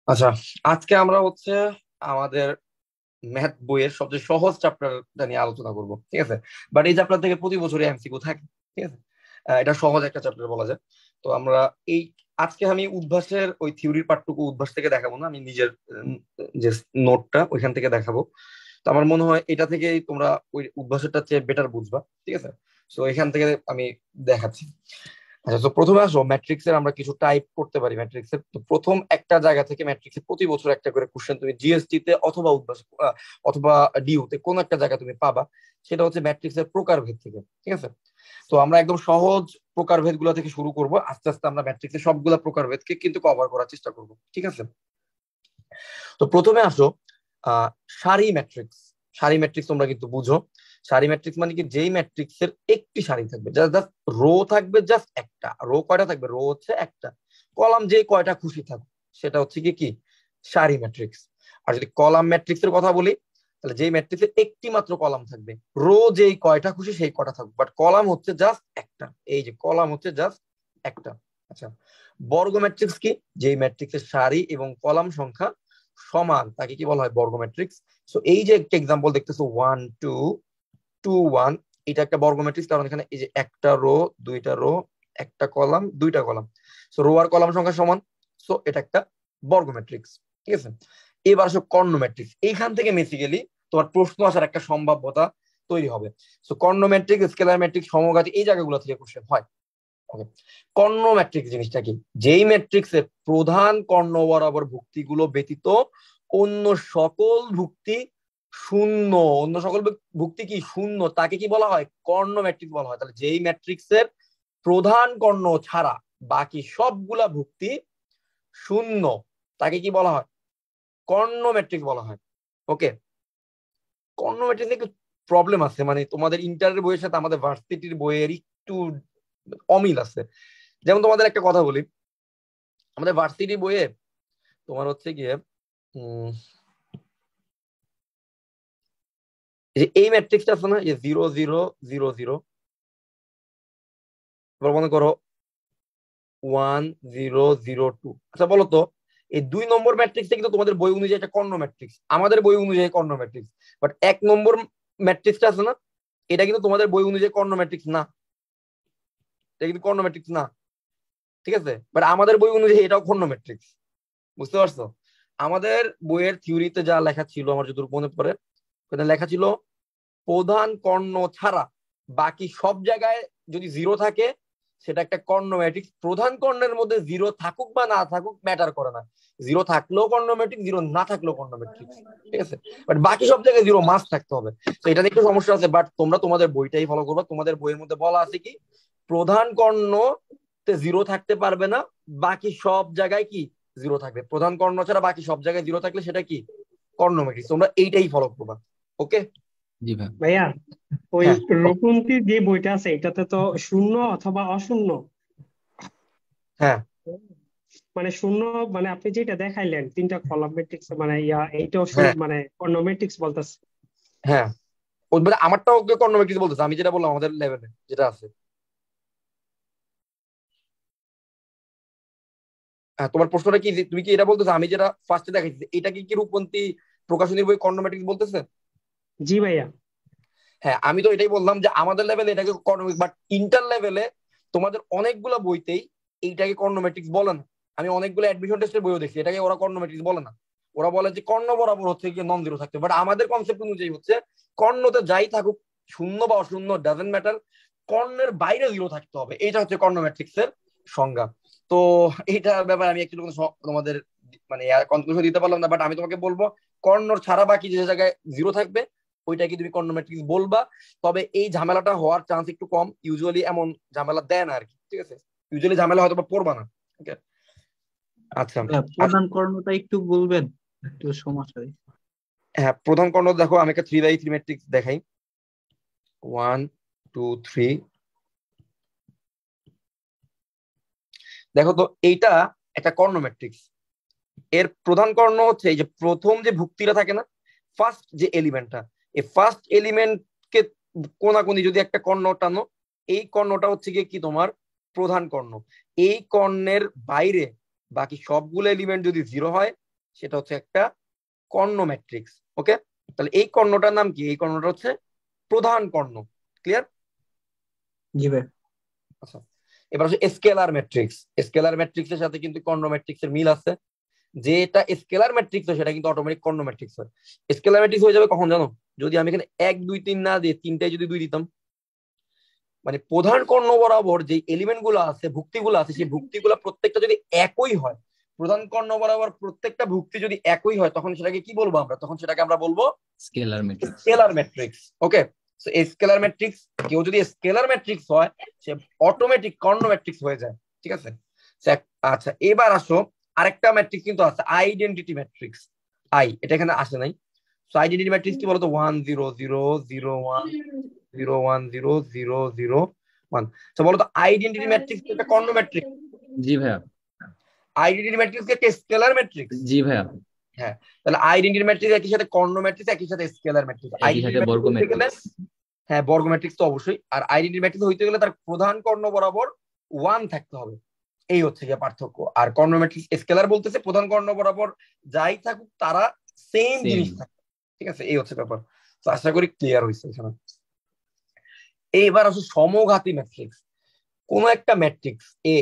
আচ্ছা, আজকে আমরা হচ্ছে আমাদের ম্যাথ বইয়ের সবচেয়ে সহজ চ্যাপ্টারটা নিয়ে আলোচনা করব, ঠিক আছে? বাট এই চ্যাপ্টার থেকে প্রতি বছরই এমসিকিউ থাকে, ঠিক আছে? এটা সহজ একটা চ্যাপ্টার বলা যায়। তো আমরা এই আজকে আমি উদ্ভাসের ওই থিওরির পার্টটুকু উদ্ভাস থেকে দেখাবো না, আমি নিজের যে নোটটা ওইখান থেকে দেখাবো। তো আমার মনে হয় এটা থেকেই তোমরা ওই উদ্ভাসেরটা চেয়ে বেটার বুঝবা, ঠিক আছে? তো এখান থেকে আমি দেখাচ্ছি। আচ্ছা, তো প্রথমে আসো ম্যাট্রিক্সের আমরা কিছু টাইপ করতে পারি ম্যাট্রিক্সের। তো প্রথম একটা জায়গা থেকে ম্যাট্রিক্সের প্রতি বছর একটা করে কোশ্চেন তুমি জিএসটি তে অথবা অথবা ডিউ তে কোন একটা জায়গা তুমি পাবা। সেটা হচ্ছে ম্যাট্রিক্সের প্রকারভেদ থেকে, ঠিক আছে? তো আমরা একদম সহজ প্রকারভেদ গুলা থেকে শুরু করব, আস্তে আস্তে আমরা ম্যাট্রিক্সের সবগুলা প্রকারভেদকে কিন্তু কভার করার চেষ্টা করব, ঠিক আছে? তো প্রথমে আসো সারি ম্যাট্রিক্স। সারি ম্যাট্রিক্স তোমরা কিন্তু বুঝো। সারি ম্যাট্রিক্স মানে কি, যেই ম্যাট্রিক্সের একটি সারি থাকবে, জাস্ট রো থাকবে, জাস্ট একটা রো। কয়টা থাকবে? রো হচ্ছে একটা। কলাম যে কয়টা খুশি থাকবে সেটা হচ্ছে কি কি সারি ম্যাট্রিক্স। আর যদি কলাম ম্যাট্রিক্স এর কথা বলি, তাহলে যেই ম্যাট্রিক্সের একটি মাত্র কলাম থাকবে, রো যেই কয়টা খুশি সেই কয়টা থাকবে, বাট কলাম হচ্ছে জাস্ট একটা। এই যে কলাম হচ্ছে জাস্ট একটা। আচ্ছা, বর্গ ম্যাট্রিক্স কি? যেই ম্যাট্রিক্সের সারি এবং কলাম সংখ্যা সমান তাকে কি বলা হয়? বর্গ ম্যাট্রিক্স। সো এই যে একটা এক্সাম্পল দেখতেছো 1 2 2 1, এটা একটা বর্গ ম্যাট্রিক্স, কারণ এখানে এই যে একটা রো, দুইটা রো, একটা কলাম, দুইটা কলাম। সো রো আর কলাম সংখ্যা সমান। সো এটা একটা বর্গ ম্যাট্রিক্স, ঠিক আছে? এবার আসো কর্ণ ম্যাট্রিক্স। এইখান থেকে বেসিক্যালি তোমার প্রশ্ন আসার একটা সম্ভাব্যতা তৈরি হবে। সো কর্ণ ম্যাট্রিক্স, স্কেলার ম্যাট্রিক্স, সমঘাতী, এই জায়গাগুলো থেকে কোশ্চেন হয়। ওকে, কর্ণ ম্যাট্রিক্স জিনিসটা কি? যেই ম্যাট্রিক্সের প্রধান কর্ণ বরাবর ভুক্তিগুলো ব্যতীত অন্য সকল ভুক্তি শূন্য, অন্য সকল ভুক্তি কি শূন্য, তাকে কি বলা হয়? কর্ণ ম্যাট্রিক্স বলা হয়। তাহলে যেই ম্যাট্রিক্সের প্রধান কর্ণ ছাড়া বাকি সবগুলা ভুক্তি শূন্য, তাকে কি বলা হয়? কর্ণ ম্যাট্রিক্স বলা হয়। ওকে, কর্ণ ম্যাট্রিক্স একটু প্রবলেম আছে, মানে তোমাদের ইন্টারের বইয়ের সাথে আমাদের ভার্সিটির বইয়ের একটু অমিল আছে। যেমন তোমাদের একটা কথা বলি, আমাদের ভার্সিটি বইয়ে তোমার হচ্ছে গিয়ে এই ম্যাট্রিক্সটা আছে না, যে 0 0 0 0, এবার মনে করো 1 0 0 2। আচ্ছা বলো তো, এই 2 নম্বর ম্যাট্রিক্সটা কিন্তু তোমাদের বই অনুযায়ী একটা কর্ণ ম্যাট্রিক্স, আমাদের বই অনুযায়ী কর্ণ ম্যাট্রিক্স। বাট 1 নম্বর ম্যাট্রিক্সটা আছে না, এটা কিন্তু তোমাদের বই অনুযায়ী কর্ণ ম্যাট্রিক্স না। এটা কিন্তু কর্ণ ম্যাট্রিক্স না, ঠিক আছে? বাট আমাদের বই অনুযায়ী এটাও কর্ণ ম্যাট্রিক্স। বুঝতে পারছো? আমাদের বইয়ের থিওরিতে যা লেখা ছিল, আমার যতটুকু মনে পড়ে, ওখানে লেখা ছিল প্রধান কর্ণ ছাড়া বাকি সব জায়গায় যদি জিরো থাকে সেটা একটা কর্ণ ম্যাট্রিক্স। প্রধান কর্ণের মধ্যে জিরো থাকুক বা না থাকুক ম্যাটার করে না, জিরো থাকলেও কর্ণ ম্যাট্রিক্স, জিরো না থাকলেও কর্ণ ম্যাট্রিক্স, ঠিক আছে? বাট বাকি সব জায়গায় জিরো মাস্ট থাকতে হবে। তো এটা নিয়ে একটু সমস্যা আছে, বাট তোমরা তোমাদের বইটাই ফলো করবে। তোমাদের বইয়ের মধ্যে বলা আছে কি, প্রধান কর্ণ তে জিরো থাকতে পারবে না, বাকি সব জায়গায় কি জিরো থাকবে। প্রধান কর্ণ ছাড়া বাকি সব জায়গায় জিরো থাকলে সেটা কি কর্ণ ম্যাট্রিক্স। তোমরা এইটাই ফলো করবা। ওকে? জি ভাই। ভাইয়া, ওই হ্যাঁ, রূপবতী যে বইটা আছে এটাতে তো শূন্য অথবা অশূন্য, হ্যাঁ, মানে শূন্য, মানে আপনি যেটা দেখাইলেন তিনটা কলাম ম্যাট্রিক্স, মানে এইটাও হ্যাঁ, মানে কর্ণ ম্যাট্রিক্স বলতেছে। হ্যাঁ। ওই মানে আমারটাও ওকে কর্নোমেট্রিক্স বলতেছে, আমি যেটা বললাম আমাদের লেভেলে যেটা আছে। হ্যাঁ, তোমার প্রশ্নটা কি, যে তুমি কি এটা বলতেছো আমি যেটা ফার্স্টে দেখাইছি এটা কি কি রূপবন্তী প্রকাশনীর বই কর্নোমেট্রিক্স বলতেছে? জি ভাইয়া। হ্যাঁ, আমি তো এটাই বললাম যে আমাদের লেভেলে এটাকে কর্নোমেট্রিক্স, বাট ইন্টার লেভেলে তোমাদের অনেকগুলো বইতেই এইটাকে কর্নোমেট্রিক্স বলে না। আমি অনেকগুলো অ্যাডমিশন টেস্টের বইও দেখছি, এটাকে ওরা কর্নোমেট্রিক্স বলে না। ওরা বলে যে কর্ণ বরাবর হচ্ছে গিয়ে নন জিরো থাকতে, বাট আমাদের কনসেপ্ট অনুযায়ী হচ্ছে কর্ণতে যাই থাকুক, শূন্য বা অশূন্য ডাজেন্ট ম্যাটার, কর্ণের বাইরে জিরো থাকতে হবে। এইটা হচ্ছে কর্নোমেট্রিক্স এর সংজ্ঞা। তো এইটার ব্যাপারে আমি একটু তোমাদের মানে কনক্লুশন দিতে পারলাম না, বাট আমি তোমাকে বলবো কর্ণর ছাড়া বাকি যে জায়গায় জিরো থাকবে ওইটাকে তুমি কর্নোমেট্রিক্স বলবা। তবে এই ঝামেলাটা হওয়ার চান্স একটু কম, ইউজুয়ালি এমন ঝামেলা দেয় না আর কি, ঠিক আছে? ইউজুয়ালি ঝামেলা হয়তো বা পড়বা না। ওকে, আচ্ছা। প্রধান কর্ণটা একটু বলবেন, একটু সমস্যা হয়। হ্যাঁ, প্রধান কর্ণ দেখো, আমি একটা 3x3 ম্যাট্রিক্স দেখাই। 1 2 3। দেখো তো, এইটা একটা কর্ণ ম্যাট্রিক্স। এর প্রধান কর্ণ হচ্ছে এই যে প্রথম যে ভুক্তিটা থাকে না, ফার্স্ট যে এলিমেন্টটা, এই ফার্স্ট এলিমেন্টকে কোনাকুনি যদি একটা কর্ণ টানো, এই কর্ণটা হচ্ছে গিয়ে কি তোমার প্রধান কর্ণ। এই কর্ণের বাইরে বাকি সবগুলো এলিমেন্ট যদি 0 হয় সেটা হচ্ছে একটা কর্ণ ম্যাট্রিক্স। ওকে, তাহলে এই কর্ণটার নাম কি? এই কর্ণটা হচ্ছে প্রধান কর্ণ। ক্লিয়ার? জি ভাই। আচ্ছা, এবার হচ্ছে স্কেলার ম্যাট্রিক্স। স্কেলার ম্যাট্রিক্সের সাথে কিন্তু কর্ণ ম্যাট্রিক্সের মিল আছে। যেটা স্কেলার ম্যাট্রিক্স হয় সেটা কিন্তু অটোমেটিক কর্ণ ম্যাট্রিক্স হয়। স্কেলার ম্যাট্রিক্স হয়ে যাবে কখন জানো? যদি আমি এখানে 1 2 3 না দিয়ে 3টায় যদি 2 দিতাম, মানে প্রধান কর্ণ বরাবর যে এলিমেন্ট গুলো আছে, ভুক্তিগুলো আছে, সেই ভুক্তিগুলো প্রত্যেকটা যদি একই হয়, প্রধান কর্ণ বরাবর প্রত্যেকটা ভুক্তি যদি একই হয়, তখন সেটাকে কি বলবো আমরা? তখন সেটাকে আমরা বলবো scalar matrix. Scalar matrix. Okay, so scalar matrix, কেউ যদি স্কেলার ম্যাট্রিক্স হয় সে অটোমেটিক কর্ণ ম্যাট্রিক্স হয়ে যায়। ঠিক আছে? আচ্ছা, এবার আসো আরেকটা ম্যাট্রিক্স কিন্তু আছে, আইডেন্টিটি ম্যাট্রিক্স। এটা এখানে আসে নাই। সো আইডেন্টিটি ম্যাট্রিক্স কি বলতো? 1 0 0 0 1 0 1 0 0 0 1। তো বলতো আইডেন্টিটি ম্যাট্রিক্স একটা কর্ণ ম্যাট্রিক্স? জি ভাইয়া। আইডেন্টিটি ম্যাট্রিক্স একটা স্কেলার ম্যাট্রিক্স? জি ভাইয়া। হ্যাঁ, তাহলে আইডেন্টিটি ম্যাট্রিক্স একই সাথে কর্ণ ম্যাট্রিক্স, একই সাথে স্কেলার ম্যাট্রিক্স। একই সাথে বর্গ ম্যাট্রিক্স। হ্যাঁ, বর্গ ম্যাট্রিক্স তো অবশ্যই। আর আইডেন্টিটি ম্যাট্রিক্স হইতে গেলে তার প্রধান কর্ণ বরাবর 1 থাকতে হবে। এই হচ্ছে গিয়ে পার্থক্য। আর কর্ণ ম্যাট্রিক্স স্কেলার বলতেছে প্রধান কর্ণ বরাবর যাই থাকুক তারা সেম জিনিস থাকে। ঠিক আছে, এই হচ্ছে ব্যাপার। তো আশা করি ক্লিয়ার হয়েছে এখানে। এইবার আসলে সমঘাতী ম্যাট্রিক্স। কোন একটা ম্যাট্রিক্স এ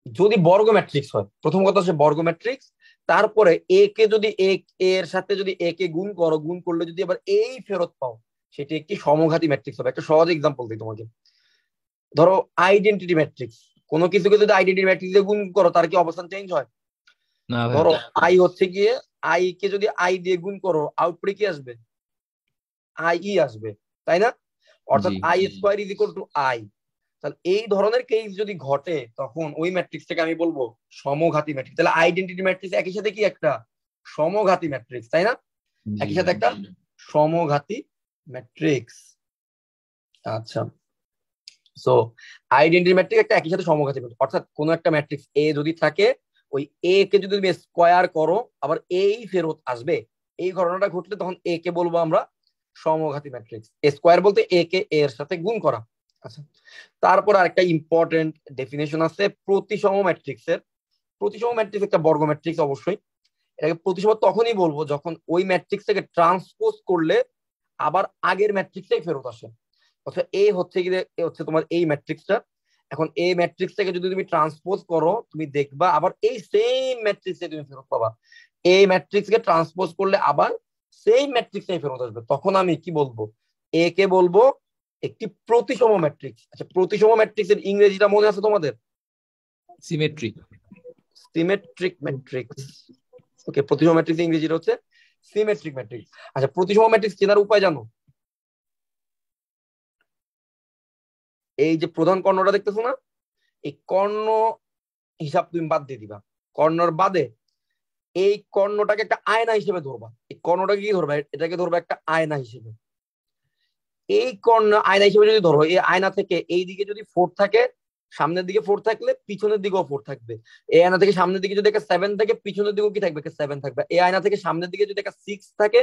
যদি বর্গ ম্যাট্রিক্স হয়, প্রথম কথা হচ্ছে বর্গ ম্যাট্রিক্স, তারপরে এ কে যদি এর সাথে যদি এ কে গুণ করো, গুণ করলে যদি আবার এই ফেরত পাও, সেটি একটি সমঘাতী ম্যাট্রিক্স হবে। একটা সহজ এক্সাম্পল দিই তোমাকে। ধরো আইডেন্টিটি ম্যাট্রিক্স, কোনো কিছুকে যদি আইডেন্টিটি ম্যাট্রিক্স দিয়ে গুণ করো তার কি অবস্থান চেঞ্জ হয়? না ভাই। ধরো আই হচ্ছে গিয়ে, আই কে যদি আই দিয়ে গুণ করো, আউটপুটে কি আসবে? আই ই আসবে, তাই না? অর্থাৎ I square is equal two I. তাহলে এই ধরনের কেস যদি ঘটে তখন ওই ম্যাট্রিক্সটাকে আমি বলবো সমঘাতী ম্যাট্রিক্স। তাহলে আইডেন্টিটি ম্যাট্রিক্স একই সাথে কি একটা সমঘাতী ম্যাট্রিক্স, তাই না? একই সাথে একটা সমঘাতী ম্যাট্রিক্স। আচ্ছা, সো আইডেন্টিটি ম্যাট্রিক্স একটা একই সাথে সমঘাতী ম্যাট্রিক্স। অর্থাৎ কোন একটা ম্যাট্রিক্স এ যদি থাকে, ওই এ কে যদি তুমি স্কোয়ার করো আবার এই ফেরত আসবে, এই ঘটনাটা ঘটলে তখন এ কে বলবো আমরা সমঘাতী ম্যাট্রিক্স। স্কোয়ার বলতে এ কে এর সাথে গুণ করা। আচ্ছা, তারপর আরেকটা ইম্পর্টেন্ট ডেফিনেশন আছে প্রতিসম ম্যাট্রিক্সের। প্রতিসম ম্যাট্রিক্স একটা বর্গ ম্যাট্রিক্স অবশ্যই। এটাকে প্রতিসম তখনই বলবো যখন ওই ম্যাট্রিক্স থেকে ট্রান্সপোজ করলে আবার আগের ম্যাট্রিক্সটাই ফেরত আসে। অর্থাৎ এ হচ্ছে কি, এ হচ্ছে তোমার এই ম্যাট্রিক্সটা। এখন এই ম্যাট্রিক্স থেকে যদি তুমি ট্রান্সপোজ করো, তুমি দেখবা আবার এই সেম ম্যাট্রিক্সে তুমি ফেরত পাবা। এই ম্যাট্রিক্সকে ট্রান্সপোজ করলে আবার সেম ম্যাট্রিক্সটাই ফেরত আসবে। তখন আমি কি বলবো? এ কে বলবো একটি প্রতিসম ম্যাট্রিক্স। আচ্ছা, প্রতিসম ম্যাট্রিক্সের ইংরেজিটা মনে আছে তোমাদের? সিমেট্রি। Symmetric matrix. ওকে, প্রতিসম ম্যাট্রিক্স ইংরেজিটা হচ্ছে সিমেট্রিক ম্যাট্রিক্স। আচ্ছা, প্রতিসম ম্যাট্রিক্স চেনার উপায় জানো? এই যে প্রধান কর্ণটা দেখতেছো না, এই কর্ণ হিসাব তুমি বাদ দিয়ে দিবা। কর্ণর বাদে এই কর্ণটাকে একটা আয়না হিসেবে ধরবা। এই কর্ণটাকে কি ধরবা? এটাকে ধরবা একটা আয়না হিসেবে। এই কর্ণ আয়না হিসেবে যদি ধরো, এই আয়না থেকে এই দিকে যদি 4 থাকে, সামনের দিকে 4 থাকলে পিছনের দিকেও 4 থাকবে। এই আয়না থেকে সামনের দিকে যদি একটা 7 থাকে, পিছনের দিকেও কি থাকবে? 7 থাকবে। এই আয়না থেকে সামনের দিকে যদি একটা 6 থাকে,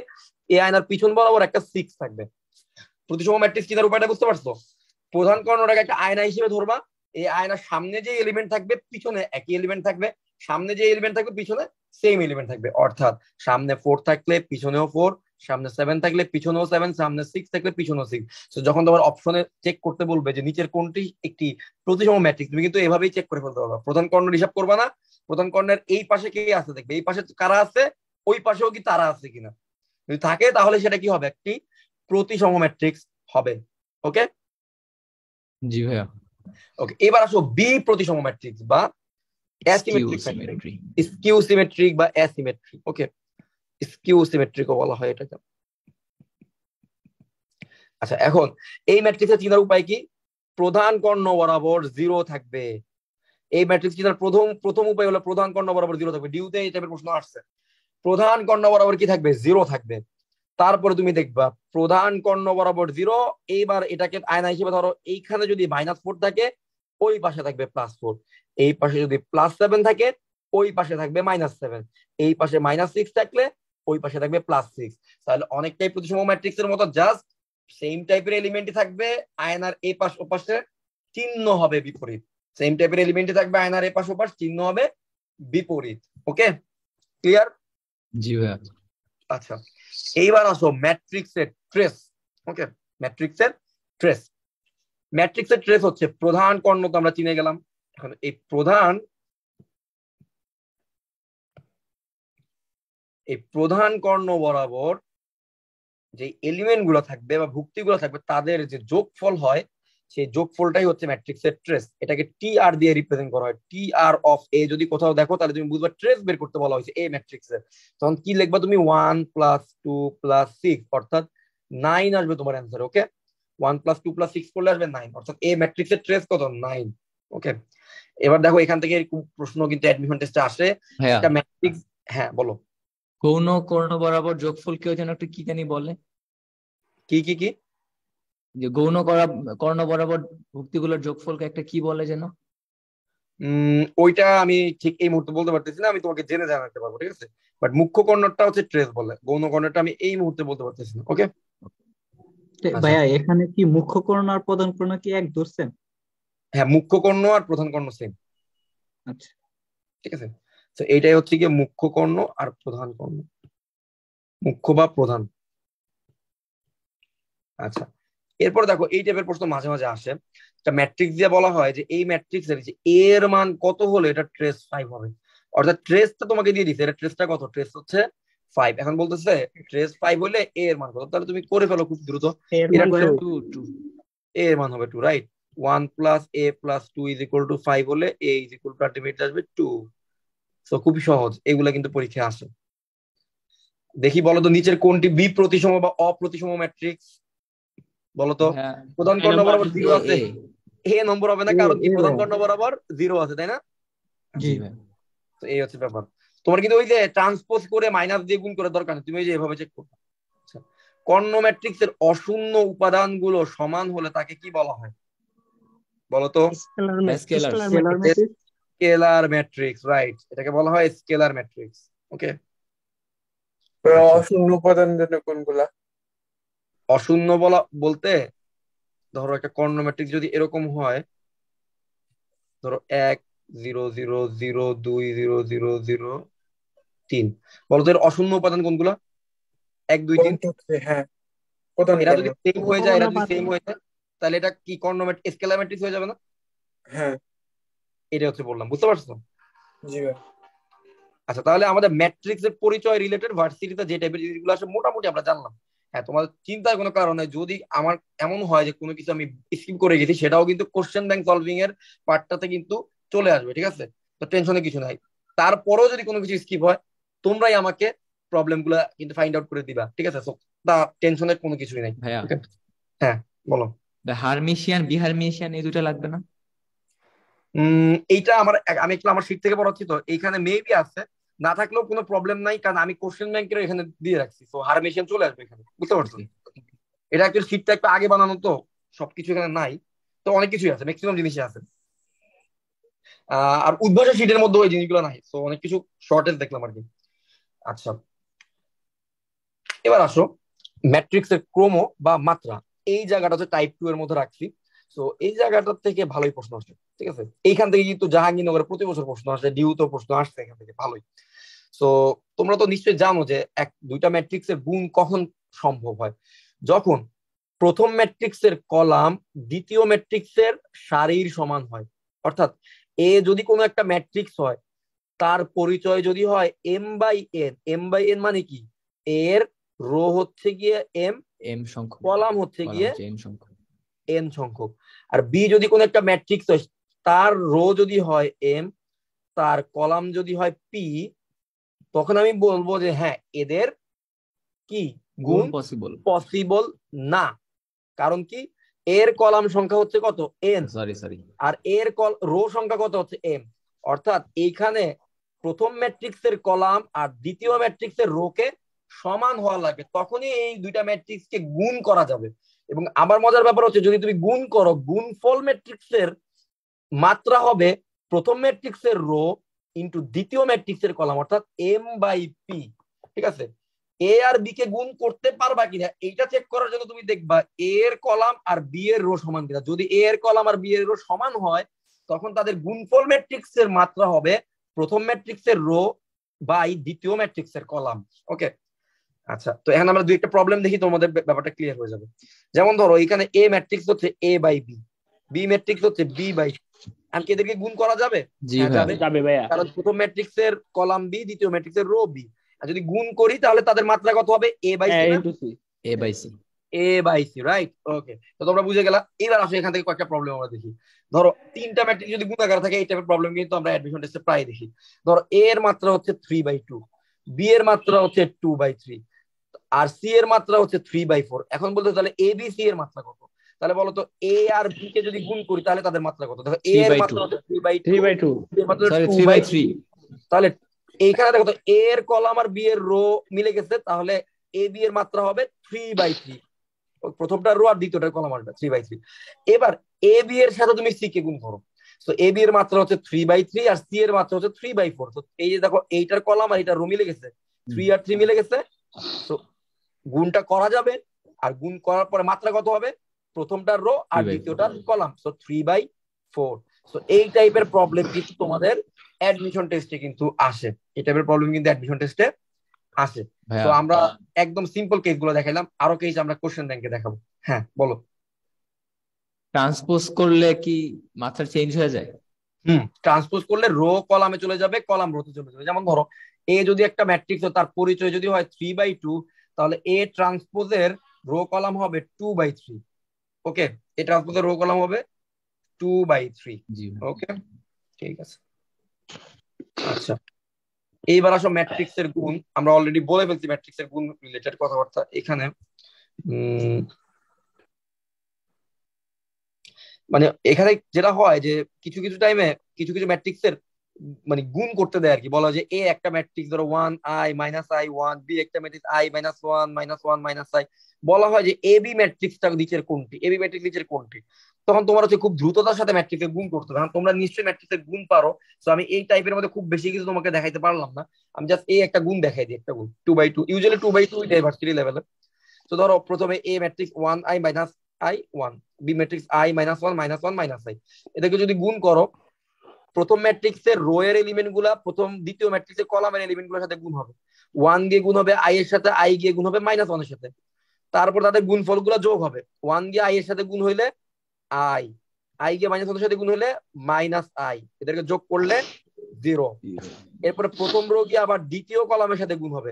এই আয়নার পিছন বরাবর একটা 6 থাকবে। প্রতিসম ম্যাট্রিক্স চেনার উপায়টা বুঝতে পারছো? প্রধান কর্ণটাকে একটা আয়না হিসেবে ধরবা। এই আয়নার সামনে যে এলিমেন্ট থাকবে পিছনে একই এলিমেন্ট থাকবে, সামনে যে এলিমেন্ট থাকবে পিছনে সেম এলিমেন্ট থাকবে। অর্থাৎ সামনে 4 থাকলে পিছনেও 4, সামনে 7 থাকলে পিছনেও 7, সামনে 6 থাকলে পিছনেও 6। তো যখন তোমার অপশনে চেক করতে বলবে যে নিচের কোনটি একটি প্রতিসম ম্যাট্রিক্স, তুমি কিন্তু এভাবেই চেক করে ফেলতে পারবা। প্রধান কর্ণের হিসাব করবা না, প্রধান কর্ণের এই পাশে কে আছে দেখবে, এই পাশে কারা আছে, ওই পাশেও কি তারা আছে কিনা। যদি থাকে তাহলে সেটা কি হবে? একটি প্রতিসম ম্যাট্রিক্স হবে। ওকে? জি ভাইয়া। ওকে, এবার আসো বি প্রতিসম ম্যাট্রিক্স বা অ্যাসিমেট্রিক ম্যাট্রিক্স, স্কিউ সিমেট্রিক বা অ্যাসিমেট্রিক। ওকে, স্কিউ সিমেট্রিকও বলা হয় এটাকে। আচ্ছা, এখন এই ম্যাট্রিক্সের চিনার উপায় কি? প্রধান কর্ণ বরাবর 0 থাকবে। এই ম্যাট্রিক্স চিনার প্রথম উপায় হলো প্রধান কর্ণ বরাবর 0 থাকবে। ডিউতে এই টাইপের প্রশ্ন আসছে। প্রধান কর্ণ বরাবর কি থাকবে? 0 থাকবে। তারপরে তুমি দেখবা প্রধান কর্ণ বরাবর 0। এইবার এটাকে আয়না হিসেবে ধরো, এইখানে যদি -4 থাকে, ওই পাশে থাকবে +4। এই পাশে যদি +7 থাকে, ওই পাশে থাকবে -7। এই পাশে -6 থাকলে ওই পাশে থাকবে +6। তাহলে অনেকটাই প্রতিসম ম্যাট্রিক্স এর মতো, জাস্ট সেম টাইপের এলিমেন্টই থাকবে। আয়নার এই পাশ ও পাশে চিহ্ন হবে বিপরীত। সেম টাইপের এলিমেন্টে থাকবে, আয়নার এপাশ ওপাশ চিহ্ন হবে বিপরীত। ওকে, ক্লিয়ার? জি ভাইয়া। আচ্ছা, এইবার আসো ম্যাট্রিক্সের ট্রেস। ওকে, ম্যাট্রিক্সের ট্রেস। ম্যাট্রিক্সের ট্রেস হচ্ছে প্রধান কর্ণ তো আমরা চিনে গেলাম। এখন এই প্রধান কর্ণ বরাবর যে এলিমেন্ট গুলো থাকবে বা ভুক্তি গুলো থাকবে তাদের যে যোগফল হয়, সেই যোগফলটাই হচ্ছে ম্যাট্রিক্সের ট্রেস। এটাকে টি আর দিয়ে রিপ্রেজেন্ট করা হয়। টি আর অফ এ যদি কোথাও দেখো তাহলে তুমি বুঝবা ট্রেস বের করতে বলা হয়েছে এ ম্যাট্রিক্সের। তখন কি লিখবা তুমি? 1 + 2 + 6 অর্থাৎ 9 আসবে তোমার অ্যান্সার। ওকে, 1 + 2 + 6 করলে আসবে 9, অর্থাৎ এ ম্যাট্রিক্সের ট্রেস কত? 9। ওকে, এবার দেখো এখান থেকে এরকম প্রশ্ন কিন্তু অ্যাডমিশন টেস্টে আসে। ভাইয়া, একটা ম্যাট্রিক্স, হ্যাঁ বলো। গৌণ কর্ণ বরাবর যোগফল কেউ যেন একটু কি জানি বলে, কি কি কি? যে কর্ণ বরাবর ভুক্তিগুলোর যোগফলকে একটা কি বলে যেন? ওইটা আমি ঠিক এই মুহূর্তে বলতে পারতেছি না, আমি তোমাকে জেনে জানাতে পারবো, ঠিক আছে? বাট মুখ্য কর্ণটা হচ্ছে ট্রেস বলে, গৌণ কর্ণটা আমি এই মুহূর্তে বলতে পারতেছি না। ওকে, আচ্ছা। ভাইয়া এখানে কি মুখ্য কর্ণ আর প্রধান কর্ণ কি এক ধরছেন? হ্যাঁ, মুখ্য কর্ণ আর প্রধান কর্ণ সেম। আচ্ছা, ঠিক আছে, তো এইটাই হচ্ছে গিয়ে মুখ্য কর্ণ আর প্রধান কর্ণ, মুখ্য বা প্রধান। আচ্ছা, এরপর দেখো এই টাইপের প্রশ্ন মাঝে মাঝে আসে। একটা ম্যাট্রিক্স দিয়ে বলা হয় যে এই ম্যাট্রিক্সের যে এর মান কত হলে এটা ট্রেস 5 হবে। অর্থাৎ ট্রেসটা তোমাকে দিয়ে দিচ্ছে, এটা ট্রেসটা কত? ট্রেস হচ্ছে 5। এখন বলতেছে ট্রেস 5 হলে এ এর মান কত? তাহলে তুমি করে ফেলো খুব দ্রুত। এর এটা মান ট্রেস 2 এ এর মান হবে 2, রাইট? 1 + a + 2 = 5 হলে a আলটিমেটলি আসবে 2। তো খুবই সহজ, এগুলা কিন্তু পরীক্ষায় আসে। দেখি বলো তো নিচের কোনটি বি প্রতিসম বা অপ্রতিসম ম্যাট্রিক্স? বলতো। হ্যাঁ, প্রধান কর্ণ বরাবর 0 এ আছে, এ এ নম্বর হবে না, এ কারণ কি এ প্রধান ভাইয়া। কর্ণ বরাবর 0 আছে, তাই না? জি। জি ভাই। তো এই হচ্ছে ব্যাপার। তোমার কিন্তু ওই যে ট্রান্সপোজ করে মাইনাস দিয়ে গুণ করার দরকার নেই, তুমি এই যে এভাবে চেক করবে। আচ্ছা, কর্ণ ম্যাট্রিক্সের অশূন্য উপাদানগুলো সমান হলে তাকে কি বলা হয়? বলতো। Scalar scalar. Scalar scalar matrix. Matrix. Scalar matrix, right, এটাকে বলা হয় স্কেলার ম্যাট্রিক্স। ওকে, অশূন্য উপাদান জন্য কোনগুলা? অশূন্য বলতে ধরো একটা কর্ণ ম্যাট্রিক্স যদি এরকম হয়, ধরো 1 0 0 0 2 0 0 0 3, বলতো এর অশূন্য উপাদান কোনগুলা? 1 2 1 3। 2 3, হ্যাঁ, প্রধান এরা কর্ণ। যদি সেম হয়ে যায়, কোনো এরা যদি সেম হয়ে যায়, তাহলে এটা কি কর্ণ স্কেলার ম্যাট্রিক্স হয়ে যাবে না? হ্যাঁ, এটা হচ্ছে বললাম, বুঝতে পারছো? জি ভাই। আচ্ছা, তাহলে আমাদের ম্যাট্রিক্স এর পরিচয় রিলেটেড ভার্সিটিতে যে টাইপের জিনিসগুলো আসে মোটামুটি আমরা জানলাম। হ্যাঁ, তোমাদের চিন্তার কোনো কারণ নেই। যদি আমার এমন হয় যে কোনো কিছু আমি স্কিপ করে গেছি, সেটাও কিন্তু কোশ্চেন ব্যাংক সলভিং এর পার্টটাতে কিন্তু চলে আসবে, ঠিক আছে? তো টেনশনে কিছু নাই। তারপরেও যদি কোনো কিছু স্কিপ হয়, তোমরাই আমাকে প্রবলেম গুলা কিন্তু ফাইন্ড আউট করে দিবা, ঠিক আছে? তা টেনশনের কোনো কিছুই নাই। ভাইয়া, ওকে, হ্যাঁ বলো। হারমিশিয়ান বিহারমিশিয়ান এই দুটো লাগবে না? এইটা আমি একটু আমার শীট থেকে পড়াচ্ছি, তো এইখানে মেবি আছে, না থাকলেও কোনো প্রবলেম নাই, কারণ আমি কোশ্চেন ব্যাংকের এখানে দিয়ে রাখছি, তো হারমেশিয়ান চলে আসবে এখানে, বুঝতে পারছো? ওকে। এটা একটু শীটটা একটু আগে বানানো, তো সবকিছু এখানে নাই, তো অনেক কিছুই আছে, ম্যাক্সিমাম জিনিসই আছে। আর উদ্ভাসের শীটের মধ্যে ওই জিনিসগুলো নাই, তো অনেক কিছু শর্টেজ দেখলাম আর কি। আচ্ছা, এবার আসো ম্যাট্রিক্সের ক্রম বা মাত্রা। এই জায়গাটা হচ্ছে টাইপ 2 এর মধ্যে রাখছি। তো এই জায়গাটার থেকে ভালোই প্রশ্ন আসে, ঠিক আছে? এইখান থেকে কিন্তু জাহাঙ্গীরনগরে প্রতি বছর প্রশ্ন আসে, ডিউতেও প্রশ্ন আসছে এখান থেকে ভালোই। তো তোমরা তো নিশ্চয়ই জানো যে দুইটা ম্যাট্রিক্সের গুণ কখন সম্ভব হয়? যখন প্রথম ম্যাট্রিক্সের কলাম দ্বিতীয় ম্যাট্রিক্সের সারির সমান হয়। অর্থাৎ এ যদি কোনো একটা ম্যাট্রিক্স হয়, তার পরিচয় যদি হয় m/n। m/n মানে কি? এর রো হচ্ছে গিয়ে m, এম সংখ্যক, কলাম হচ্ছে গিয়ে এম সংখ্যক। n সংখ্যক। আর বি যদি কোনো একটা ম্যাট্রিক্স হয়, তার রো যদি হয় m, তার কলাম যদি হয় p, তখন আমি বলবো যে হ্যাঁ এদের কি গুণ গুণ পসিবল। পসিবল না। কারণ কি? এর কলাম সংখ্যা হচ্ছে কত? n, sorry. আর এর রো সংখ্যা কত হচ্ছে m। অর্থাৎ এইখানে প্রথম ম্যাট্রিক্সের কলাম আর দ্বিতীয় ম্যাট্রিক্সের রোকে সমান হওয়া লাগবে, তখনই এই দুইটা ম্যাট্রিক্সকে গুণ করা যাবে। এবং আবার মজার ব্যাপার হচ্ছে, যদি তুমি গুণ করো, গুণফল ম্যাট্রিক্সের মাত্রা হবে প্রথম ম্যাট্রিক্সের রো ইন্টু দ্বিতীয় ম্যাট্রিক্সের কলাম, অর্থাৎ m/p। ঠিক আছে? এ আর বি কে গুণ করতে পারবা কিনা এইটা চেক করার জন্য তুমি দেখবা এ এর কলাম আর বি এর রো সমান কিনা। যদি এ এর কলাম আর বি এর রো সমান হয়, তখন তাদের গুণফল ম্যাট্রিক্সের মাত্রা হবে প্রথম ম্যাট্রিক্সের রো বাই দ্বিতীয় ম্যাট্রিক্সের কলাম। ওকে, আচ্ছা, তো এখন আমরা দুই একটা প্রবলেম দেখি, তোমাদের ব্যাপারটা ক্লিয়ার হয়ে যাবে। যেমন ধরো এখানে এ ম্যাট্রিক্স হচ্ছে এ বাই বি, বি ম্যাট্রিক্স হচ্ছে বি বাই, আমি কি এদেরকে গুণ করা যাবে? জি হ্যাঁ ভাইয়া। যাবে, যাবে ভাইয়া। কারণ প্রথম ম্যাট্রিক্সের কলাম বি, দ্বিতীয় ম্যাট্রিক্সের রো বি। আর যদি গুণ করি তাহলে তাদের মাত্রা কত হবে? এ বাই সি না? A by C. A by C, right. Okay, তো তোমরা বুঝে গেলা। এবার আসো এখান থেকে কয়েকটা প্রবলেম আমরা দেখি। ধরো তিনটা ম্যাট্রিক্স যদি গুণাকার থাকে, এই টাইপের প্রবলেম কিন্তু আমরা অ্যাডমিশন টেস্টে প্রায় দেখি। ধরো এ এর মাত্রা হচ্ছে 3/2, বি এর মাত্রা হচ্ছে 2/3, আর সি এর মাত্রা হচ্ছে 3/4। এখন বলতে তাহলে এ বি সি এর মাত্রা কত? তাহলে বলো তো এ আর বি কে যদি গুণ করি তাহলে তাদের মাত্রা কত? দেখো এ এর 3/2 মাত্রা হচ্ছে 3/2, 3/2 বি এর মাত্রা সরি 2/3। 3/3। তাহলে এইখানে দেখো তো এ এর কলাম আর বি এর রো মিলে গেছে, তাহলে এ বি এর মাত্রা হবে 3/3, প্রথমটা রো আর দ্বিতীয়টার কলাম আসবে 3/3। এবার এ বি এর সাথে তুমি সি কে গুণ করো, তো এ বি এর মাত্রা হচ্ছে 3/3 আর সি এর মাত্রা হচ্ছে 3/4। তো এই যে দেখো এইটার কলাম আর এইটার রো মিলে গেছে, 3 আর 3 মিলে গেছে। তো গুণটা করা যাবে, আর গুণ করার পরে মাত্রা কত হবে? প্রথমটার রো আর 3/4 দ্বিতীয়টার কলাম, সো 3/4। সো এই টাইপের প্রবলেম কিন্তু তোমাদের অ্যাডমিশন টেস্টে কিন্তু আসে, এই টাইপের প্রবলেম কিন্তু অ্যাডমিশন টেস্টে আসে। তো ভাইয়া, আমরা একদম সিম্পল কেস গুলো দেখাইলাম, আরো কেস আমরা কোশ্চেন ব্যাংকে দেখাবো। হ্যাঁ বলো। ট্রান্সপোজ করলে কি মাত্রা চেঞ্জ হয়ে যায়? ট্রান্সপোজ করলে রো কলামে চলে যাবে, কলাম রোতে চলে যাবে। যেমন ধরো এ যদি একটা ম্যাট্রিক্স হয়, তার পরিচয় যদি হয় 3/2, তাহলে এ ট্রান্সপোজের রো কলাম হবে 2/3। ওকে, এ ট্রান্সপোজের রো কলাম হবে 2/3। জি ওকে, ঠিক আছে। আচ্ছা, এইবার আসো ম্যাট্রিক্স এর গুণ। আমরা অলরেডি বলে ফেলছি ম্যাট্রিক্স এর গুণ রিলেটেড কথাবার্তা এখানে। মানে এখানে যেটা হয় যে কিছু কিছু টাইমে কিছু কিছু ম্যাট্রিক্সের মানে গুণ করতে দেয় আর কি। বলা হয় যে এ একটা ম্যাট্রিক্স ধরো 1i - i1, বি একটা ম্যাট্রিক্স i-1 - 1 - 1 বলা হয় যে এ বি ম্যাট্রিক্সটা নিচের কোনটি, এবি ম্যাট্রিক্স নিচের কোনটি। তখন তোমার হচ্ছে খুব দ্রুততার সাথে ম্যাট্রিক্সের গুণ করতে হবে। কারণ তোমরা নিশ্চয়ই ম্যাট্রিক্সের গুণ পারো, তো আমি এই টাইপের মধ্যে খুব বেশি কিছু তোমাকে দেখাইতে পারলাম না। আমি জাস্ট এই একটা গুণ দেখাই দিই, একটা গুণ 2/2, ইউজুয়ালি 2/2 ডাইভার্সিটি লেভেলে। তো ধরো প্রথমে A matrix 1i - i1, B matrix i-1 - 1 - i, এটাকে যদি গুণ করো, প্রথম ম্যাট্রিক্সের রো এর এলিমেন্ট গুলা প্রথম দ্বিতীয় ম্যাট্রিক্সের কলামের এলিমেন্ট গুলোর সাথে গুণ হবে। 1 দিয়ে গুণ হবে আই এর সাথে, আই গিয়ে গুণ হবে -1 এর সাথে। তারপর তাদের গুণফল গুলা যোগ হবে। 1 দিয়ে আই এর সাথে গুণ হইলে আই, আই গিয়ে -1 এর সাথে গুণ হইলে -i, এদেরকে যোগ করলে 0। এরপরে প্রথম রো গিয়ে আবার দ্বিতীয় কলামের সাথে গুণ হবে।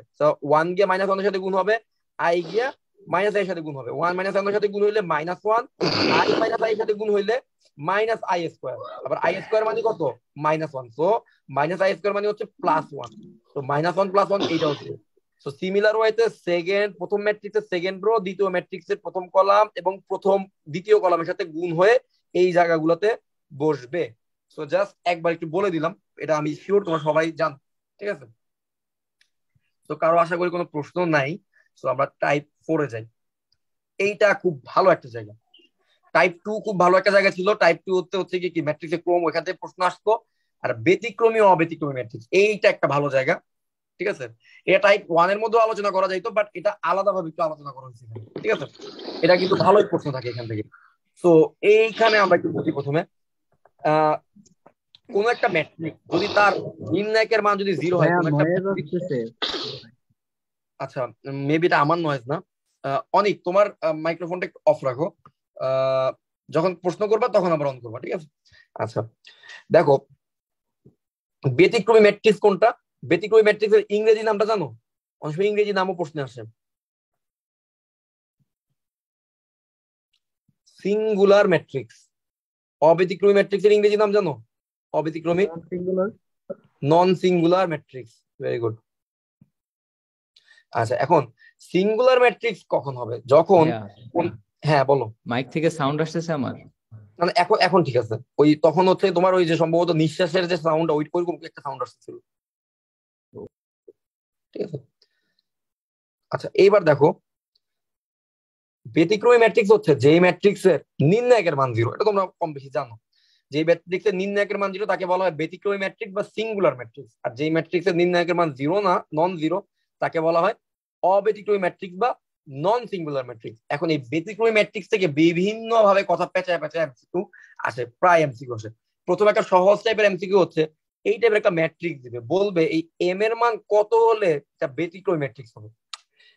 1 গিয়ে -1 এর সাথে গুণ হবে, আই গিয়া -i এর সাথে গুণ হবে। 1 - 1 এর সাথে গুণ হইলে -1, i - i এর সাথে গুণ হইলে -i²। আবার i² মানে কত? -1, সো -i² মানে হচ্ছে +1, তো -1 + 1 এইটা হচ্ছে। সো সিমিলার ওয়েতে প্রথম ম্যাট্রিক্সের সেকেন্ড রো দ্বিতীয় ম্যাট্রিক্সের প্রথম কলাম এবং দ্বিতীয় কলামের সাথে গুণ হয়ে এই জায়গাগুলোতে বসবে। সো জাস্ট একবার একটু বলে দিলাম, এটা আমি শিওর তোমরা সবাই জানো, ঠিক আছে? তো কারো আশা করি কোনো প্রশ্ন নাই। তো আমরা টাইপ 4 এ যাই। এইটা খুব ভালো একটা জায়গা। টাইপ 2 খুব ভালো একটা জায়গা ছিল। টাইপ 2 হচ্ছে কি ম্যাট্রিক্সের ক্রম, ওখান থেকে প্রশ্ন আসতো। আর ব্যতিক্রমী ও অব্যতিক্রমী ম্যাট্রিক্স, এইটা একটা ভালো জায়গা, ঠিক আছে? এটা টাইপ 1 এর মধ্যে আলোচনা করা যাইতো, বাট এটা আলাদাভাবে একটু আলোচনা করা হয়েছে এখানে, ঠিক আছে? এটা কিন্তু ভালোই প্রশ্ন থাকে এখান থেকে। তো এইখানে আমরা একটু বুঝি প্রথমে, কোন একটা ম্যাট্রিক্স যদি তার নির্ণায়কের মান যদি 0 হয়, ভাইয়া কোন একটা নয়েজ ম্যাট্রিক্স। আসতেছে। আচ্ছা, মেবি এটা আমার নয়েজ না। অনিক, তোমার মাইক্রোফোনটা একটু অফ রাখো, যখন প্রশ্ন করবা তখন আবার অন করবা, ঠিক আছে? আচ্ছা দেখো, ব্যতিক্রমী ম্যাট্রিক্স কোনটা? ব্যতিক্রমী ম্যাট্রিক্সের ইংরেজি নামটা জানো? অনেক সময় ইংরেজি নামও প্রশ্নে আসে। Singular matrix. অব্যতিক্রমী ম্যাট্রিক্সের ইংরেজি নাম জানো? অব্যতিক্রমী singular. Non singular matrix. Very good. আচ্ছা, এখন সিঙ্গুলার ম্যাট্রিক্স কখন হবে? যখন হ্যাঁ বলো। মাইক থেকে সাউন্ড আসতেছে আমার। মানে এখন এখন ঠিক আছে। ওই তখন হচ্ছে তোমার ওই যে সম্ভবত নিঃশ্বাসের যে সাউন্ড, ওইরকম একটা সাউন্ড আসছিল, ঠিক আছে? আচ্ছা এইবার দেখো, ব্যতিক্রমী ম্যাট্রিক্স হচ্ছে যে ম্যাট্রিক্সের নির্ণায়কের মান 0। এটা তোমরা কম বেশি জানো। যে ম্যাট্রিক্সের নির্ণায়কের মান 0 তাকে বলা হয় ব্যতিক্রমী ম্যাট্রিক্স বা সিঙ্গুলার ম্যাট্রিক্স। আর যে ম্যাট্রিক্সের নির্ণায়কের মান 0 না, নন 0, তাকে বলা হয় অব্যতিক্রমী ম্যাট্রিক্স বা নন সিঙ্গুলার ম্যাট্রিক্স। এখন এই ব্যতিক্রমী ম্যাট্রিক্স থেকে বিভিন্ন ভাবে কথা পেঁচায় পেঁচায় এমসিকিউ আসে, প্রায় এমসিকিউ আসে। প্রথম একটা সহজ টাইপের এমসিকিউ হচ্ছে এই টাইপের একটা ম্যাট্রিক্স দিবে, বলবে এই এম এর মান কত হলে এটা ব্যতিক্রমী ম্যাট্রিক্স হবে।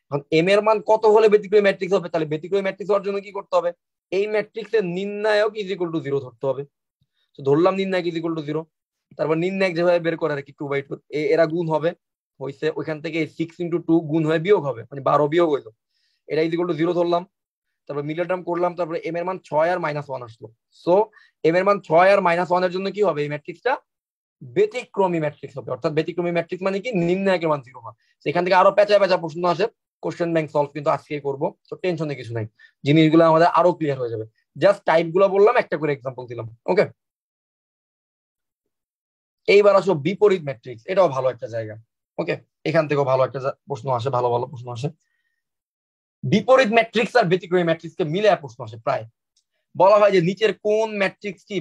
এখন এম এর মান কত হলে ব্যতিক্রমী ম্যাট্রিক্স হবে, তাহলে ব্যতিক্রমী ম্যাট্রিক্স হওয়ার জন্য কি করতে হবে, এই ম্যাট্রিক্সের নির্ণায়ক ইজ ইকুয়াল টু 0 ধরতে হবে। তো ধরলাম নির্ণায়ক ইজ ইকুয়াল টু 0, তারপর নির্ণায়ক যেভাবে বের করে আর কি 2/2 এরা গুণ হবে হইছে, ওইখান থেকে 6 × 2 গুণ হয়ে বিয়োগ হবে, মানে 12 বিয়োগ হইলো, এটা ইজ ইকুয়াল টু 0 ধরলাম। তারপর মিডল টার্ম করলাম, তারপরে এম এর মান 6 আর -1 আসলো। সো এম এর মান 6 আর -1 এর জন্য কি হবে, এই ম্যাট্রিক্সটা ব্যতিক্রমী ম্যাট্রিক্স হবে। অর্থাৎ ব্যতিক্রমী ম্যাট্রিক্স মানে কি, নির্ণায়কের মান 0 হয়। সেখান থেকে আরো পেঁচা পেঁচা প্রশ্ন আসে, কোশ্চেন ব্যাংক সলভ কিন্তু আজকে করবো, তো টেনশনে কিছু নাই, জিনিসগুলো আমাদের আরো ক্লিয়ার হয়ে যাবে। জাস্ট টাইপ গুলো বললাম, একটা করে এক্সাম্পল দিলাম। ওকে, এইবার আসো বিপরীত ম্যাট্রিক্স, এটাও ভালো একটা জায়গা। ওকে, এখান থেকেও ভালো একটা প্রশ্ন আসে, ভালো ভালো প্রশ্ন আসে। বিপরীত ম্যাট্রিক্স আর ব্যতিক্রমী ম্যাট্রিক্সকে মিলে প্রশ্ন আসে প্রায়। বলা হয় যে নিচের কোন ম্যাট্রিক্সটি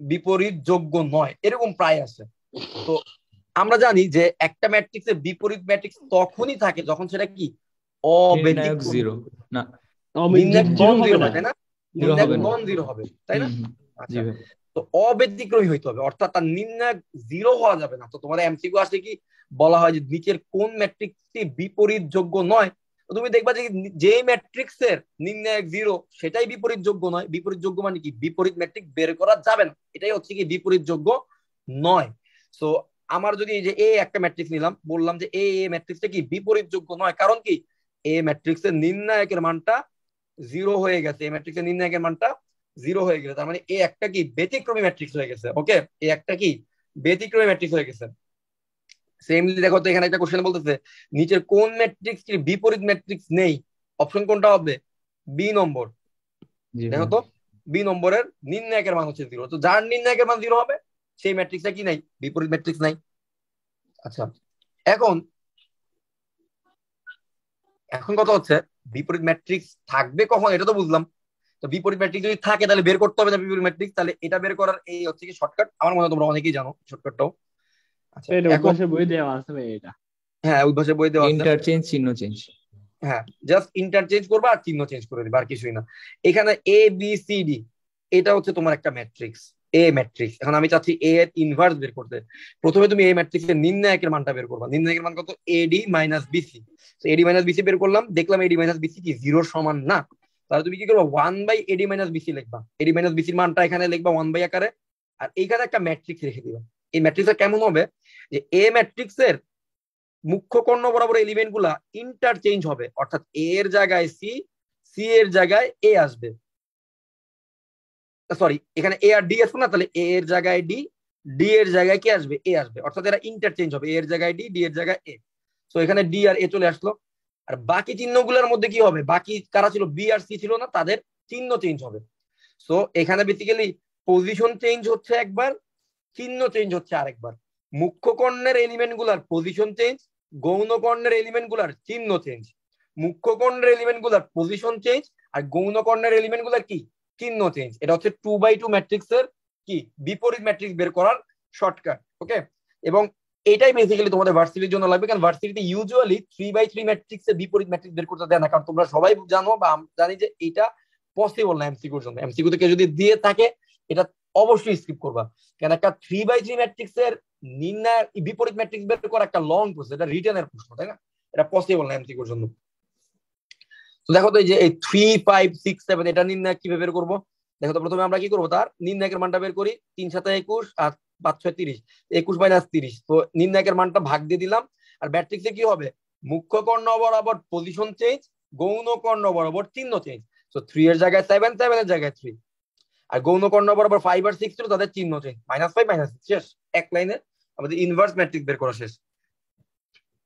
বিপরীত যোগ্য নয়, এরকম প্রায় আসে। তো আমরা জানি যে একটা ম্যাট্রিক্সের বিপরীত ম্যাট্রিক্স তখনই থাকে যখন সেটা কি নির্ণায়ক অব্যতিক্রমী, 0 না, নির্ণায়ক জিরো নন হবে জিরো না। হয়, তাই না? জিরো নির্ণায়ক হবে না। নন জিরো হবে, তাই না? জি আচ্ছা, ভাই। তো অব্যতিক্রমী হইতে হবে, অর্থাৎ তার নির্ণায়ক 0 হওয়া যাবে না। তো তোমার এমসিকিউ আসলে কি বলা হয় যে নিচের কোন ম্যাট্রিক্সটি বিপরীত যোগ্য নয়, তো তুমি দেখবা যে ম্যাট্রিক্সের নির্ণায়ক 0 সেটাই বিপরীত যোগ্য নয়। বিপরীত যোগ্য মানে কি, বিপরীত ম্যাট্রিক্স বের করা যাবে না, এটাই হচ্ছে কি বিপরীত যোগ্য নয়। সো আমার যদি এই যে এ একটা ম্যাট্রিক্স নিলাম, বললাম যে এ ম্যাট্রিক্সটা কি বিপরীত যোগ্য নয়, কারণ কি এ ম্যাট্রিক্সের নির্ণায়কের মানটা 0 হয়ে গেছে, এই ম্যাট্রিক্সের নির্ণায়কের মানটা 0 হয়ে গেছে, তার মানে এ একটা কি ব্যতিক্রমী ম্যাট্রিক্স হয়ে গেছে। ওকে, এ একটা কি ব্যতিক্রমী ম্যাট্রিক্স হয়ে গেছে। সেমলি দেখো তো এখানে একটা কোশ্চেন বলতেছে নিচের কোন ম্যাট্রিক্স কি বিপরীত ম্যাট্রিক্স নেই, অপশন কোনটা হবে, বি নম্বর। জি দেখো ভাই। তো বি নম্বরের নির্ণায়কের মান হচ্ছে 0, তো যার নির্ণায়কের মান 0 হবে সেই ম্যাট্রিক্সটা কি নাই, বিপরীত ম্যাট্রিক্স নাই। আচ্ছা, এখন এখন কথা হচ্ছে বিপরীত ম্যাট্রিক্স থাকবে কখন, এটা তো বুঝলাম। তো বিপরীত ম্যাট্রিক্স যদি থাকে তাহলে বের করতে হবে না বিপরীত ম্যাট্রিক্স, তাহলে এটা বের করার এই হচ্ছে কি শর্টকাট, আমার মনে হয় তোমরা অনেকেই জানো শর্টকাটটাও। আচ্ছা, এটা এখন অভ্যাসের বই দেওয়া আছে ভাই এটা। হ্যাঁ, অভ্যাসের বই দেওয়া আছে। ইন্টারচেঞ্জ, চিহ্ন চেঞ্জ। হ্যাঁ, জাস্ট ইন্টারচেঞ্জ করবা আর চিহ্ন চেঞ্জ করে দিবা, আর কিছুই না। এখানে এ বি সি ডি এটা হচ্ছে তোমার একটা ম্যাট্রিক্স, এ ম্যাট্রিক্স। এখন আমি চাচ্ছি এ এর ইনভার্স বের করতে। প্রথমে তুমি এই ম্যাট্রিক্সের নির্ণায়কের মানটা বের করবা। নির্ণায়কের মান কত, এডি মাইনাস বিসি। তো এডি মাইনাস বিসি বের করলাম, দেখলাম এডি মাইনাস বিসি কি 0 সমান না, তাহলে তুমি কি করবা 1/AD মাইনাস বিসি লিখবা। এডি মাইনাস বিসির মানটা এখানে লিখবা 1 আকারে, আর এইখানে একটা ম্যাট্রিক্স রেখে দিবা। এই ম্যাট্রিক্সটা কেমন হবে, যে এ ম্যাট্রিক্সের মুখ্য কর্ণ বরাবর এলিমেন্ট গুলা ইন্টারচেঞ্জ হবে, অর্থাৎ এ এর জায়গায় সি, সি এর জায়গায় এ আসবে। সরি, এখানে এ আর ডি আসবে না, তাহলে এ এর জায়গায় ডি, ডি এর জায়গায় কি আসবে, এ আসবে, অর্থাৎ এরা ইন্টারচেঞ্জ হবে, এ এর জায়গায় ডি, ডি এর জায়গায় এ। তো এখানে ডি আর এ চলে আসলো। আর বাকি চিহ্নগুলোর মধ্যে কি হবে, বাকি কারা ছিল, বি আর সি ছিল না, তাদের চিহ্ন চেঞ্জ হবে। সো এখানে বেসিক্যালি পজিশন চেঞ্জ হচ্ছে একবার, চিহ্ন চেঞ্জ হচ্ছে আরেকবার। মুখ্য কর্ণের এলিমেন্ট গুলার পজিশন চেঞ্জ, গৌণ কর্ণের এলিমেন্ট গুলার চিহ্ন চেঞ্জ। মুখ্য কর্ণের এলিমেন্ট গুলার পজিশন চেঞ্জ, আর গৌণ কর্ণের এলিমেন্ট গুলার কি চিহ্ন চেঞ্জ। এটা হচ্ছে 2/2 ম্যাট্রিক্স এর কি বিপরীত ম্যাট্রিক্স বের করার শর্টকাট। ওকে, এবং এটাই বেসিক্যালি তোমাদের ভার্সিটির জন্য লাগবে, কারণ ভার্সিটিতে ইউজুয়ালি 3/3 ম্যাট্রিক্স এর বিপরীত ম্যাট্রিক্স বের করতে দেয় না, কারণ তোমরা সবাই জানো বা জানি যে এটা পসিবল না এমসিকিউর জন্য। এমসিকিউ তে যদি দিয়ে থাকে এটা অবশ্যই স্কিপ করবা, কারণ একটা 3/3 ম্যাট্রিক্স এর নির্ণয় বিপরীত ম্যাট্রিক্স বের করা একটা লং প্রসেস, এটা রিটেনের প্রশ্ন, তাই না? এটা পসিবল না এমসিকিউর জন্য। তো দেখো তো এই যে এই 3, 5, 6, 7 এটা নির্ণয় কিভাবে বের করবো। দেখো তো প্রথমে আমরা কি করবো, তার নির্ণায়কের মানটা বের করি। 3 × 7 = 21 আর 5 × 6 = 30, 21 - 30। তো নির্ণায়কের মানটা ভাগ দিয়ে দিলাম। আর ম্যাট্রিক্সে কি হবে, মুখ্য কর্ণ বরাবর পজিশন চেঞ্জ, গৌণ কর্ণ বরাবর চিহ্ন চেঞ্জ। তো 3 এর জায়গায় 7, 7 এর জায়গায় 3। আর গৌণ কর্ণ বরাবর 5 আর 6 ছিল, তাদের চিহ্ন চেঞ্জ, -5 -6, শেষ। এক লাইনে আমাদের ইনভার্স ম্যাট্রিক্স বের করা শেষ।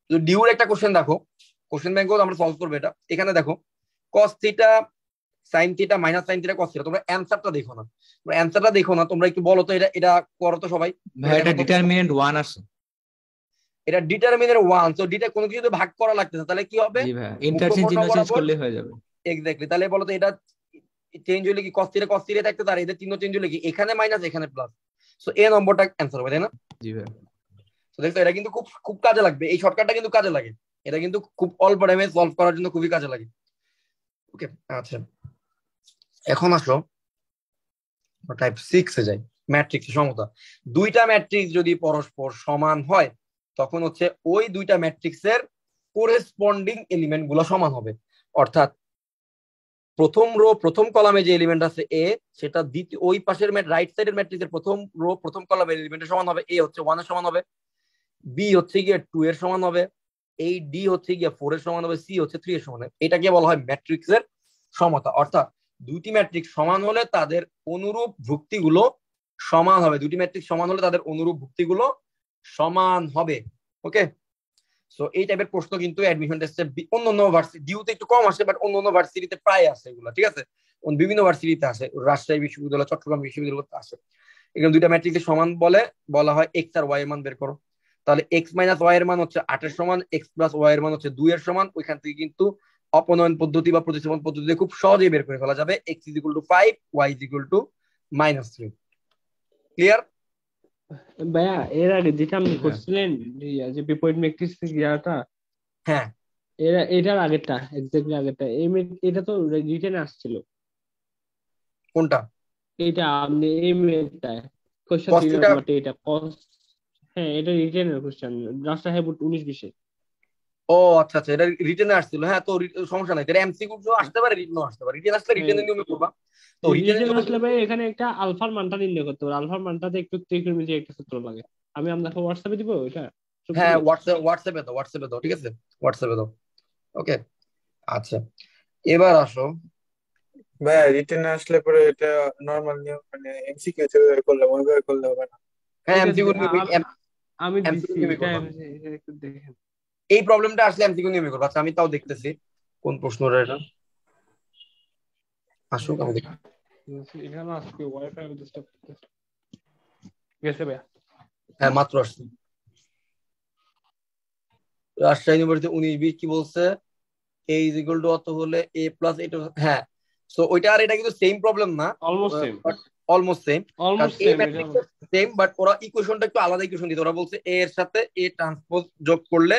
তো ডিউর একটা কোশ্চেন দেখো, কোশ্চেন ব্যাংকও আমরা সলভ করবো এটা। এখানে দেখো cos theta sin theta minus sin theta cos theta, তোমরা অ্যানসারটা দেখো না, তোমরা অ্যানসারটা দেখো না, তোমরা একটু বলো তো এটা এটা করো তো সবাই। ভাই এটা ডিটারমিনেন্ট 1 আসে। এটা ডিটারমিনেন্ট 1, সো ডিটা কোনো কিছু ভাগ করা লাগতেছে, তাহলে কি হবে, জি ভাই, ইন্টারচেঞ্জ চিহ্ন চেঞ্জ করলে হয়ে যাবে। এক্স্যাক্টলি। তাহলে বলো তো এটা চেঞ্জ হলে কি cos থিটা থাকতে, তার এদের চিহ্ন চেঞ্জ হলে কি এখানে মাইনাস এখানে প্লাস, সো এ নম্বরটা অ্যানসার হবে, তাই না? জি ভাই। তো দেখো এটা কিন্তু খুব খুব কাজে লাগবে, এই শর্টকাটটা কিন্তু কাজে লাগে, এটা কিন্তু খুব অল্প টাইমে সলভ করার জন্য খুবই কাজে লাগে। ওকে, আচ্ছা এখন আসো টাইপ 6 এ যাই, ম্যাট্রিক্সের সমতা। দুইটা ম্যাট্রিক্স যদি পরস্পর সমান হয় তখন হচ্ছে ওই দুইটা ম্যাট্রিক্সের কোরেসপন্ডিং এলিমেন্ট গুলো সমান হবে। অর্থাৎ প্রথম রো প্রথম কলামে যে এলিমেন্ট আছে এ, সেটা দ্বিতীয় ওই পাশের রাইট সাইডের ম্যাট্রিক্সের প্রথম রো প্রথম কলামের এলিমেন্টের সমান হবে। এ হচ্ছে 1 এর সমান হবে, বি হচ্ছে গিয়ে 2 এর সমান হবে, এই ডি হচ্ছে গিয়ে 4 এর সমান হবে, সি হচ্ছে 3 এর সমান হবে। এটাকে বলা হয় ম্যাট্রিক্সের সমতা। অর্থাৎ দুইটি ম্যাট্রিক্স সমান হলে তাদের অনুরূপ ভুক্তিগুলো সমান হবে, দুটি ম্যাট্রিক্স সমান হলে তাদের অনুরূপ ভুক্তিগুলো সমান হবে। ওকে, সো এই টাইপের প্রশ্ন কিন্তু অ্যাডমিশন টেস্টে অন্যান্য ভার্সিটি, ডিউতে একটু কম আসে বাট অন্যান্য ভার্সিটিতে প্রায় আসে এগুলো, ঠিক আছে? বিভিন্ন ভার্সিটিতে আসে, রাজশাহী বিশ্ববিদ্যালয়, চট্টগ্রাম বিশ্ববিদ্যালয়তে আসে। এখানে দুইটা ম্যাট্রিক্সের সমান বলে বলা হয় এক্স আর ওয়াই এর মান বের করো। তাহলে এক্স মাইনাস ওয়াই এর মান হচ্ছে 8 এর সমান, এক্স প্লাস ওয়াই এর মান হচ্ছে 2 এর সমান। ওইখান থেকে কিন্তু অপনয়ন পদ্ধতি বা প্রতিস্থাপন পদ্ধতিতে খুব সহজেই বের করে ফেলা যাবে x is equal to 5, y is equal to -3। Clear? ভাইয়া এর আগে যেটা আপনি হ্যাঁ করছিলেন যে বিপরীত ম্যাট্রিক্স ইয়াটা, হ্যাঁ, এটার আগেরটা এক্স্যাক্টলি আগেরটা এটা তো রিটেন আসছিল। কোনটা? এটা আপনি এই মেটটা কোশ্চেন cos 3 theta? নাম্বারটা এটা হ্যাঁ এটা রিটেনের কোশ্চেন রাজশাহী বোর্ড 19-20 এ। ও আচ্ছা আচ্ছা, এটা রিটেনে আসছিল। হ্যাঁ, তো সমস্যা নাই, এটা এমসিকিউ আসতে পারে, রিটেনও আসতে পারে। রিটেন আসলে রিটেনের নিয়মে করবা। তো রিটেনের রিটেন নিয়মে আসলে ভাই এখানে একটা আলফার মানটা নির্ণয় করতে হবে। আলফার মানটাতে একটু ত্রিকোণমিতির একটা সূত্র লাগে, আমি আপনাকে হোয়াটসঅ্যাপে দিব এটা হ্যাঁ, ছবিগুলো। হোয়াটসঅ্যাপে দাও, ঠিক আছে? হোয়াটসঅ্যাপে দাও। ওকে, আচ্ছা, এবার আসো। ভাইয়া রিটেন আসলে পরে এটা নর্মাল নিয়ম মানে এমসিকিউ করলে ওইভাবে করলে হবে না। হ্যাঁ, ঠিক আছে এমসিকিউ আমি দিচ্ছি নিয়মে এটা করবা। এটা একটু দেখেন। এই প্রবলেমটা আসলে এমসিকিউ নিয়মে করবা। আচ্ছা, আমি তাও দেখতেছি কোন প্রশ্নটা এটা। আসুক, আমি দেখি। এখানে আজকে ওয়াইফাই ডিস্টার্ব করতেছে। গেছে ভাইয়া। হ্যাঁ, মাত্র আসছে। রাজশাহী ইউনিভার্সিটি 19-20 কি বলছে? এ ইজ ইকুয়াল টু অত হলে এ প্লাস এটা। হ্যাঁ, সো ওইটা আর এটা কিন্তু সেম প্রবলেম না, অলমোস্ট সেম অলমোস্ট সেম। কারণ অলমোস্ট এ সেম এটা ম্যাট্রিক্স সেম, বাট ওরা ইকুয়েশনটা একটু আলাদা ইকুয়েশন দিতে। ওরা বলছে এ এর সাথে এ ট্রান্সপোজ যোগ করলে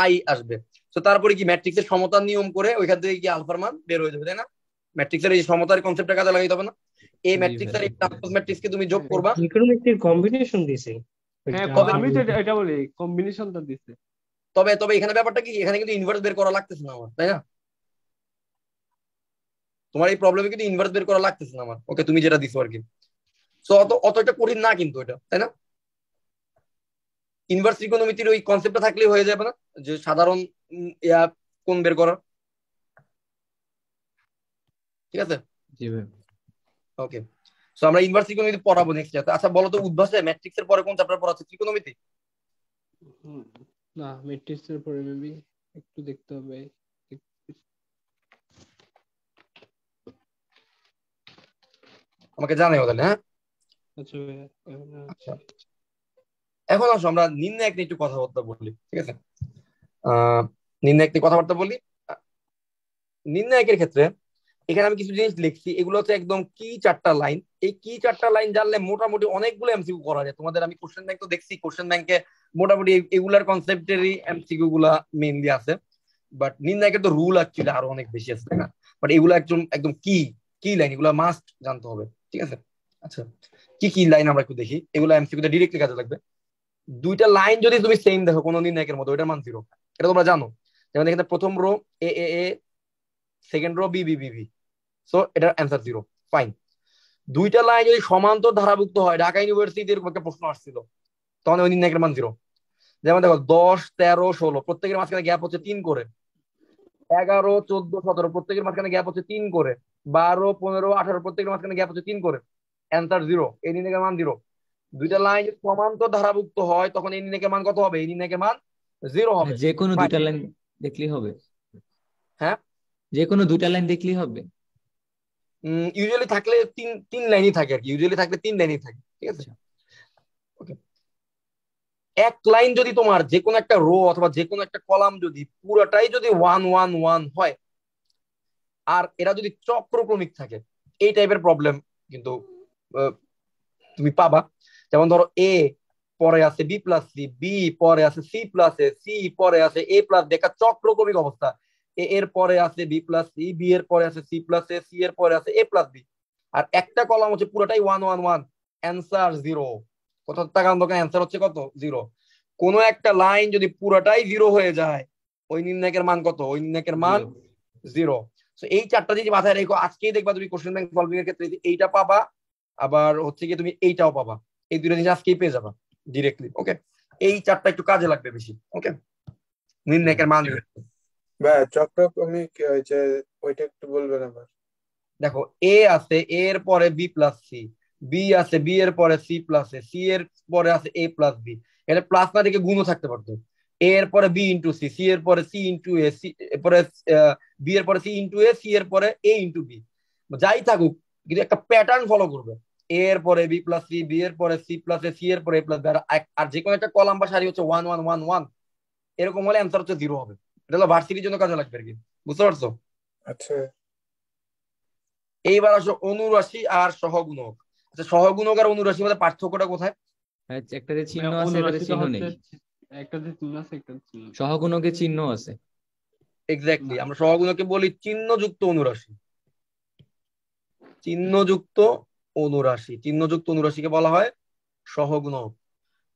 আই আসবে। তো তারপরে কি ম্যাট্রিক্সের সমতার নিয়ম করে ওইখান থেকে কি আলফার মান বের হয়ে যাবে, তাই না? ম্যাট্রিক্সের এই সমতার কনসেপ্টটা কাজে লাগাইতে হবে না? এই জি ম্যাট্রিক্স আর ভাই। এই ট্রান্সপোজ ম্যাট্রিক্সকে তুমি যোগ করবা। ত্রিকোণমিতির কম্বিনেশন দিছে হ্যাঁ তবে আমি তো এটা বলি কম্বিনেশনটা দিছে। তবে তবে এখানে ব্যাপারটা কি, এখানে কিন্তু ইনভার্স বের করা লাগতেছে না আমার, তাই না? তোমার এই প্রবলেমে কিন্তু ইনভার্স বের করা লাগতেছে না আমার। ওকে, তুমি যেটা দিছো আর কি। সো অত একটা কঠিন না কিন্তু এটা, তাই না? ইনভার্স ত্রিকোণমিতির ওই কনসেপ্টটা থাকলেই হয়ে যাবে না, যে সাধারণ কোণ বের করার। ঠিক আছে, জি ভাই। ওকে। সো আমরা ইনভার্স ত্রিকোণমিতি পড়াবো নেক্সট ক্লাসে। আচ্ছা বলো তো, উদ্ভাসে ম্যাট্রিক্সের পরে কোন চ্যাপ্টার পড়াচ্ছে? ত্রিকোণমিতি? না ম্যাট্রিক্সের পরে মেবি একটু দেখতে হবে। আমাকে জানাই তাহলে। হ্যাঁ, আচ্ছা ভাইয়া আচ্ছা, এখন আসো আমরা নির্ণায়ক নিয়ে একটু কথাবার্তা বলি, ঠিক আছে? নির্ণায়ক নিয়ে কথাবার্তা বলি। নির্ণায়কের ক্ষেত্রে এখানে আমি কিছু জিনিস লিখছি, এগুলো হচ্ছে একদম কি 4টা লাইন। এই কি 4টা লাইন জানলে মোটামুটি অনেকগুলো এমসিকিউ করা যায়। তোমাদের আমি কোশ্চেন ব্যাংক তো দেখছি, কোশ্চেন ব্যাংকে মোটামুটি এগুলার কনসেপ্টেরই এমসিকিউ গুলা মেইনলি আছে। বাট নির্ণায়কের তো রুল অ্যাকচুয়ালি আরো অনেক বেশি আছে, তাই না? বাট এগুলো একদম কি কি লাইন, এগুলো মাস্ট জানতে হবে, ঠিক আছে? আচ্ছা, কি কি লাইন আমরা একটু দেখি, এগুলো এমসিকিউ তে ডিরেক্টলি কাজে লাগবে। দুইটা লাইন যদি তুমি সেম দেখো কোনো নির্ণায়কের মধ্যে, ওইটার মান 0, এটা তোমরা জানো। যেমন এখানে প্রথম row A A A, second row B B B B, so এটার অ্যান্সার 0। ফাইন। দুইটা লাইন যদি সমান্তর ধারাভুক্ত হয়, ঢাকা ইউনিভার্সিটির এরকম একটা প্রশ্ন আসছিল, তখন ওই নির্ণায়কের মান 0। যেমন দেখো 10, 13, 16 প্রত্যেকের মাঝখানে গ্যাপ হচ্ছে 3 করে, 11, 14, 17 প্রত্যেকের মাঝখানে গ্যাপ হচ্ছে 3 করে, 12, 15, 18 প্রত্যেকের মাঝখানে গ্যাপ হচ্ছে 3 করে। অ্যান্সার 0, এই নির্ণায়কের মান 0। দুইটা লাইন যদি সমান্তর ধারাভুক্ত হয় তখন এই নির্ণায়কের মান কত হবে? এই নির্ণায়কের মান 0 হবে। যে কোনো Fine. দুইটা লাইন দেখলেই হবে? হ্যাঁ, যে কোনো দুইটা লাইন দেখলেই হবে? ইউজুয়ালি থাকলে তিন লাইনই থাকে আর কি, ইউজুয়ালি থাকলে 3 লাইনই থাকে, ঠিক আছে? ওকে, এক লাইন যদি তোমার যে কোনো একটা রো অথবা যে কোনো একটা কলাম যদি পুরোটাই যদি 1 1 1 হয়, আর এরা যদি চক্রক্রমিক থাকে, এই টাইপের প্রবলেম কিন্তু তুমি পাবা। যেমন ধরো এ পরে আছে বি প্লাস সি, বি পরে আছে সি প্লাস এ, সি পরে আছে এ প্লাস বি, একটা চক্রক্রমিক অবস্থা। এ এর পরে আছে বি প্লাস সি, বি এর পরে আছে সি প্লাস এ, সি এর পরে আছে এ প্লাস বি। আর একটা কলাম হচ্ছে পুরোটাই 1 1 1, অ্যান্সার 0। কত টাকা দোকান অ্যান্সার হচ্ছে কত? 0। কোন একটা লাইন যদি পুরোটাই 0 হয়ে যায়, ওই নির্ণায়কের মান কত? ওই নির্ণায়কের মান 0। তো এই চারটা জিনিস মাথায় রেখো, আজকেই দেখবা তুমি কোশ্চেন ব্যাংক সলভিং এর ক্ষেত্রে এইটা পাবা, আবার হচ্ছে কি তুমি এইটাও পাবা। এই দুটো জিনিস আজকেই পেয়ে যাবা ডিরেক্টলি। ওকে, এই চারটা একটু কাজে লাগবে বেশি। ওকে, নির্ণায়কের মান। ভাই চক্রক্রমিক কি হয়েছে ওইটা একটু বলবেন আবার? দেখো, এ আছে, এ এর পরে বি প্লাস সি, বি আছে, বি এর পরে সি প্লাস এ, সি এর পরে আছে এ প্লাস বি। এটা প্লাস না থেকে গুণও থাকতে পারতো। এ এর পরে বি ইন্টু সি, সি এর পরে সি ইন্টু এ, সি এর পরে বি এর পরে সি ইন্টু এ, সি এর পরে এ ইন্টু বি। যাই থাকুক, কিন্তু একটা প্যাটার্ন ফলো করবে। এ এর পরে বি প্লাস সি, বি এর পরে সি প্লাস এ, সি এর পরে এ প্লাস বি। আর যে কোনো একটা কলাম বা সারি হচ্ছে 1 1 1 1, এরকম হলে অ্যান্সার হচ্ছে 0 হবে। এটা হলো ভার্সিটির জন্য কাজে লাগবে আর কি, বুঝতে পারছো? আচ্ছা এইবার আসো অনুরাশি আর সহগুণক। আচ্ছা, সহগুণক আর অনুরাশির মধ্যে পার্থক্যটা কোথায়? একটাতে চিহ্ন আছে, একটাতে অনুরাশিটা চিহ্ন হচ্ছে নেই। একটাতে চিহ্ন আছে, একটাতে চিহ্ন নেই। সহগুণকে চিহ্ন আছে। এক্স্যাক্টলি, না। আমরা সহগুণকে বলি চিহ্নযুক্ত অনুরাশি। চিহ্নযুক্ত অনুরাশি, চিহ্নযুক্ত অনুরাশিকে বলা হয় সহগুণক।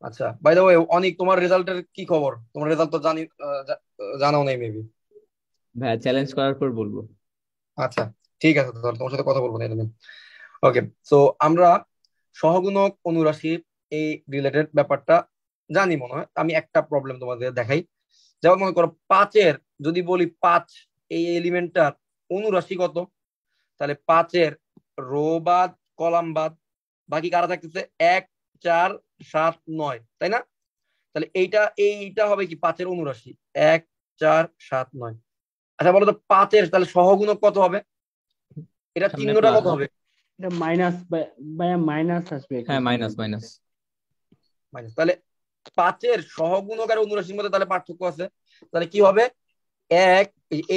আচ্ছা, বাই দ্য ওয়ে অনেক, তোমার রেজাল্টের কি খবর? তোমার রেজাল্ট তো জানাও নেই মেবি। ভাইয়া চ্যালেঞ্জ করার পর বলবো। আচ্ছা ঠিক আছে, তাহলে তোমার সাথে কথা বলবো না এটা নিয়ে। ওকে, সো আমরা সহগুণক অনুরাশি এই রিলেটেড ব্যাপারটা জানি মনে হয়। আমি একটা প্রবলেম তোমাদের দেখাই। যেমন মনে করো 5-এর, যদি বলি 5 এই এলিমেন্টটার অনুরাশি কত, তাহলে 5-এর রো বাদ কলাম বাদ বাকি কারা থাকতেছে? 1 4 7 9, তাই না? তাহলে এইটা হবে কি 5-এর অনুরাশি, 1 4 7 9। আচ্ছা বলো তো 5-এর তাহলে সহগুণক কত হবে? এটা সামনে চিহ্নটা প্লাস। কত হবে? এটা মাইনাস, ভাইয়া মাইনাস আসবে হ্যাঁ, এখানে। Minus minus. মাইনাস। তাহলে 5-এর সহগুণক আর অনুরাশির মধ্যে তাহলে পার্থক্য আছে। তাহলে কি হবে? এক,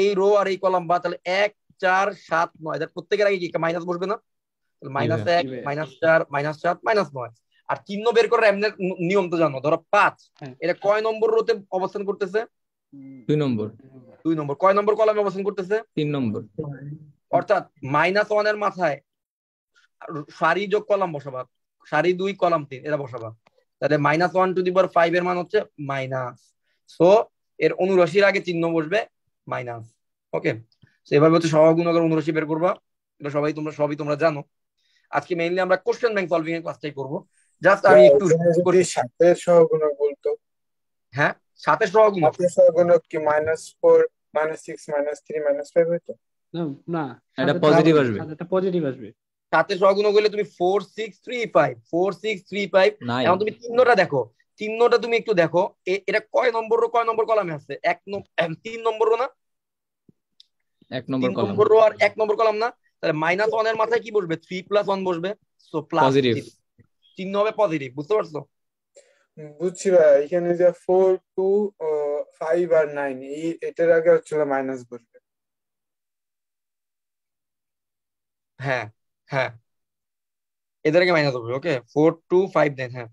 এই রো আর এই কলাম বা, তাহলে 1 4 7 9, প্রত্যেকের আগে কি মাইনাস বসবে না? মাইনাস ভাইয়া। 1 মাইনাস 4 মাইনাস 7 মাইনাস 9। আর চিহ্ন বের করার এমনি নিয়ম তো জানো। ধরো 5, হ্যাঁ। এটা কয় নম্বর রোতে অবস্থান করতেছে? 2 নম্বর। 2 নম্বর। কয় নম্বর কলামে অবস্থান করতেছে? 3 নম্বর। অর্থাৎ -1 এর মাথায় সারি যোগ কলাম বসাবা, সারি 2 কলাম 3 এটা বসাবা। তাহলে -1⁵ এর মান হচ্ছে মাইনাস। সো এর অনুরাশির আগে চিহ্ন বসবে মাইনাস। ওকে, এভাবে হচ্ছে সহগুণক আর অনুরাশি বের করবা। এটা সবই তোমরা জানো। আজকে মেইনলি আমরা কোশ্চেন ব্যাংক সলভিং এর ক্লাসটাই করবো। জাস্ট আমি ভাই একটু এখানে যদি 7-এর সহগুণক বলতো? হ্যাঁ, 7-এর সহগুণক 7-এর সহগুণক কি -4 -6 -3 -5 হইতো? না, এটা সাথে পজিটিভ তো- আসবে। সাথে একটা পজিটিভ আসবে। 7-এর সহগুণক হলে তুমি 4 6 3 5 4 6 3 5। নাই। এখন তুমি চিহ্নটা দেখো, চিহ্নটা তুমি একটু দেখো, এটা কয় নম্বর রো কয় নম্বর কলামে আছে? 3 নম্বর রো না? 1 নম্বর 3 কলাম। নম্বর রো আর 1 নম্বর কলাম না? তাহলে -1 এর মাথায় কি বসবে? 3 + 1 বসবে। So plus positive. চিহ্ন হবে পজিটিভ, বুঝতে পারছো? বুঝছি ভাই, এখানে যে 4 2 5 আর 9 এটার আগে হচ্ছিল মাইনাস বসবে। হ্যাঁ হ্যাঁ, এদের আগে মাইনাস হবে। ওকে, 4 2 5 9, হ্যাঁ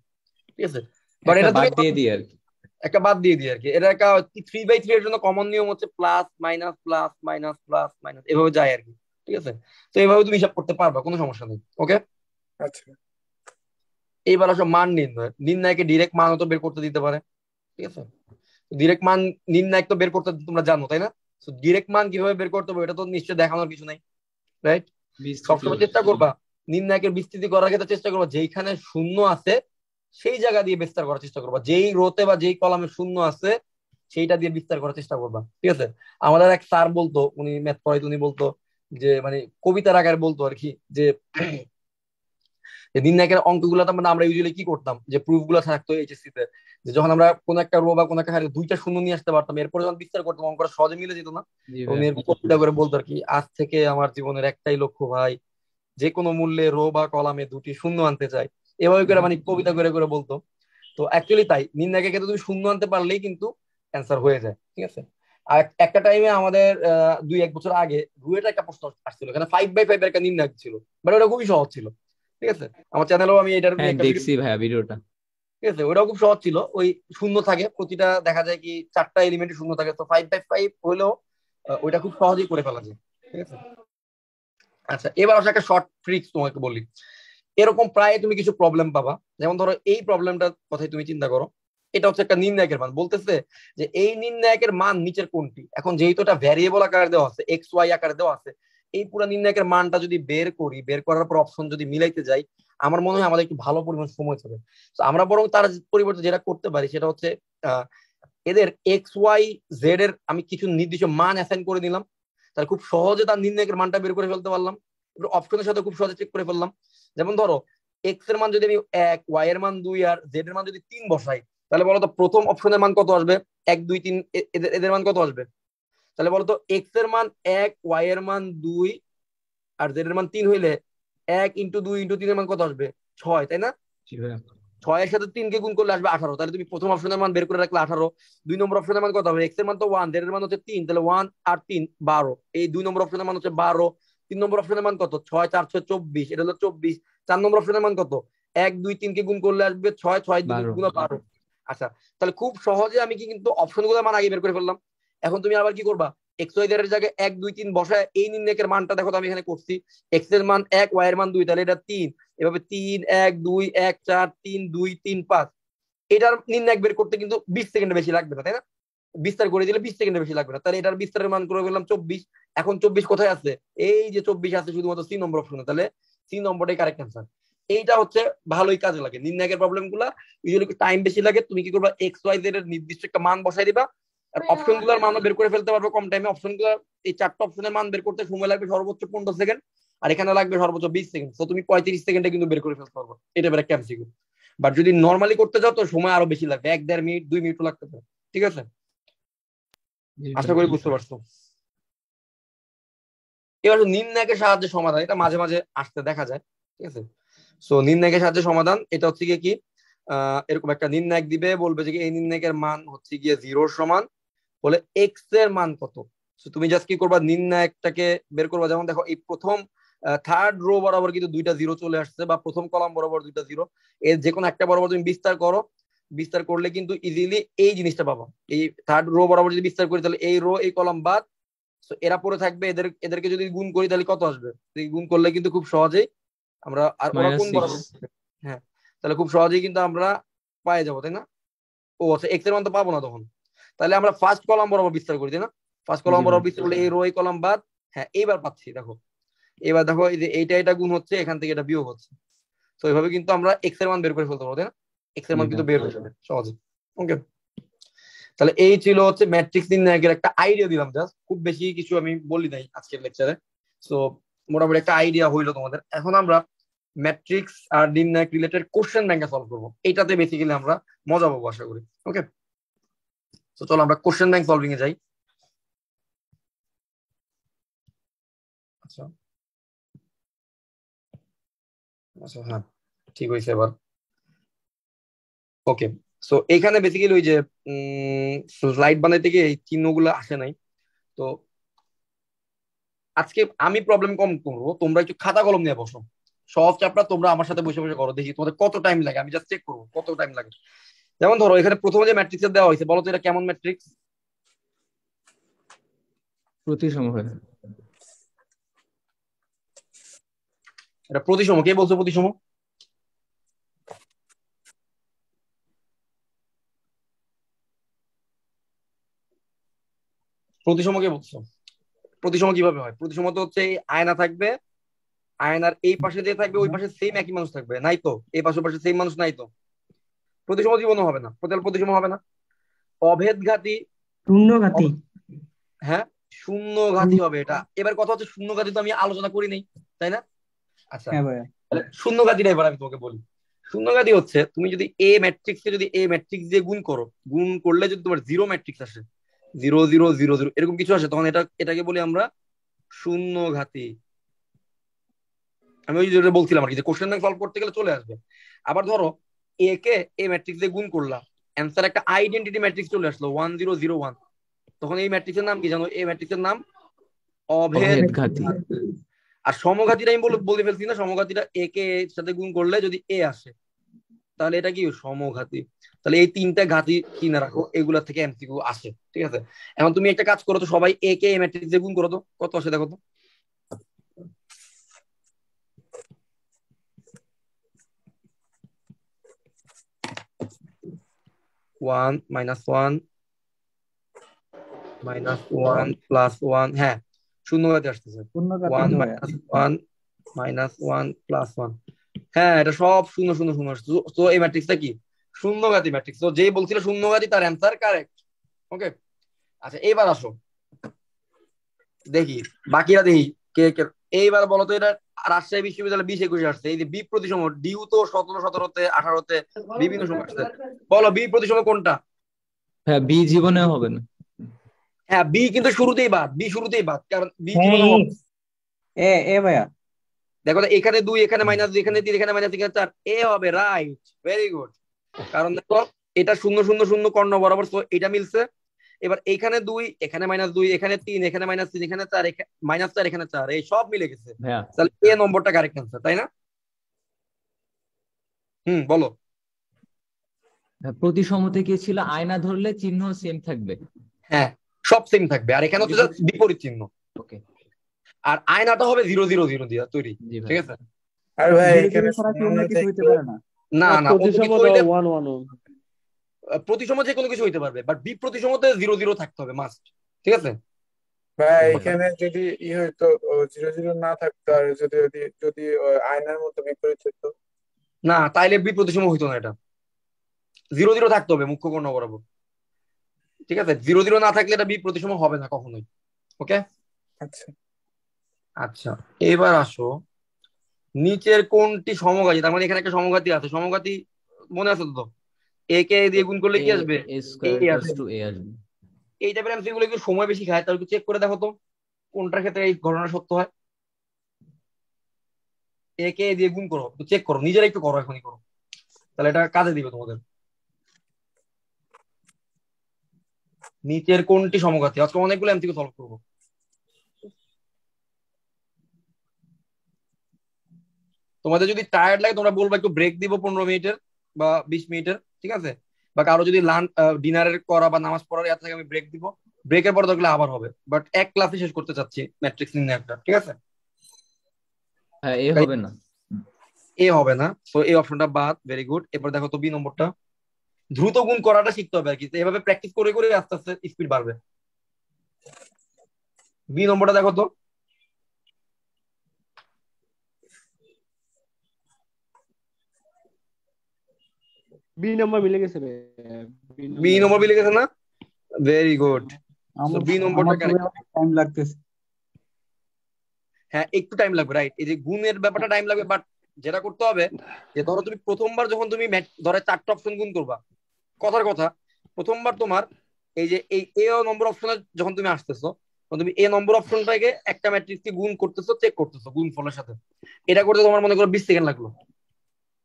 ঠিক আছে। বাট একটা এটা তুমি বাদ দিয়ে দিই আর কি। একটা বাদ দিয়ে দিই আর কি। এটা একটা 3/3 এর জন্য কমন নিয়ম হচ্ছে plus minus plus minus plus minus, এভাবে যায় আর কি। ঠিক আছে, তো এইভাবে তুমি হিসাব করতে পারবা, কোনো সমস্যা নেই। ওকে, আচ্ছা এইবার আসো মান নির্ণয়। নির্ণয়কে ডিরেক্ট মান তো বের করতে দিতে পারে, ঠিক আছে? ডিরেক্ট মান নির্ণয় তো বের করতে তোমরা জানো, তাই না? তো ডিরেক্ট মান কিভাবে বের করতে হবে এটা তো নিশ্চয়ই দেখানোর কিছু নাই, রাইট? সবসময় চেষ্টা করবা নির্ণায়কের বিস্তৃতি করার ক্ষেত্রে চেষ্টা করবা যেইখানে শূন্য আছে সেই জায়গা দিয়ে বিস্তার করার চেষ্টা করবা। যেই রোতে বা যেই কলামে শূন্য আছে সেইটা দিয়ে বিস্তার করার চেষ্টা করবা, ঠিক আছে? আমাদের এক স্যার বলতো, উনি ম্যাথ পড়াইতো, উনি বলতো যে মানে কবিতার আকারে বলতো আর কি, যে নির্ণায়কের অঙ্কগুলো মানে আমরা ইউজুয়ালি কি করতাম, যে প্রুফ গুলো থাকতো এইচএসসি তে, যে যখন আমরা কোন একটা রো বা কোন একটা হারে 2টা শূন্য নিয়ে আসতে পারতাম, এরপরে যখন বিস্তার করতাম অঙ্কটা সহজে মিলে যেত না। জি উনি ভাইয়া। কবিতা করে বলতো আর কি, আজ থেকে আমার জীবনের একটাই লক্ষ্য ভাই, যে কোনো মূল্যে রো বা কলামে 2টি শূন্য আনতে চাই। এভাবে করে মানে কবিতা করে করে বলতো। তো অ্যাকচুয়ালি তাই, নির্ণায়কের ক্ষেত্রে তুমি শূন্য আনতে পারলেই কিন্তু অ্যান্সার হয়ে যায়, ঠিক আছে? আর একটা টাইমে আমাদের 2-1 বছর আগে রুয়েটা একটা প্রশ্ন আসছিল, এখানে 5/5 এর একটা নির্ণায়ক ছিল, বাট ওটা খুবই সহজ ছিল, ঠিক আছে? আমার চ্যানেলেও আমি এটার হ্যাঁ, একটা ভিডিও, দেখছি ভাইয়া ভিডিওটা। ঠিক আছে? ওটাও খুব সহজ ছিল। ওই শূন্য থাকে প্রতিটা, দেখা যায় কি 4টা এলিমেন্টে শূন্য থাকে, তো 5/5 হলেও ওইটা খুব সহজেই করে ফেলা যায়, ঠিক আছে? আচ্ছা, এবার আসলে একটা শর্ট ট্রিক্স তোমাকে বলি। এরকম প্রায় তুমি কিছু প্রবলেম পাবা, যেমন ধরো এই প্রবলেমটার কথাই তুমি চিন্তা করো। এটা হচ্ছে একটা নির্ণায়কের মান, বলতেছে যে এই নির্ণায়কের মান নিচের কোনটি। এখন যেহেতু এটা ভ্যারিয়েবল আকারে দেওয়া আছে, এক্স ওয়াই আকারে দেওয়া আছে, এই পুরো নির্ণায়কের মানটা যদি বের করি, বের করার পর অপশন যদি মিলাইতে যাই, আমার মনে হয় আমাদের একটু ভালো পরিমাণ সময় যাবে। তো আমরা বরং তার পরিবর্তে যেটা করতে পারি সেটা হচ্ছে আহ, এদের এক্স ওয়াই জেড এর আমি কিছু নির্দিষ্ট মান অ্যাসাইন করে নিলাম, তাহলে খুব সহজে তার নির্ণায়কের মানটা বের করে ফেলতে পারলাম। অপশনের সাথে খুব সহজে চেক করে ফেললাম। যেমন ধরো এক্স এর মান যদি আমি 1, ওয়াই এর মান 2 আর জেড এর মান যদি 3 বসাই, তাহলে বলতো প্রথম অপশনের মান কত আসবে? 1, 2, 3, এদের মান কত আসবে? তাহলে বলতো এক্স এর মান 1, ওয়াই এর মান 2 আর জেড এর মান 3 হইলে 1 ইন্টু 2 ইন্টু 3 এর মান কত আসবে? 6, তাই না? জি ভাইয়া। 6 এর সাথে 3 কে গুণ করলে আসবে 18। তাহলে তুমি প্রথম অপশনের মান বের করে রাখলে 18। 2 নম্বর অপশনের মান কত হবে? এক্স এর মান তো 1, জেড এর মান হচ্ছে 3, তাহলে 1 আর 3 12। এই 2 নম্বর অপশনের মান হচ্ছে 12। 3 নম্বর অপশনের মান কত? 6, 4, 6, 24, এটা হলো 24। 4 নম্বর অপশনের মান কত? 1, 2, 3 কে গুণ করলে আসবে 6, 6 2 12। গুণ 12। আচ্ছা, তাহলে খুব সহজে আমি কি কিন্তু অপশনগুলোর মান আগে বের করে ফেললাম। এখন তুমি আবার কি করবা? এক্স ওয়াই জেড এর জায়গায় 1, 2, 3 বসায় এই নির্ণায়কের মানটা দেখো তো আমি এখানে করছি। এক্স এর মান 1, ওয়াই এর মান 2, তাহলে এটা 3। এভাবে 3, 1, 2, 1, 4, 3, 2, 3, 5। এটার নির্ণায়ক বের করতে কিন্তু 20 সেকেন্ড বেশি লাগবে না, তাই না? বিস্তার করে দিলে 20 সেকেন্ড বেশি লাগবে না। তাহলে এটার বিস্তারের মান করে ফেললাম 24। এখন 24 কোথায় আছে? এই যে 24 আছে শুধুমাত্র সি নম্বর অপশনে, তাহলে সি নম্বরটাই কারেক্ট অ্যান্সার। এইটা হচ্ছে ভালোই কাজে লাগে। নির্ণায়কের প্রবলেম গুলা ইউজুয়ালি একটু টাইম বেশি লাগে। তুমি কি করবা? এক্স ওয়াই জেড এর নির্দিষ্ট একটা মান বসাই দিবা, আর অপশন গুলার মান বের করে ফেলতে পারবে কম টাইমে। অপশন গুলা এই 4টা অপশনের মান বের করতে সময় লাগবে সর্বোচ্চ 15 সেকেন্ড, আর এখানে লাগবে সর্বোচ্চ 20 সেকেন্ড। তো তুমি 35 সেকেন্ডে কিন্তু বের করে ফেলতে পারবো। এটা বের একটা এমসিকিউ। বাট যদি নর্মালি করতে যাও তো সময় আরো বেশি লাগবে, 1-1.5 মিনিট 2 মিনিটও লাগতে পারে। ঠিক আছে, জি আশা ভাইয়া। করি বুঝতে পারছো। এবার নির্ণায়কের সাহায্যে সমাধান, এটা মাঝে মাঝে আসতে দেখা যায়। ঠিক আছে, সো নির্ণায়কের সাহায্যে সমাধান এটা হচ্ছে গিয়ে কি, এরকম একটা নির্ণায়ক দিবে, বলবে যে এই নির্ণায়কের মান হচ্ছে গিয়ে 0 সমান বলে এক্স এর মান কত। So, তুমি জাস্ট কি করবা? নির্ণায়কটাকে বের করবা। যেমন দেখো এই প্রথম থার্ড রো বরাবর কিন্তু 2টা জিরো চলে আসছে, বা প্রথম কলাম বরাবর 2টা জিরো। এর যে কোনো একটা বরাবর তুমি বিস্তার করো, বিস্তার করলে কিন্তু ইজিলি এই জিনিসটা পাবা। এই থার্ড রো বরাবর যদি বিস্তার করি, তাহলে এই রো এই কলাম বাদ, তো এরা পরে থাকবে। এদেরকে যদি গুণ করি তাহলে কত আসবে? গুণ করলে কিন্তু খুব সহজেই আমরা, আর ওরা কোন -6। বরাবর? হ্যাঁ, তাহলে খুব সহজেই কিন্তু আমরা পায়ে যাবো, তাই না? ও আচ্ছা, এক্স এর মান তো পাবো না তখন। তাহলে আমরা ফার্স্ট কলাম বরাবর বিস্তার করি, তাই না? ফার্স্ট কলাম জি বরাবর ভাইয়া। বিস্তার করলে এই রো এই কলাম বাদ। হ্যাঁ, এইবার পাচ্ছি দেখো। এবার দেখো এই যে এইটা এটা গুণ হচ্ছে, এখান থেকে এটা বিয়োগ হচ্ছে। তো এইভাবে কিন্তু আমরা এক্স এর মান বের করে ফেলতে পারবো, তাই না? এক্স এর জি মান কিন্তু ভাইয়া। বের হয়ে যাবে সহজে। ওকে, তাহলে এই ছিল হচ্ছে ম্যাট্রিক্স নির্ণায়কের একটা আইডিয়া দিলাম, জাস্ট খুব বেশি কিছু আমি বলি নাই আজকের লেকচারে। সো মোটামুটি একটা আইডিয়া হইলো তোমাদের। এখন আমরা ম্যাট্রিক্স আর নির্ণায়ক রিলেটেড কোশ্চেন ব্যাংকে সলভ করবো। এইটাতে বেসিক্যালি আমরা মজা পাবো আশা করি। ওকে, তো চলো আমরা কোশ্চেন ব্যাংক সলভিং এ যাই। আচ্ছা আচ্ছা, হ্যাঁ ঠিক হয়েছে এবার। ওকে, সো এখানে বেসিক্যালি ওই যে স্লাইড বানাইতে গিয়ে এই চিহ্নগুলো আসে নাই। তো আজকে আমি প্রবলেম কম করবো, তোমরা একটু খাতা কলম নিয়ে বসো। সহজ চ্যাপ্টার তোমরা আমার সাথে বসে বসে করো, দেখি তোমাদের কত টাইম লাগে। আমি জাস্ট চেক করবো কত টাইম লাগে। যেমন ধরো এখানে প্রথমে যে ম্যাট্রিক্স দেওয়া হয়েছে, বলো তো এটা কেমন ম্যাট্রিক্স? প্রতিসম ভাইয়া। এটা প্রতিসম। কে বলছো প্রতিসম? প্রতিসম কে বলছো? প্রতিসম কিভাবে হয়? প্রতিসম তো হচ্ছে এই আয়না থাকবে, আয়নার এই পাশে যে থাকবে ওই পাশে সেম একই মানুষ থাকবে, নাই তো? এই পাশে পাশে সেম মানুষ নাই তো, প্রতিসম জীবনও হবে না। প্রতিসম হবে না। অভেদঘাতী, শূন্যঘাতী। হ্যাঁ শূন্যঘাতী হবে এটা। এবার কথা হচ্ছে শূন্যঘাতী তো আমি আলোচনা করি নাই, তাই না? আচ্ছা, হ্যাঁ ভাইয়া। তাহলে শূন্যঘাতীটা এবার আমি তোমাকে বলি। শূন্যঘাতী হচ্ছে তুমি যদি এ ম্যাট্রিক্স কে যদি এ ম্যাট্রিক্স দিয়ে গুণ করো, গুণ করলে যদি তোমার জিরো ম্যাট্রিক্স আসে, 0, 0, 0, 0 এরকম কিছু আসে, তখন এটাকে বলি আমরা শূন্যঘাতী। আমি ওই যেটা বলছিলাম আর কি, যে কোশ্চেন ব্যাংক সলভ করতে গেলে চলে আসবে। আবার ধরো এ কে এ ম্যাট্রিক্স দিয়ে গুণ করলাম, অ্যান্সার একটা আইডেন্টিটি ম্যাট্রিক্স চলে আসলো 1, 0, 0, 1। তখন এই ম্যাট্রিক্সের নাম কি জানো? এই ম্যাট্রিক্সের নাম অভেদ। অভেদঘাতী। আর সমঘাতীটা আমি বলে ফেলছি না, সমঘাতীটা এ কে এর সাথে গুণ করলে যদি এ আসে, তাহলে এটা কি সমঘাতী। তাহলে এই 3টা ঘাতী কিনে রাখো, এগুলা থেকে এমসিকিউ আসে। ঠিক আছে, এখন তুমি একটা কাজ করো তো, সবাই এ কে এ ম্যাট্রিক্স দিয়ে গুণ করো তো, কত আসে দেখো তো। 1 -1 -1 +1, হ্যাঁ শূন্যঘাতে আসতেছে। শূন্যঘাতে 1 তো ভাইয়া। -1 -1 +1, হ্যাঁ এটা সব শূন্য শূন্য শূন্য আসছে। তো এই ম্যাট্রিক্সটা কি? শূন্যঘাতী ম্যাট্রিক্স। তো যেই বলছিল শূন্যঘাতী তার অ্যান্সার কারেক্ট। ওকে, আচ্ছা এইবার আসো দেখি বাকিরা দেখি কে কে। এইবার বলো তো এটা রাজশাহী বিশ্ববিদ্যালয় 20-21 আসছে, এই যে বি প্রতিসম ডিউ তো 17-17-তে 18-তে বিভিন্ন সময় আসছে। বলো বি প্রতিসম কোনটা? হ্যাঁ, বি জীবনেও হবে না। হ্যাঁ বি কিন্তু শুরুতেই বাদ, বি শুরুতেই বাদ, কারণ বি হ্যাঁ জীবনে হবে। এ ভাইয়া। দেখো তো এখানে 2, এখানে -2, এখানে 3, এখানে -3, এখানে 4, এ হবে রাইট, ভেরি গুড। কারণ দেখো এটা 0-0-0 কর্ণ বরাবর, তো এটা মিলছে। এবার এইখানে 2, এখানে -2, এখানে 3, এখানে -3, এখানে 4, -4, এখানে 4, এই সব মিলে গেছে। হ্যাঁ, তাহলে এ নম্বরটা কারেক্ট অ্যান্সার, তাই না? বলো। প্রতিসম থেকে ছিল আয়না ধরলে চিহ্ন সেম থাকবে। হ্যাঁ সব সেম থাকবে, আর এখানে হচ্ছে just বিপরীত চিহ্ন। ওকে, আর আয়নাটা হবে 0-0-0 দিয়ে তৈরি, জি ভাই। ঠিক আছে? আর ভাই ধীরে এখানে ধীরে ছাড়া কি অন্য শূন্য কিছু হইতে থেকে পারে না? না না, অন্য প্রতিসম কিছু তো হইলে 1-1 প্রতিসম যে কোনো কিছু হইতে পারবে, বাট বি প্রতিসমতে 0-0 থাকতে হবে মাস্ট, ঠিক আছে? ভাই Okay. এখানে যদি হইতো 0-0 না থাকতো, আর যদি যদি যদি আয়নার মতো বিপরীত হতো। না তাইলে বি প্রতিসম হইতো না, এটা 0-0 থাকতে হবে মুখ্য কর্ণ বরাবর, ঠিক আছে? 0-0 না থাকলে এটা বি প্রতিসম হবে না কখনোই। ওকে, আচ্ছা আচ্ছা এবার আসো নিচের কোনটি সমঘাতী, তার মানে এখানে একটা সমঘাতী আছে, সমঘাতী মনে আছে তো? এ কে এ দিয়ে গুণ করলে কি আসবে? এ এ স্কয়ার ইকুয়ালস আসবে। টু এ আসবে। এই টাইপের এমসিকিউ গুলো একটু সময় বেশি খায়, তাহলে একটু চেক করে দেখো তো কোনটার ক্ষেত্রে এই ঘটনা সত্য হয়। এ কে এ দিয়ে গুণ করো, একটু চেক করো, নিজেরা একটু করো, এখনই করো, তাহলে এটা কাজে দিবে তোমাদের। নিচের কোনটি সমঘাতী, আজকে অনেকগুলো এমসিকিউ সলভ করবো। তোমাদের যদি টায়ার্ড লাগে তোমরা বলবা একটু ব্রেক দিব 15 মিনিটের বা 20 মিনিটের, ঠিক আছে? বা কারো যদি লাঞ্চ ডিনারের করা বা নামাজ পড়ার ইচ্ছা থাকে আমি ব্রেক দিব, ব্রেকের পর দেখলে আবার হবে, বাট এক ক্লাসে শেষ করতে চাচ্ছি ম্যাট্রিক্স নির্ণয়টা, ঠিক আছে? হ্যাঁ, এ হবে না। এ হবে না, তো এই অপশনটা বাদ, ভেরি গুড। এরপর দেখো তো বি নম্বরটা, দ্রুত গুণ করাটা শিখতে হবে আর কি, তো এভাবে প্র্যাকটিস করে করে আস্তে আস্তে স্পিড বাড়বে। বি নম্বরটা দেখো তো, বি নাম্বার মিলে গেছে রে। বি নম্বর মিলে গেছে না? Very good. আমার বি নম্বরটা আমার তো কারেক্ট। অনেক টাইম লাগতেছে। হ্যাঁ একটু টাইম লাগবে, রাইট, এই যে গুণের ব্যাপারটা টাইম লাগবে, বাট যেটা করতে হবে যে ধরো তুমি প্রথমবার যখন তুমি ধরো 4টা অপশন গুণ করবা, কথার কথা, প্রথমবার তোমার এই যে এই এ নম্বর অপশনে যখন তুমি আসতেছো, তখন তুমি এ নম্বর অপশনটাকে একটা ম্যাট্রিক্সকে গুণ করতেছো, চেক করতেছো গুণ ফলের সাথে, এটা করতে তোমার মনে করো 20 সেকেন্ড লাগলো।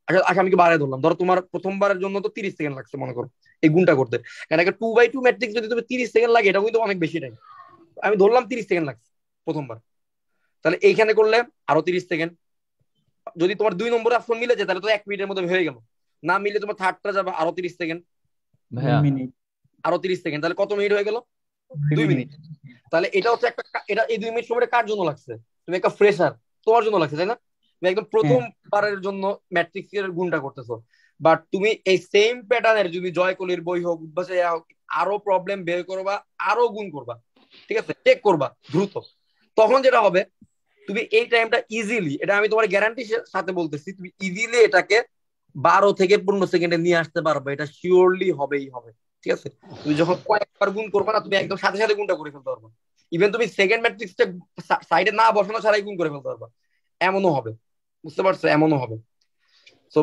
আচ্ছা আচ্ছা আমি কি বাড়ায় ধরলাম, ধরো তোমার প্রথমবারের জন্য তো 30 সেকেন্ড লাগছে মনে করো এই গুণটা করতে, কারণ একটা 2x2 ম্যাট্রিক্স যদি তুমি 30 সেকেন্ড লাগে, এটা কিন্তু অনেক বেশি টাইম। আমি ধরলাম 30 সেকেন্ড লাগছে প্রথমবার, তাহলে এইখানে করলে আরো 30 সেকেন্ড। যদি তোমার 2 নম্বর অপশন মিলে যায় তাহলে তো 1 মিনিটের মধ্যে হয়ে গেল, না মিলে তোমার থার্ডটা যাবে আরো 30 সেকেন্ড, ভাইয়া, 2 মিনিট। আরো 30 সেকেন্ড, তাহলে কত মিনিট হয়ে গেল? 2 2 মিনিট। মিনিট। তাহলে এটা হচ্ছে একটা, এটা এই 2 মিনিট সময়টা কার জন্য লাগছে? তুমি একটা ফ্রেশার, তোমার জন্য লাগছে, তাই না? তুমি একদম হ্যাঁ প্রথমবারের জন্য ম্যাট্রিক্স এর গুণটা করতেছো, বাট তুমি এই সেম প্যাটার্নের যদি জয়কলির বই হোক, উদ্ভাসে হোক, আরো প্রবলেম বের করবা, আরো গুণ করবা, ঠিক আছে, চেক করবা দ্রুত, তখন যেটা হবে তুমি এই টাইমটা ইজিলি, এটা আমি তোমার গ্যারান্টির সাথে বলতেছি, তুমি ইজিলি এটাকে 12 থেকে 15 সেকেন্ডে নিয়ে আসতে পারবে, এটা শিওরলি হবেই হবে, ঠিক আছে? তুমি যখন কয়েকবার গুণ করবে না, তুমি একদম সাথে সাথে গুণটা করে ফেলতে পারবে, ইভেন তুমি সেকেন্ড ম্যাট্রিক্সটা সাইডে না বসানো ছাড়াই গুণ করে ফেলতে পারবে, এমনও হবে, বুঝতে পারছো? এমনও হবে। তো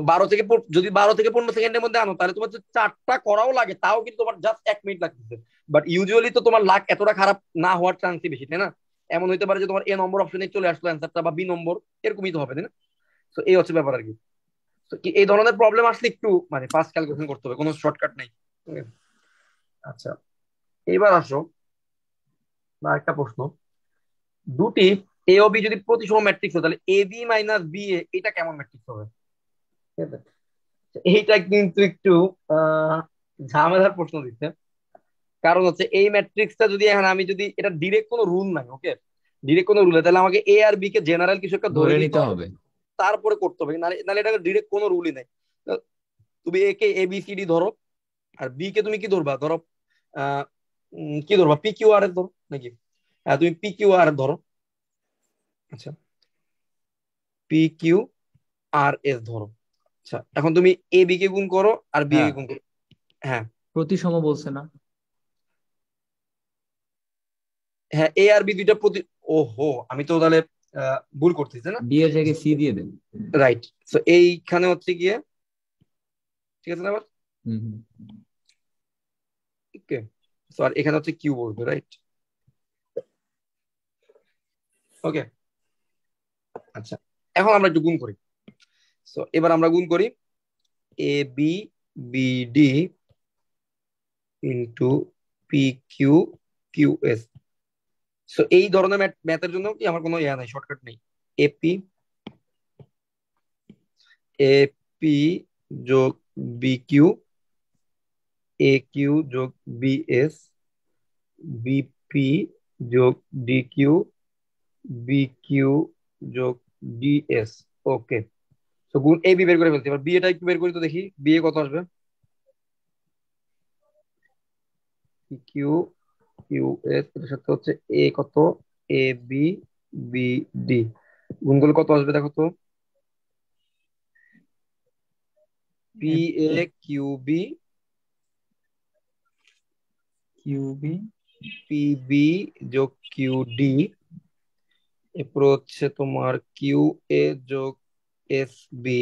যদি 12 থেকে 15 সেকেন্ডের মধ্যে আনো, তাহলে তোমার 4টা করাও লাগে, তাও কিন্তু তোমার জাস্ট 1 মিনিট লাগতেছে। বাট ইউজুয়ালি তো তোমার লাক এতটা খারাপ না হওয়ার চান্সই বেশি, তাই না? এমন হইতে পারে যে তোমার এ নম্বর অপশনে চলে আসলো অ্যান্সারটা, বা বি নম্বর, এরকমই তো হবে, তাই না? তো এই হচ্ছে ব্যাপার আর কি। তো এই ধরনের প্রবলেম আসলে একটু মানে ফাস্ট ক্যালকুলেশন করতে হবে, কোনো শর্টকাট নাই। ঠিক আছে? আচ্ছা এবার আসো একটা প্রশ্ন, দুটি এ ও বি যদি প্রতিসম ম্যাট্রিক্স হয়, তাহলে এ বি মাইনাস বি এ এটা কেমন ম্যাট্রিক্স হবে? ঠিক আছে, এইটা কিন্তু একটু ঝামেলার প্রশ্ন দিচ্ছে, কারণ হচ্ছে এই ম্যাট্রিক্সটা যদি এখন আমি যদি এটা ডিরেক্ট কোনো রুল নাই, ওকে, ডিরেক্ট কোনো রুল, তাহলে আমাকে এ আর বি কে জেনারেল কিছু একটা ধরে ধরে নিতে নিতে হবে, হবে। তারপরে করতে হবে, নাহলে নাহলে এটা ডিরেক্ট কোনো রুলই নাই। তুমি এ কে এ বি সি ডি ধরো, আর বি কে তুমি কি ধরবা, ধরো কি ধরবা, পি কিউ আর এর ধরো নাকি? তুমি পি কিউ আর ধরো। আচ্ছা, পি কিউ আর এস ধরো। আচ্ছা, এখন তুমি এ বি কে গুণ করো আর বি কে হ্যাঁ, গুণ করো। হ্যাঁ প্রতিসম বলছে না? হ্যাঁ, এ আর বি দুইটা প্রতি, ওহো আমি তো তাহলে ভুল করতেছি তাই না? বি এর জায়গায় সি দিয়ে দেন। রাইট, তো এইখানে হচ্ছে গিয়ে, ঠিক আছে না আবার? হুম হুম। ওকে, তো আর এখানে হচ্ছে কিউ বলবে, রাইট? ওকে, আচ্ছা এখন আমরা একটু গুণ করি। সো এবার আমরা গুণ করি A B B D into P Q Q S. So এই ধরনের ম্যাথের জন্য কি আমার কোনো ইয়া নাই, শর্টকাট নেই। এপি এপি যোগ বি কিউ, এ কিউ যোগ বি এস, বিপি যোগ ডি কিউ, বি কিউ যোগ ডি এস। ওকে, তো গুণ এ বি বের করে ফেলছি। এবার বি এটা একটু বের করি তো দেখি বি এ কত আসবে। কিউ কিউ এস এর সাথে হচ্ছে এ কত, এ বি বি ডি, গুণ করলে কত আসবে দেখো তো। P A Q B Q B P B যোগ কিউ ডি, এরপর হচ্ছে তোমার কিউ এ যোগ এস বি,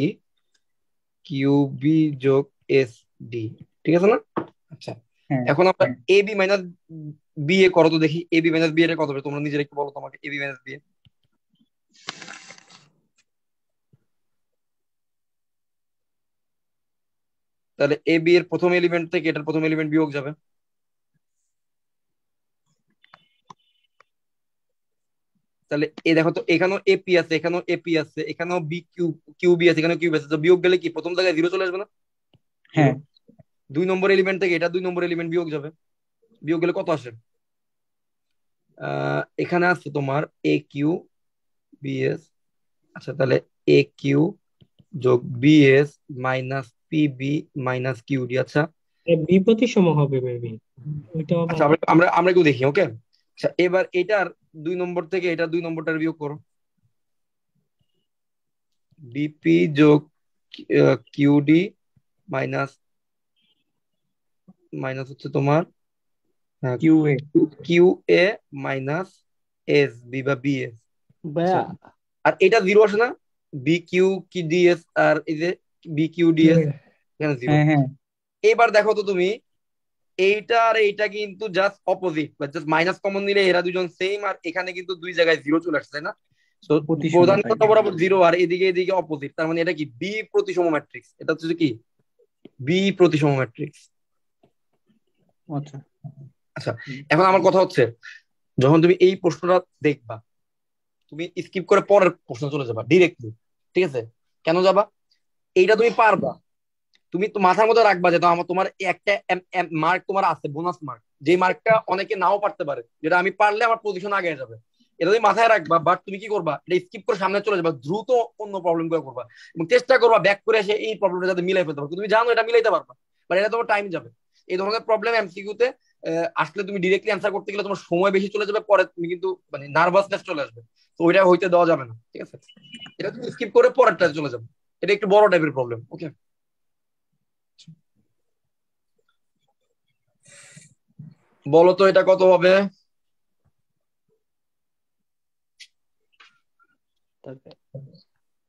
কিউ বি যোগ এস ডি, ঠিক আছে না? আচ্ছা, হ্যাঁ এখন আমরা হ্যাঁ A B minus B A করো তো দেখি, এ বি মাইনাস বি এর কত হবে তোমরা নিজেরা একটু বলো তো আমাকে, এ বি মাইনাস বি এ। তাহলে এ বি এর প্রথম এলিমেন্ট থেকে এটার প্রথম এলিমেন্ট বিয়োগ যাবে। তাহলে এ দেখো তো, এখানেও এপি আছে, এখানেও এপি আছে, এখানেও বি কিউ কিউ বি আছে, এখানেও কিউব আছে, তো বিয়োগ গেলে কি প্রথম জায়গায় জিরো চলে আসবে না? জিরো। হ্যাঁ 2 নম্বর এলিমেন্ট থেকে এটা 2 নম্বর এলিমেন্ট বিয়োগ যাবে, বিয়োগ গেলে কত আসে? এখানে আছে তোমার এ কিউ বি এস। আচ্ছা, তাহলে এ কিউ যোগ B S minus P B minus Q D. আচ্ছা বি প্রতিসম হবে মেবি, ওইটাও আবার। আচ্ছা, আমরা আমরা আমরা একটু দেখি। ওকে, আচ্ছা এবার এটার 2 নম্বর থেকে এটা 2 নম্বরটার বিয়োগ করো। বিপি যোগ কিউডি মাইনাস, মাইনাস হচ্ছে তোমার QA Q A minus S B বা বি এস। ভাইয়া আর এটা জিরো আসে না? বি কিউ কি ডি এস, আর এই যে B Q D S, QA এখানে জিরো। হ্যাঁ হ্যাঁ এবার দেখো তো তুমি, এইটা আর এইটা কিন্তু জাস্ট অপোজিট, বা জাস্ট মাইনাস কমন নিলে এরা দুজন সেম, আর এখানে কিন্তু দুই জায়গায় জিরো চলে আসছে, তাই না? তো প্রতিসম প্রধান তাই। কথা বরাবর জিরো, আর এদিকে এদিকে অপোজিট, তার মানে এটা কি বি প্রতিসম ম্যাট্রিক্স। এটা হচ্ছে কি বি প্রতিসম ম্যাট্রিক্স। আচ্ছা আচ্ছা, এখন আমার কথা হচ্ছে, যখন তুমি এই প্রশ্নটা দেখবা তুমি স্কিপ করে পরের প্রশ্ন চলে যাবা ডিরেক্টলি, ঠিক আছে? কেন যাবা? এইটা তুমি পারবা, তুমি তো মাথার মধ্যে রাখবা যে তোমার একটা মার্ক তোমার আছে, বোনাস মার্ক, যে মার্কটা অনেকে নাও পারতে পারে, যেটা আমি পারলে আমার পজিশন আগে যাবে। এটা তুমি মাথায় রাখবা, বাট তুমি কি করবা, এটা স্কিপ করে সামনে চলে যাবা, দ্রুত অন্য প্রবলেম গুলো করবা, এবং চেষ্টা করবা ব্যাক করে এসে এই প্রবলেমটা যাতে মিলাই ফেলতে পারো। তুমি জানো এটা মিলাইতে পারবা, বাট এটা তোমার টাইম যাবে। এই ধরনের প্রবলেম এমসিকিউ তে আসলে তুমি ডিরেক্টলি অ্যান্সার করতে গেলে তোমার সময় বেশি চলে যাবে, পরে তুমি কিন্তু মানে নার্ভাসনেস চলে আসবে, তো ওইটা হইতে দেওয়া যাবে না, ঠিক আছে? এটা তুমি স্কিপ করে পরেরটা চলে যাবে, এটা একটু বড় টাইপের প্রবলেম। ওকে, বলো তো এটা কত হবে?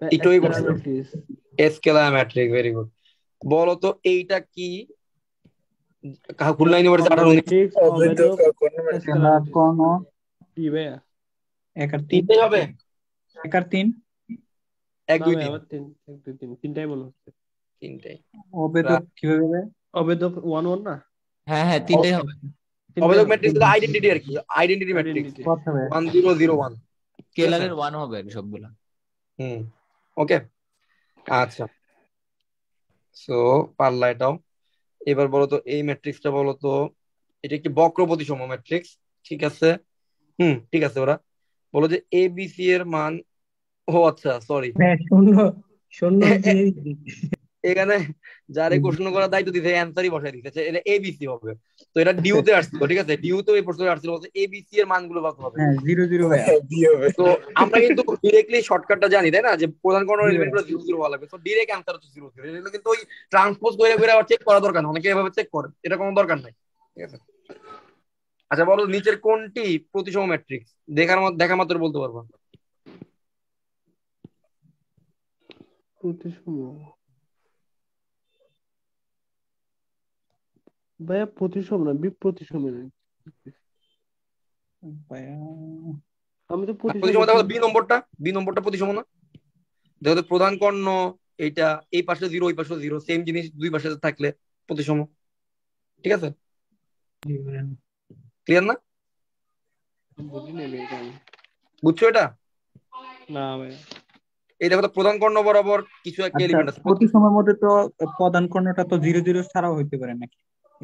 একটু ওই করছো, স্কেলার ম্যাট্রিক, ভেরি গুড। বলো তো এইটা কি? খুলনা ইউনিভার্সিটি 18-19 অবেদক কর্ণ স্কেলার কর্ণ কি ভাইয়া? একার তিন তিনটেই হবে? একার তিন 1 না 2 ভাই, 3 আমার তিনটাই মনে হচ্ছে। তিনটেই। অবেদক কিভাবে হবে? অবেদক 1 1 না? হ্যাঁ হ্যাঁ, তিনটাই হবে। তিনটাই অবেদক হবে। ম্যাট্রিক্স আইডেন্টিটি আর কি, আইডেন্টিটি ম্যাট্রিক্স Identity। কত হবে? 1001। স্কেলারের ওয়ান হবে আর কি সবগুলা। হুম, ওকে, আচ্ছা। সো পারলা এটাও। এবার বলো তো এই ম্যাট্রিক্সটা বলো তো, এটা একটি বক্র প্রতিসম ম্যাট্রিক্স, ঠিক আছে? ঠিক আছে। ওরা বলো যে এ বি সি এর মান, ও আচ্ছা সরি, হ্যাঁ শূন্য শূন্য দিয়ে দিচ্ছি। এখানে যারে প্রশ্ন করার দায়িত্ব দিতে অ্যান্সারই বসাই দিতেছে, এটা এবিসি হবে। তো এটা ডিউতে আসছিল, ঠিক আছে, ডিউতে এই প্রশ্ন আসছিল, বলছে এবিসি এর মানগুলো কত হবে। হ্যাঁ 0 0 ভাইয়া। বি হবে। তো আমরা কিন্তু ডিরেক্টলি শর্টকাটটা জানি, তাই না, যে প্রধান কোন জি এলিমেন্ট ভাইয়া। গুলো 0 0 হওয়া লাগবে। তো ডিরেক্ট অ্যান্সার হচ্ছে 0 0। এগুলো কিন্তু ওই ট্রান্সপোজ করে করে আবার চেক করা দরকার না, অনেকে এভাবে চেক করে, এটা কোনো দরকার নাই, ঠিক আছে। আচ্ছা বলো, নিচের কোনটি প্রতিসম ম্যাট্রিক্স? দেখা মাত্র বলতে পারবো। প্রতিসম ভাইয়া, প্রতিসম না, বিপ্রতিসম। ভাইয়া আমি তো প্রতিসম প্রতিসম দেখো, বি নম্বরটা প্রতিসম না? দেখো তো, প্রধান কর্ণ এইটা, এই পাশে 0 ওই পাশে 0, সেম জিনিস দুই পাশে থাকলে প্রতিসম, ঠিক আছে, জি ভাইয়া। ক্লিয়ার না? বুঝি নাই ভাই এটা আমি। বুঝছো এটা? না ভাইয়া। এই দেখো তো, প্রধান কর্ণ বরাবর কিছু একটা আচ্ছা, এলিমেন্ট আছে। প্রতিসমের মধ্যে তো প্রধান কর্ণটা তো 0 0 ছাড়াও হইতে পারে নাকি?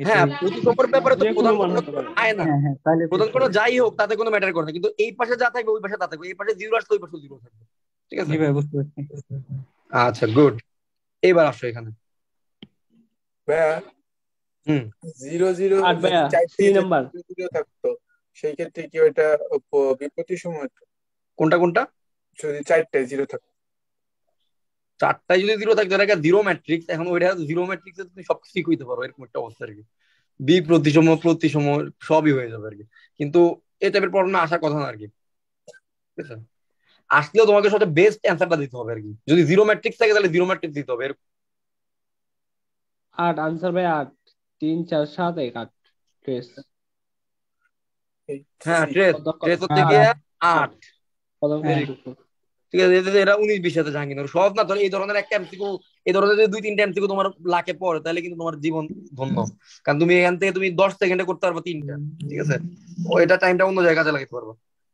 হ্যাঁ, এটাই। প্রতিসমের ব্যাপারে তো যে কোনো প্রধান মান কর্ণ হতে পারে। আয় না, হ্যাঁ হ্যাঁ, তাহলে প্রধান বুঝতে কর্ণ পারছি। যাই হোক তাতে কোনো ম্যাটার করে না, কিন্তু এই পাশে যা থাকবে ওই পাশে তা থাকবে, এই পাশে 0 আসলে ওই পাশে 0 থাকবে, ঠিক আছে। জি ভাই, বুঝতে পারছি। আচ্ছা গুড, এবার আসো এখানে। ভাইয়া হুম 0 0 আর যদি ভাইয়া, 4 সি থেকে নাম্বার। 0 থাকতো, সেই ক্ষেত্রে কি ওইটা বিপত্তিসম হতো? কোনটা কোনটা? যদি 4টায় 0 থাকতো। চারটায় যদি 0 থাকতো এটা জিরো ম্যাট্রিক্স, এখন ওইটা জিরো ম্যাট্রিক্সে তুমি সবকিছু কইতে পারো, এরকম একটা অবস্থা আর কি। বি প্রতিসম প্রতিসম সবই হয়ে যাবে আর কি, কিন্তু এই টাইপের প্রবলেম আসার কথা না আর কি, ঠিক আছে। আসলেও তোমাকে সবচেয়ে বেস্ট অ্যান্সারটা দিতে হবে আর কি, যদি জিরো ম্যাট্রিক্স থাকে তাহলে জিরো ম্যাট্রিক্স দিতে হবে। 8 আনসার ভাই, 8 3 4 7 1 8 ট্রেস। হ্যাঁ, সি। ট্রেস, ট্রেস হচ্ছে গিয়ে 8। কদম হ্যাঁ। ঠিক আছে, এরা 19 20 সাথে জাহাঙ্গীর সহজ না। তাহলে এই ধরনের একটা এমসিকিউ, এই ধরনের যদি 2 3টা এমসিকিউ তোমার লাখে পড়ে, তাহলে কিন্তু তোমার জীবন ধন্য, কারণ তুমি এখান থেকে তুমি 10 সেকেন্ডে করতে পারবে 3টা, ঠিক আছে। ও এটা টাইমটা অন্য জায়গায় কাজে লাগাতে পারবো।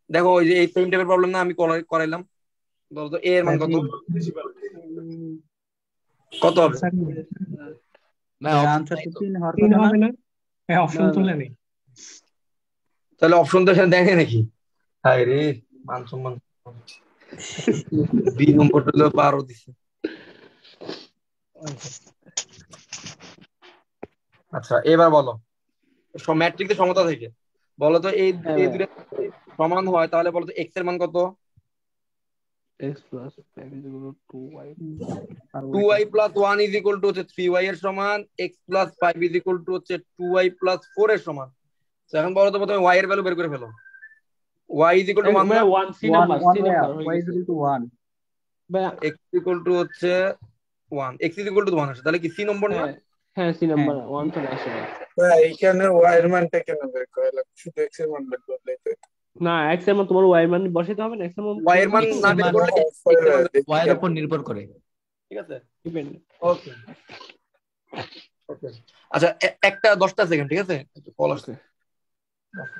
দেখো ওই যে এই সেম টাইপের প্রবলেম না আমি করাইলাম, বলতো এ এর মান কত? কত হবে? ভাই আনসার তো 3 হওয়ার 3 কথা না? হবে না? হ্যাঁ, অপশন না, না। তুলে নেই। তাহলে অপশন তো এখানে দেখে নাকি? হায় রে, মান সম্মান। বি নম্বরটা হলো 12 দিছে। আচ্ছা এবার বলো, সব ম্যাট্রিক্সের সমতা থেকে বলো তো, এই হ্যাঁ এই ভাইয়া, দুটো সমান হয় তাহলে বলো তো এক্স এর মান কত? x plus 5 is equal to 2y। 2y plus 1 is equal two হচ্ছে 3y এর সমান, x plus 5 is equal two হচ্ছে 2y প্লাস 4 এর সমান। তো এখন বলো তো প্রথমে y এর ভ্যালু বের করে ফেলো। y ইজ ইকুয়াল টু 1 না? ভাইয়া 1 সি 1 নাম্বার, 1 সি ভাইয়া, নাম্বার হয়ে y গেছে = 1। ভাইয়া। x ইকুয়াল টু হচ্ছে 1, x ইজ ইকুয়াল টু 1 আসে, তাহলে কি সি নম্বর না? হ্যাঁ হ্যাঁ, সি হ্যাঁ। নাম্বার 1 চলে আসে ভাই। ভাইয়া এইখানে ওয়াই এর মানটা কেন বের করা লাগবে? শুধু এক্স এর মান বের করলেই তো হতো। না, x এর মান তোমার y এর মান বসাইতে হবে না, x এর মান y এর মান X না এর বের মান করলে x পরে এর মান দেখি y এর কেমন। উপর নির্ভর করে। ঠিক আছে, ডিপেন্ড। ওকে ওকে। আচ্ছা একটা 10টা সেকেন্ড, ঠিক আছে, একটু কল আসছে। ওকে।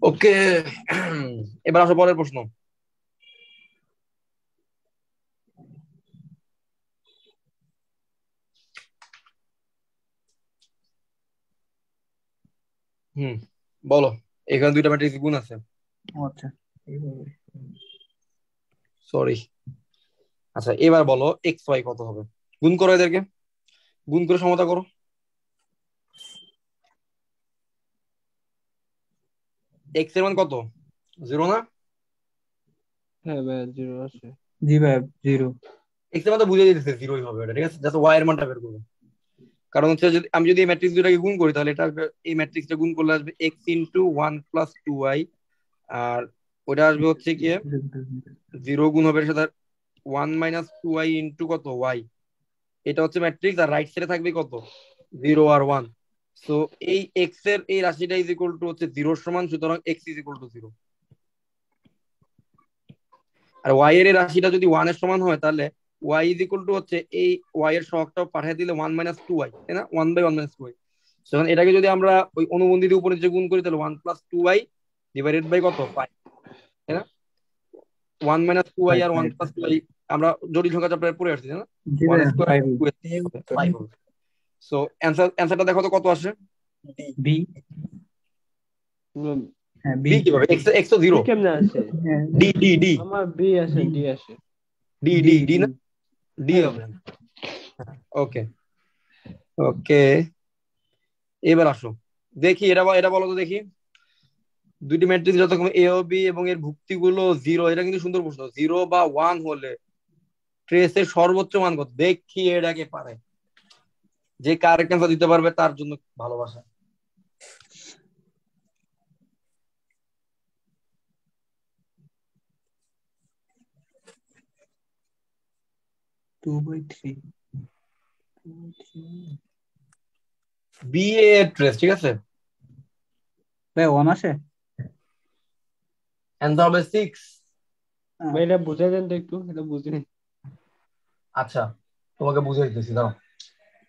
ওকে, এবার আসো পরের প্রশ্ন। হুম বলো, এখানে দুইটা ম্যাট্রিক্স গুণ আছে, আচ্ছা, এইভাবে। সরি। আচ্ছা এবার বলো এক্স ওয়াই কত হবে? গুণ করো, এদেরকে গুণ করে সমতা করো। এক্স এর মান কত? 0 না? হ্যাঁ ভাইয়া, 0 আসে। জি ভাই, 0। এক্স এর মান তো বুঝে দিতেছে 0ই হবে এটা, ঠিক আছে, জাস্ট ওয়াই এর মানটা বের করবো। কারণ হচ্ছে যদি আমি এই ম্যাট্রিক্স দুটাকে গুণ করি, তাহলে এটা আসবে, এই ম্যাট্রিক্সটা গুণ করলে আসবে এক্স ইন্টু 1 প্লাস 2y, আর ওটা আসবে হচ্ছে গিয়ে 0 গুণ হবে এর সাথে 1 মাইনাস 2y ইন্টু কত y। এটা হচ্ছে ম্যাট্রিক্স, আর রাইট সাইডে থাকবে কত? 0 আর 1। সো এই এক্স এর এই রাশিটা ইজ ইকুয়াল টু হচ্ছে 0 সমান, সুতরাং এক্স ইজ ইকুয়াল টু 0। আর ওয়াই এর এই রাশিটা যদি 1 এর সমান হয়, তাহলে ওয়াই ইজ ইকুয়াল টু হচ্ছে এই ওয়াই এর সহগটাও পাঠিয়ে দিলে 1 মাইনাস 2y, তাই না? 1/1 মাইনাস 2y। সেখানে এটাকে যদি আমরা ওই অনুবন্ধী দিয়ে উপরে যে গুণ করি তাহলে 1 প্লাস 2y ডিভাইডেড বাই কত 5, তাই না? 1 মাইনাস 2y আর 1 প্লাস 2y আমরা জটিল সংখ্যা চ্যাপ্টারে পড়ে আসছি, তাই না? জি 1 ভাইয়া, স্কয়ার 5 5 হবে। সো অ্যানসারটা দেখো তো কত আসে। বি। উম, হ্যাঁ বি বি। কিভাবে? x তো 0, কেমনে আসে? হ্যাঁ ডি ডি ডি আমার বি আসে, ডি আসে। ডি ডি ডি ডি না, ডি হ্যাঁ। হবে। ওকে ওকে, এবার আসো দেখি এটা বলো তো দেখি। দুইটি ম্যাট্রিক্স যথাক্রমে এ ও বি এবং এর ভুক্তিগুলো 0, এটা কিন্তু সুন্দর প্রশ্ন। 0 বা 1 হলে ট্রেসের সর্বোচ্চ মান কত? দেখি এটাকে পারে। যে কারেক্ট অ্যান্সার দিতে পারবে তার জন্য ভালোবাসা। 2/3 বি এর ট্রেস, ঠিক আছে? ভাই 1 আসে। অ্যান্সার হবে 6। ভাই এটা বুঝাই দেন তো একটু, এটা বুঝিনি। আচ্ছা তোমাকে বুঝিয়ে দিতেছি, দাঁড়াও।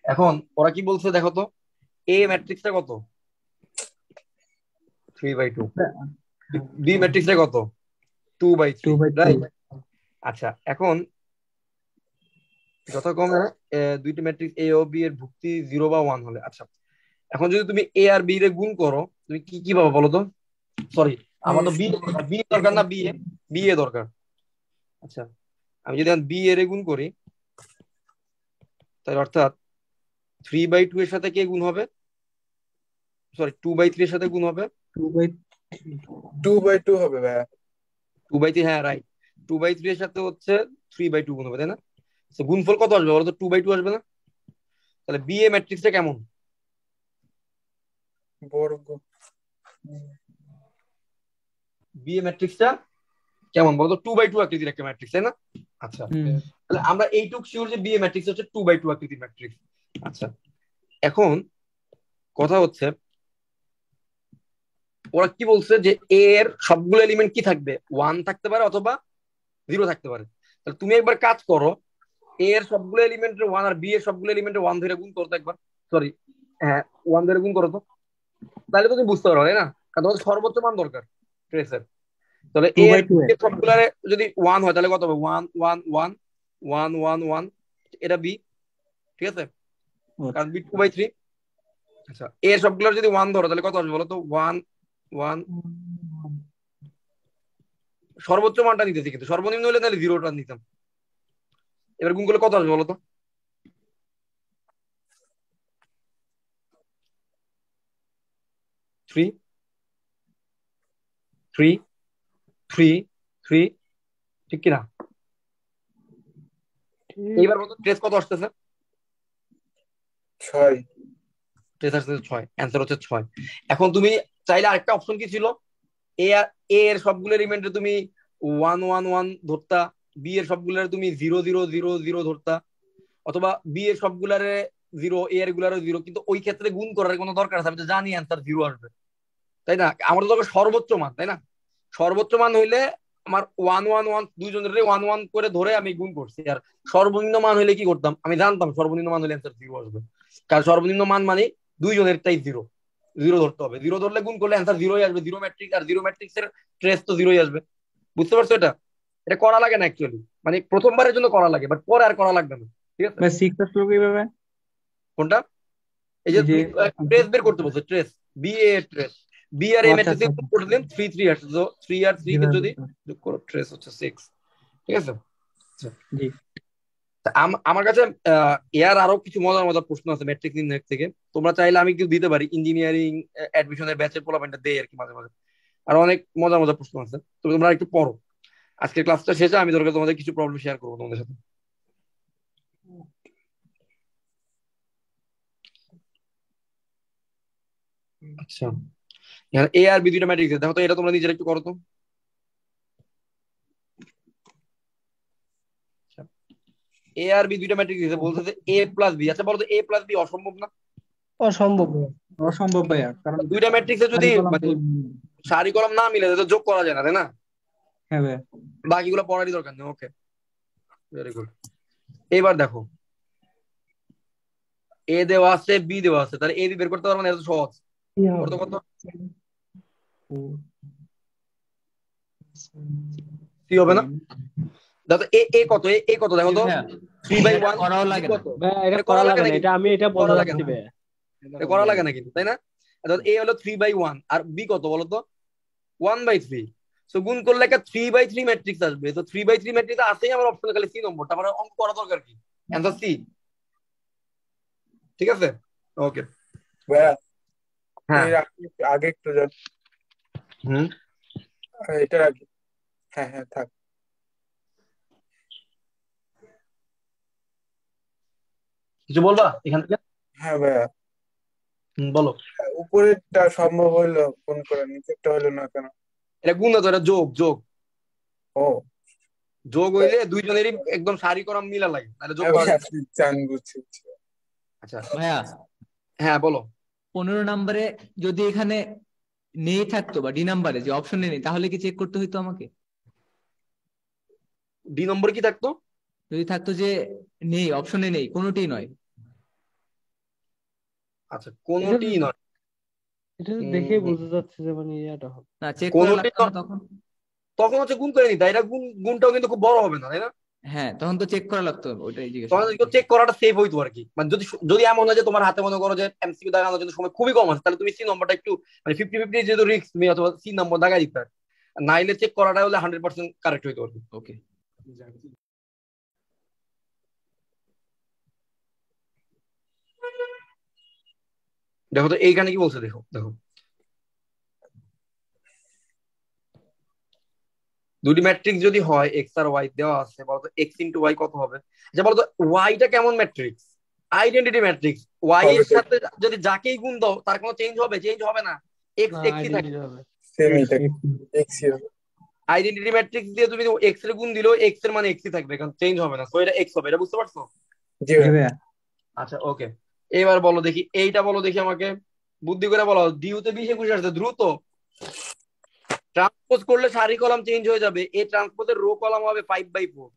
এখন ওরা কি বলছে দেখো তো, এ ম্যাট্রিক্সটা কত? 3/2। বি ম্যাট্রিক্সটা কত? 2/3, 2/3 রাইট? আচ্ছা এখন যথাক্রমে দুইটি ম্যাট্রিক্স এ ও বি এর ভুক্তি 0 বা 1 হলে, আচ্ছা এখন যদি তুমি এ আর বি রে গুণ করো তুমি কি কি পাবো বলো তো? সরি, আমার তো বি দরকার না, বি এ দরকার। আচ্ছা আমি যদি বি এর গুণ করি তাহলে অর্থাৎ 3/2 এর সাথে কে গুণ হবে? সরি 2/3 এর সাথে গুণ হবে। 2/2 হবে ভাইয়া। 2/3, হ্যাঁ রাইট। 2/3 এর সাথে হচ্ছে 3/2 গুণ হবে, তাই না? তো গুণফল কত আসবে বলো তো? 2/2 আসবে না? তাহলে বি এ ম্যাট্রিক্সটা কেমন? বর্গ। বি এ ম্যাট্রিক্সটা কেমন বলতো? 2/2 আকৃতির একটা ম্যাট্রিক্স, তাই না? আচ্ছা তাহলে আমরা এইটুক শিওর যে বি এ ম্যাট্রিক্স হচ্ছে 2/2 আকৃতির ম্যাট্রিক্স। আচ্ছা এখন কথা হচ্ছে ওরা কি বলছে যে এ এর সবগুলো এলিমেন্ট কি থাকবে? 1 থাকতে পারে অথবা 0 থাকতে পারে। তাহলে তুমি একবার কাজ করো, এ এর সবগুলো এলিমেন্টের 1 আর বি এর সবগুলো এলিমেন্টের 1 ধরে গুণ করো তো একবার। সরি, হ্যাঁ 1 ধরে গুণ করো তো, তাহলে তো তুমি বুঝতে পারো, তাই না? কারণ তোমাদের সর্বোচ্চ মান দরকার ট্রেসের। তাহলে এ এর 2/2 সবগুলারে যদি 1 হয় তাহলে কত হবে? 1 1 1 1 1 1, এটা বি, ঠিক আছে? কারণ বি 2/3। আচ্ছা এর সবগুলোর যদি 1 ধরো তাহলে কত আসবে বলো তো? 1 1, সর্বোচ্চ মানটা নিতেছি কিন্তু সর্বনিম্ন হলে তাহলে 0টা নিতাম। এবার গুণ করলে কত আসবে বলো তো? 3 3 3 3, ঠিক কিনা? এইবার বলতো ট্রেস কত আসতেছে? 6। ট্রেস আসতেছে 6, অ্যান্সার হচ্ছে 6। এখন তুমি চাইলে আরেকটা অপশন কি ছিল, এ এর সবগুলো এলিমেন্টে তুমি 1 1 1 ধরতা, বি এর সবগুলারে তুমি 0 0 0 0 ধরতা, অথবা বি এর সবগুলারে 0, এ এর গুলারে 0। কিন্তু ওই ক্ষেত্রে গুণ করার কোনো দরকার আছে? আমি তো জানি অ্যান্সার 0 আসবে, তাই না? আমার তো দরকার সর্বোচ্চ মান, তাই না? সর্বোচ্চ মান হইলে আমার 1 1 1 দুইজনের 1 1 করে ধরে আমি গুণ করছি। আর সর্বনিম্ন মান হইলে কি করতাম? আমি জানতাম সর্বনিম্ন মান হলে অ্যান্সার 0 আসবে, কারণ সর্বনিম্ন মান মানে দুইজনেরটাই 0 0 ধরতে হবে। 0 ধরলে গুণ করলে অ্যান্সার 0ই আসবে। 0 ম্যাট্রিক্স, আর 0 ম্যাট্রিক্সের ট্রেস তো 0ই আসবে। বুঝতে পারছো? এটা এটা করা লাগে না অ্যাকচুয়ালি, মানে প্রথমবারের জন্য করা লাগে, বাট পরে আর করা লাগবে না, ঠিক আছে? ভাই 6 আসলো কিভাবে? কোনটা? এই যে এই যে ট্রেস বের করতে বলছে, trace, B A trace, B আর ও এ আচ্ছা ম্যাট্রিক্সে আচ্ছা করে দিলেন 3 3 আসছে। তো 3 আর 3 কে কিভাবে যদি বুঝতে পারছি? যোগ করো ট্রেস হচ্ছে 6, ঠিক আছে? আচ্ছা, জি তা আমার কাছে এর আরো কিছু মজার মজার প্রশ্ন আছে ম্যাট্রিক্স নির্ণয় থেকে। তোমরা চাইলে আমি কিছু দিতে পারি, ইঞ্জিনিয়ারিং অ্যাডমিশনের ব্যাচের পোলাপাইনটা দেই আর কি মাঝে মাঝে। আর অনেক মজার মজার প্রশ্ন আছে, তবে তোমরা একটু পড়ো। আজকের ক্লাসটা শেষে আমি দরকার তোমাদের কিছু প্রবলেম শেয়ার করবো তোমাদের সাথে। আচ্ছা এখানে এ আর বি দুইটা ম্যাট্রিক্স দেখো তো, এটা তোমরা নিজেরা একটু করো তো। এ আর বি দুইটা ম্যাট্রিক্স দিয়েছে, বলছে যে এ প্লাস বি। আচ্ছা বলো তো এ প্লাস বি অসম্ভব না? অসম্ভব। অসম্ভব ভাইয়া, কারণ দুইটা ম্যাট্রিক্সে যদি সারি কলাম মানে তো সারি কলম না মিলে তাহলে যোগ করা যায় না, তাই না? হ্যাঁ ভাইয়া। বাকিগুলো পড়ারই দরকার নেই। ওকে, ভেরি গুড। এবার দেখো এ দেওয়া আছে বি দেওয়া আছে, তাহলে এ বি বের করতে পারবো না, এত সহজ। কত কত সি হবে না? দেখো এ এ কত এ কত দেখো তো, 3/1 করাও লাগে না। কত? ভাই এটা এটা করা করা লাগে লাগে না, না এটা আমি এটা বলতে করা লাগে চাচ্ছি না, ভাই। এটা করা লাগে না কিন্তু, তাই না? এ হলো 3/1 আর বি কত বলো তো, 1/3। সো গুণ করলে একটা 3/3 ম্যাট্রিক্স আসবে। তো 3/3 ম্যাট্রিক্স আসেই আমার অপশনে খালি সি নম্বরটা, আমার অঙ্ক করা দরকার কি? Answer C. ঠিক আছে, ওকে। ভাইয়া হ্যাঁ এর আগে একটু যান, হুম এটার আগে। হ্যাঁ হ্যাঁ থাক। কিছু বলবা এখান থেকে? হ্যাঁ ভাইয়া, বলো। উপরেরটা সম্ভব হইলো কোন করে, নিচেরটা হইলো না কেন? এটা গুণ না তো, এটা যোগ যোগ ও যোগ হইলে দুইজনেরই একদম সারি করা মিলা লাগে, তাহলে যোগ হ্যাঁ করা ভাইয়া, যায়। আপনি চান, বুঝছি বুঝছি। আচ্ছা ভাইয়া হ্যাঁ বলো। 15 নম্বরে যদি এখানে নেই থাকতো বা ডি নাম্বারে যে অপশনে নেই, তাহলে কি চেক করতে হইতো আমাকে? ডি নম্বর কি থাকতো? যদি থাকতো যে নেই, অপশনে নেই, কোনোটি নয়। আচ্ছা কোনটি নয়, এটা তো দেখেই বোঝা যাচ্ছে যে মানে ইয়াটা হবে। না, চেক করা কোনটি লাগতো না তখন? তখন হচ্ছে গুণ করে নিতে, এটা গুণটাও কিন্তু খুব বড় হবে না, তাই না? হ্যাঁ, তখন তো চেক করা লাগতো, ওইটাই জিজ্ঞেস তখন করছি। চেক করাটা সেভ হইতো আর কি। মানে যদি যদি এমন হয় যে তোমার হাতে মনে করো যে এমসিকিউ দাগানোর জন্য সময় খুবই কম আছে, তাহলে তুমি সি নম্বরটা একটু মানে 50-50 যেহেতু রিস্ক, তুমি অথবা সি নম্বর দাগাই দিতে পারো। নাইলে চেক করাটা হলে 100% কারেক্ট হইতো আর কি। ওকে। দেখো তো এইখানে কি বলছে, দেখো দেখো দুটি ম্যাট্রিক্স যদি হয় এক্স আর ওয়াই দেওয়া আছে, বলতো এক্স ইন্টু ওয়াই কত হবে? আচ্ছা বলতো ওয়াইটা কেমন ম্যাট্রিক্স? Identity matrix. ওয়াই এর হবে তো, সাথে যদি যাকেই গুণ দাও তার কোনো চেঞ্জ হবে? চেঞ্জ হবে না, এক্স না, এক্সই থাকে। আইডেন্টি হবে। সেমই থাকে, এক্সই হবে। আইডেন্টিটি ম্যাট্রিক্স দিয়ে তুমি এক্স এর গুণ দিলেও এক্স এর মানে এক্সই থাকবে, কারণ চেঞ্জ হবে না। সো এটা এক্স হবে, এটা বুঝতে পারছো? জি জি ভাইয়া। ভাইয়া। আচ্ছা ওকে, এবার বলো দেখি এইটা বলো দেখি আমাকে, বুদ্ধি করে বলো। ডিউতে 20-21 আসছে দ্রুত। ট্রান্সপোজ করলে সারি কলাম চেঞ্জ হয়ে যাবে, এই ট্রান্সপোজের রো কলাম হবে 5/4।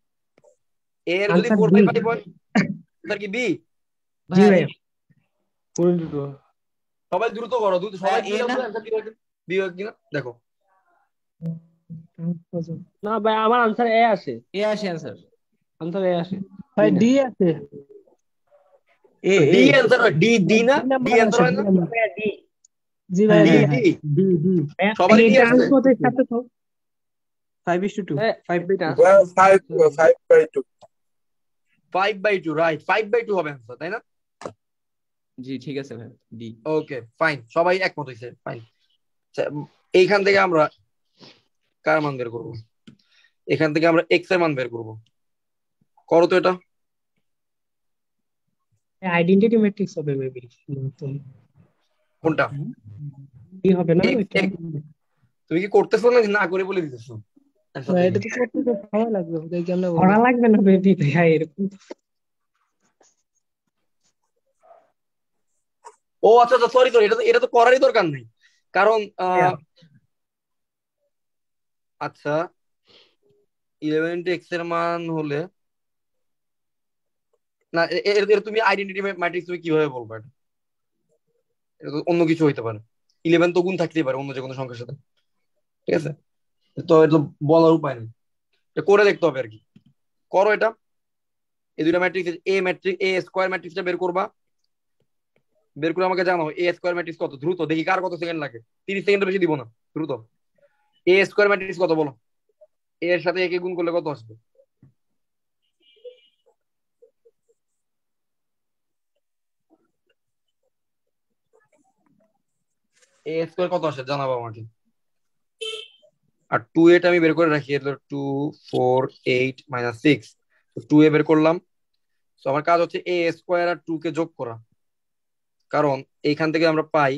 এর যদি আনসার বি। 4/5 হয় তার কি বি? জি ভাইয়া ভাইয়া। কোন দুটো? সবাই দ্রুত করো, দ্রুত সবাই এ না? বি হয় কিনা দেখো। না ভাই, আমার আনসার এ আসে, এ আসে অ্যান্সার। আনসার এ আসে। ভাই ডি আছে। এ ডি এ অ্যান্সার হয়, ডি ডি না, ডি ডি নাম্বার অ্যান্সার আছে, হয় ডি না? নাম্বার। ডি জি ভাইয়া, ডি হ্যাঁ ডি হ্যাঁ, ডি ডি। সবারই এই ডি আসছে। ট্রান্সপোর্টের সাথে তো 5:2। এ, 5/2। ভাইয়া 5/2। 5/2 রাইট, 5/2 হবে অ্যান্সার, তাই না? জি ঠিক আছে ভাই, ডি। ওকে ফাইন, সবাই একমত হয়েছে, ফাইন। এইখান থেকে আমরা কার মান বের করবো? এখান থেকে আমরা এক্স এর মান বের করবো। করো তো এটা। আইডেন্টিটি ম্যাট্রিক্স হবে মেবি, কোনটা? কি হবে না X, ওইটা? X। তুমি কি করতেছো না না করে বলে দিতেছো? Answer ভাই দেখি। এটা তো করতে তো সময় লাগবে, ওটাই কেমনে বলবো? করা লাগবে না মেবি, হ্যাঁ এরকম। ও আচ্ছা আচ্ছা, সরি সরি, এটা তো করারই দরকার নেই, কারণ আচ্ছা 11 x এর মান হলে না, এর তুমি আইডেন্টিটি ম্যাট্রিক্স তুমি কিভাবে বলবো? এটা তো অন্য কিছু হইতে পারে। 11 তো গুণ থাকতেই পারে অন্য যে কোনো সংখ্যার সাথে, ঠিক আছে? তো এটা বলার উপায় নেই, এটা করে দেখতে হবে আর কি। করো এটা। এই দুইটা ম্যাট্রিক্স, এ স্কোয়ার ম্যাট্রিক্সটা বের করবা, বের করে আমাকে জানাও এ স্কোয়ার ম্যাট্রিক্স কত। দ্রুত দেখি কার কত সেকেন্ড লাগে, 30 সেকেন্ডের বেশি দিব না, দ্রুত। এ স্কোয়ার ম্যাট্রিক্স কত বলো? এর সাথে একে গুণ করলে কত আসবে? এ স্কোয়ার কত আসে জানাবো আমাকে। আর 2a আমি বের করে রাখি, এর 2 4 8 - 6, 2a বের করলাম। তো আমার কাজ হচ্ছে এ স্কোয়ার আর 2 কে যোগ করা, কারণ এইখান থেকে আমরা পাই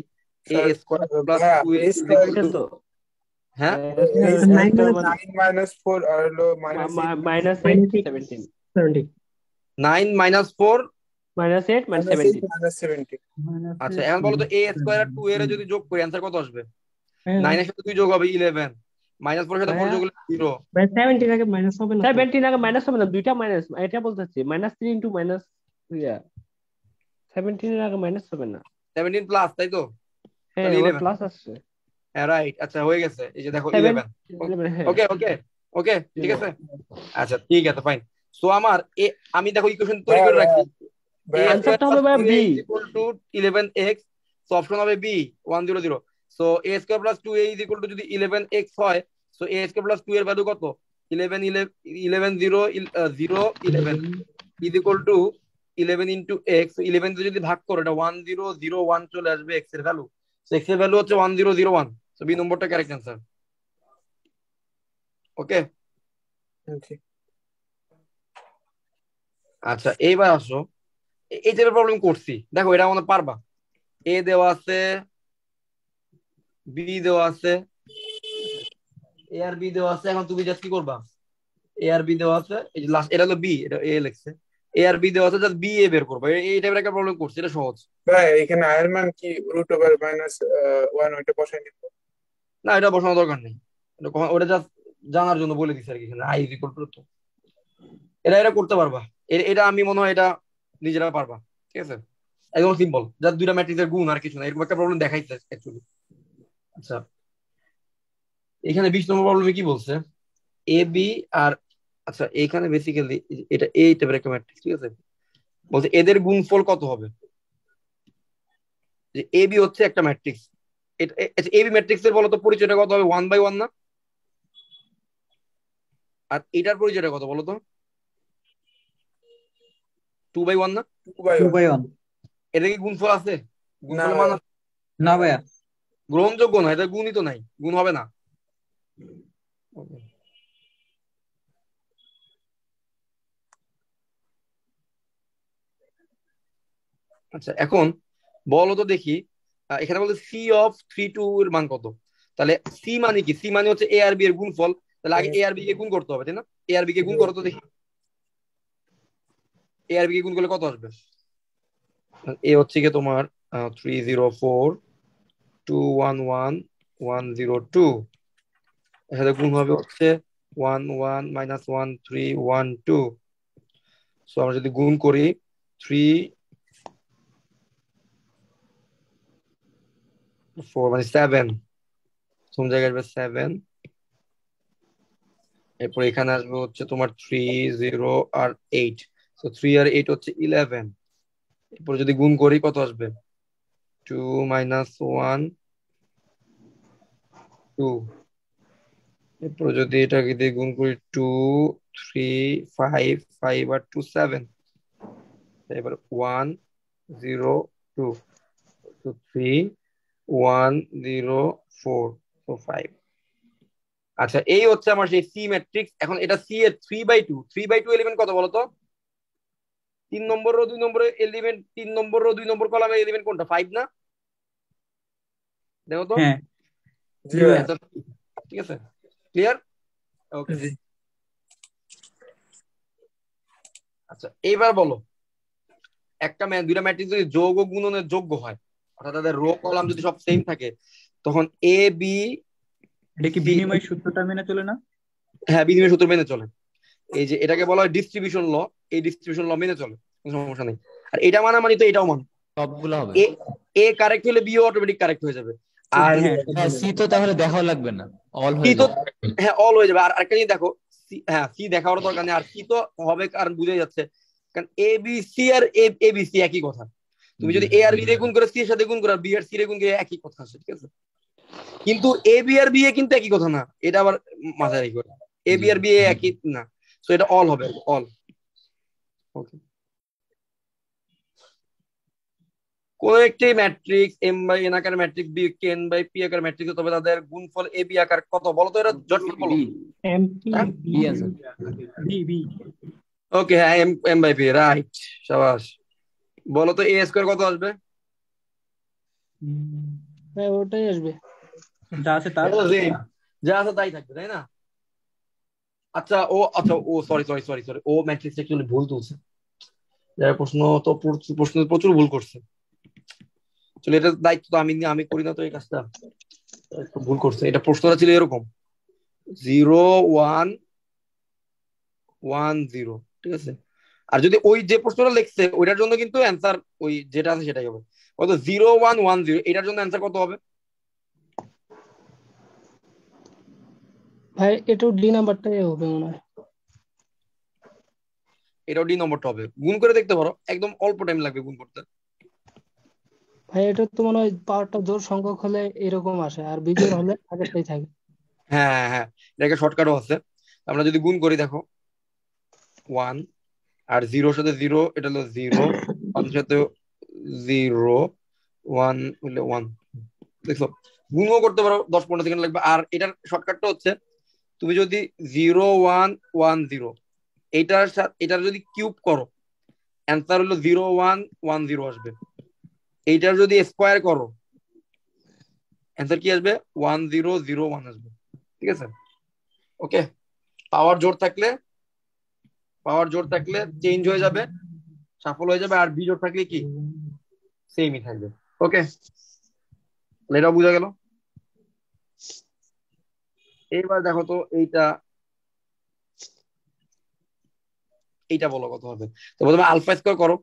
এ স্যার স্কোয়ার প্লাস ভাইয়া 2a এ স্কয়ার এটা তো হ্যাঁ -4 আর হলো -8 17 9 - 4 -8 -17। -70। আচ্ছা এখন বলো তো এ স্কোয়ার আর 2 এর যদি যোগ করি অ্যান্সার কত আসবে? 9 এর সাথে 2 যোগ হবে 11, মাইনাস পরের সাথে ভাইয়া যোগ করলে 0। ভাই 17 আগে মাইনাস হবে না তো? 17 আগে মাইনাস হবে না, দুইটা মাইনাস, এটা বলতেছি -3 ইন্টু মাইনাস 17 এর আগে মাইনাস হবে না। 17 প্লাস, তাই তো? হ্যাঁ তাহলে ওর 11। প্লাস আসছে। হ্যাঁ রাইট, আচ্ছা হয়ে গেছে, এই যে দেখো 7 11। 11 হ্যাঁ। ওকে ওকে ওকে, ঠিক আছে, আচ্ছা ঠিক আছে ফাইন। সো আমার আমি দেখো ইকুয়েশন তৈরি করে রাখি। ভাইয়া আনসারটা হবে ভাই বি। (11x) সো অপশন হবে B 100। So a square plus 2a is equal to যদি 11x হয়, সো a স্কয়ার প্লাস 2 এর ভ্যালু কত? 11 11 0 0 11 is equal two 11 into x। 11 তে যদি ভাগ করো এটা 1001 চলে আসবে x এর ভ্যালু। সো x এর ভ্যালু হচ্ছে 1001। সো বি নম্বরটা কারেক্ট অ্যান্সার। ওকে, আচ্ছা এইবার আসো, এই টাইপের প্রবলেম করছি, দেখো এটা আমাদের পারবা। এ দেওয়া আছে, বি দেওয়া আছে, এ আর বি দেওয়া আছে। এখন তুমি জাস্ট কি করবা? এ আর বি দেওয়া আছে, এই যে লাস্ট এটা হলো বি, এটা এ লিখছে, এ আর বি দেওয়া আছে, জাস্ট বি এ বের করবা। এই টাইপের একটা প্রবলেম করছি, এটা সহজ ভাই এখানে আয়ের মান কি √/-1 ওইটা বসাই নিব? না, এটা বসানোর দরকার নেই। ওটা জাস্ট জানার জন্য বলে দিচ্ছে আর কি, এখানে আই ইজ ইকুয়াল টু। এটা করতে পারবা, এটা আমি মনে হয় এটা নিজেরা পারবা, ঠিক আছে, একদম সিম্পল, জাস্ট দুইটা ম্যাট্রিক্সের গুণ আর কিছু না, এরকম একটা প্রবলেম দেখাইছে অ্যাকচুয়ালি। আচ্ছা এখানে 20 নম্বর প্রবলেমে কি বলছে? এ বি আর, আচ্ছা এখানে বেসিক্যালি এটা এই টাইপের একটা ম্যাট্রিক্স, ঠিক আছে, বলছে এদের গুণফল কত হবে। যে এ বি হচ্ছে একটা ম্যাট্রিক্স, আচ্ছা এ বি ম্যাট্রিক্স এর বলতো পরিচয়টা কত হবে? 1/1 না? আর এটার পরিচয়টা কত বলতো? 2/1 না? 2/1 এটা কি গুণফল আছে? না গুণফলের মান আছে? না ভাইয়া। গ্রহণযোগ্য না, এটা গুণই তো নাই, গুণ হবে না। আচ্ছা এখন বলো তো দেখি, এখানে বলতে সি অফ 3 2 এর মান কত? তাহলে সি মানে কি? সি মানে হচ্ছে এ আর বি এর গুণফল। তাহলে আগে এ আর বি কে গুণ করতে হবে, তাই না? এ আর বি কে গুণ করো তো দেখি, এ আর বি কে গুণ করলে কত আসবে? এ হচ্ছে কি তোমার 304 211 102, এর সাথে গুণ হবে হচ্ছে 11 -1312। সো আমরা যদি গুণ করি 3 4 মানে 7, কোন জায়গায় আসবে 7, এরপর এখানে আসবে হচ্ছে তোমার 3 0 আর 8। সো 3 আর 8 হচ্ছে 11। এরপর যদি গুণ করি কত আসবে? 2 -1 2। এরপর যদি এটাকে দিয়ে গুণ করি 2 3 5 5 আর 2 7। এবার 1 0 2, তো 3 1 0 4 তো 5। আচ্ছা এই হচ্ছে আমার সেই সি ম্যাট্রিক্স। এখন এটা সি এর 3/2 3/2 এলিমেন্ট কত বলতো? 3 নম্বর রো 2 নম্বর এলিমেন্ট, 3 নম্বর রো 2 নম্বর কলামের এলিমেন্ট কোনটা? 5 না? দেখো তো। হ্যাঁ জি ভাই। ঠিক আছে, ক্লিয়ার? ওকে, জি। আচ্ছা এইবার বলো, একটা দুইটা ম্যাট্রিক্স যদি যোগ ও গুণনের যোগ্য হয়, অর্থাৎ তাদের রো কলাম যদি সব সেম থাকে, তখন এ বি এটা কি সি, বিনিময় সূত্রটা মেনে চলে না? হ্যাঁ বিনিময় সূত্র মেনে চলে। এই যে এটাকে বলা হয় ডিস্ট্রিবিউশন ল, এই ডিস্ট্রিবিউশন ল মেনে চলে, কোনো সমস্যা নেই। আর এটা মানামানি তো এটাও মানে, সবগুলো হবে। এ এ কারেক্ট হলে বিও অটোমেটিক কারেক্ট হয়ে যাবে। আর হ্যাঁ সি তো তাহলে দেখাও লাগবে না, অল সি হয়ে তো, যাবে। হ্যাঁ অল হয়ে যাবে। আর আরেকটা জিনিস দেখো, হ্যাঁ সি দেখার দরকার নেই, আর সি তো হবে, কারণ বুঝে যাচ্ছে, কারণ A B C R A B C একই কথা। তুমি যদি এ আর বি রে গুণ করে সি এর সাথে গুণ করো, বি আর সি রে গুণ করে একই কথা আসে, ঠিক আছে। কিন্তু A B R B A কিন্তু একই কথা না, এটা আবার মাথায় রেখো, A B R B A একই না। সো এটা অল হবে, অল। ওকে, কোন একটি ম্যাট্রিক্স এম বাই এন আকার ম্যাট্রিক্স বি কে এন বাই পি আকার ম্যাট্রিক্স, তবে তাদের গুণফল এ বি আকার কত বলো তো? এটা জটফল বলো। এমপি হ্যাঁ? বি আছে। বি ওকে, হ্যাঁ M M by P, right, শাবাশ। বলো তো এ স্কয়ার কত আসবে? হ্যাঁ ওটাই আসবে। যা আছে তার। এটা তো same, যা আছে তাই থাকবে, তাই না? আচ্ছা ও সরি সরি সরি সরি, ও ম্যাট্রিক্স অ্যাকচুয়ালি ভুল তুলছে, যারা প্রশ্ন তো প্রশ্ন প্রচুর ভুল করছে। চলে, এটা দায়িত্ব তো আমি করি না তো এই কাজটা, একটু ভুল করছে। এটা প্রশ্নটা ছিল এরকম, 0 1 1 0, ঠিক আছে। আর যদি ওই যে প্রশ্নটা লিখছে ওইটার জন্য কিন্তু অ্যান্সার ওই যেটা আছে সেটাই হবে। কত 0 1 1 0, এটার জন্য অ্যান্সার কত হবে? ভাই এটাও ডি নাম্বারটাই হবে মনে হয়। এটাও ডি নম্বরটা হবে। গুণ করে দেখতে পারো, একদম অল্প টাইম লাগবে গুণ করতে। ভাই এটা তো মনে হয় পাওয়ারটা জোড় সংখ্যক হলে এরকম আসে, আর বিজোড় হলে আগেরটাই থাকে। হ্যাঁ হ্যাঁ হ্যাঁ, এটাকে শর্টকাটও আছে। আমরা যদি গুণ করি দেখো 1 আর 0 সাথে 0, এটা হলো 0, 1 সাথে 0, 1 হলে 1, দেখছো? গুণও করতে পারো, 10-15 সেকেন্ড লাগবে। আর এটার শর্টকাটটা হচ্ছে তুমি যদি 0 1 1 0 এইটার সাথে এটার যদি কিউব করো, অ্যান্সার হলো 0 1 1 0 আসবে। এইটার যদি স্কোয়ার করো, অ্যান্সার কি আসবে? 1 0 0 1 আসবে, ঠিক আছে? ওকে, পাওয়ার জোর থাকলে চেঞ্জ হয়ে যাবে, সাফল হয়ে যাবে। আর বিজোড় থাকলে কি সেমই থাকবে। ওকে, এটাও বোঝা গেল। এইবার দেখো তো এইটা বলো কত হবে। তো প্রথমে আলফা স্কোয়ার করো।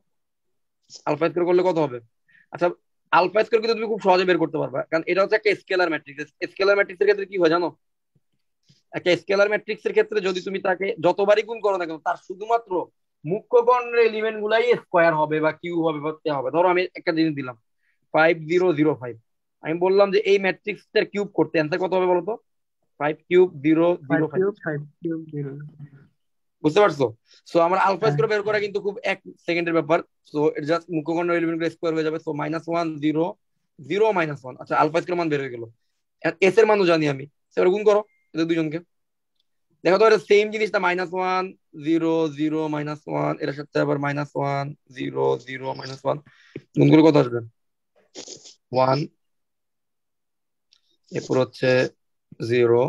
আলফা স্কোয়ার করলে কত হবে? আচ্ছা, আলফা স্কোয়ার কিন্তু তুমি খুব সহজে বের করতে পারবে, কারণ এটা হচ্ছে একটা স্কেলার ম্যাট্রিক্স। স্কেলার ম্যাট্রিক্সের ক্ষেত্রে কি হয় জানো? একটা স্কেলার ম্যাট্রিক্সের ক্ষেত্রে যদি তুমি তাকে যতবারই গুণ করো না কেন, তার শুধুমাত্র মুখ্য গণের এলিমেন্ট গুলাই স্কোয়ার হবে বা কিউ হবে বা কে হবে। ধরো আমি একটা জিনিস দিলাম 5005, আমি বললাম যে এই ম্যাট্রিক্সটার কিউব করতে অ্যান্সার কত হবে বলতো? 5 কিউব 0 5 0 5। Cube 5 cube 0। বুঝতে পারছো? সো আমার আলফা হ্যাঁ স্কোয়ার বের করা কিন্তু খুব 1 সেকেন্ডের ব্যাপার। সো এটা জাস্ট মুখ্য গণের এলিমেন্ট গুলো স্কোয়ার হয়ে যাবে। সো -1 0 0 -1। আচ্ছা, আলফা স্কোয়ার মান বের হয়ে গেল। এস এর মানও জানি আমি, সেবার গুণ করো এদের দুজনকে। দেখো তো এটা সেম জিনিসটা -1 0 0 -1, এটার সাথে আবার -1 0 0 -1, গুণ করে কত আসবে? 1, এরপর হচ্ছে 0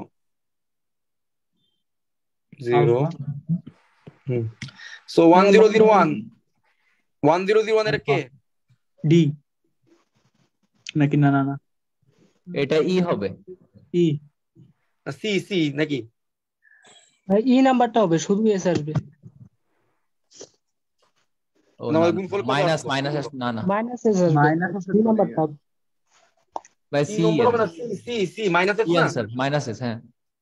0। আলফা হুম, সো 1001 1001 এর কে? ডি নাকি? না না না, এটা ই হবে। ই। সি সি নাকি? ভাই ই নাম্বারটা হবে, শুধু এস আসবে। ও না, না আমাদের না, গুণফল কত মাইনাস আসলো? মাইনাস না না মাইনাস এস আসবে, মাইনাস আছে ডি তো নাম্বারটা হবে। ভাই, ই সি নম্বর হবে না, answer. C C C minus S C না? অ্যান্সার, মাইনাস এস, হ্যাঁ।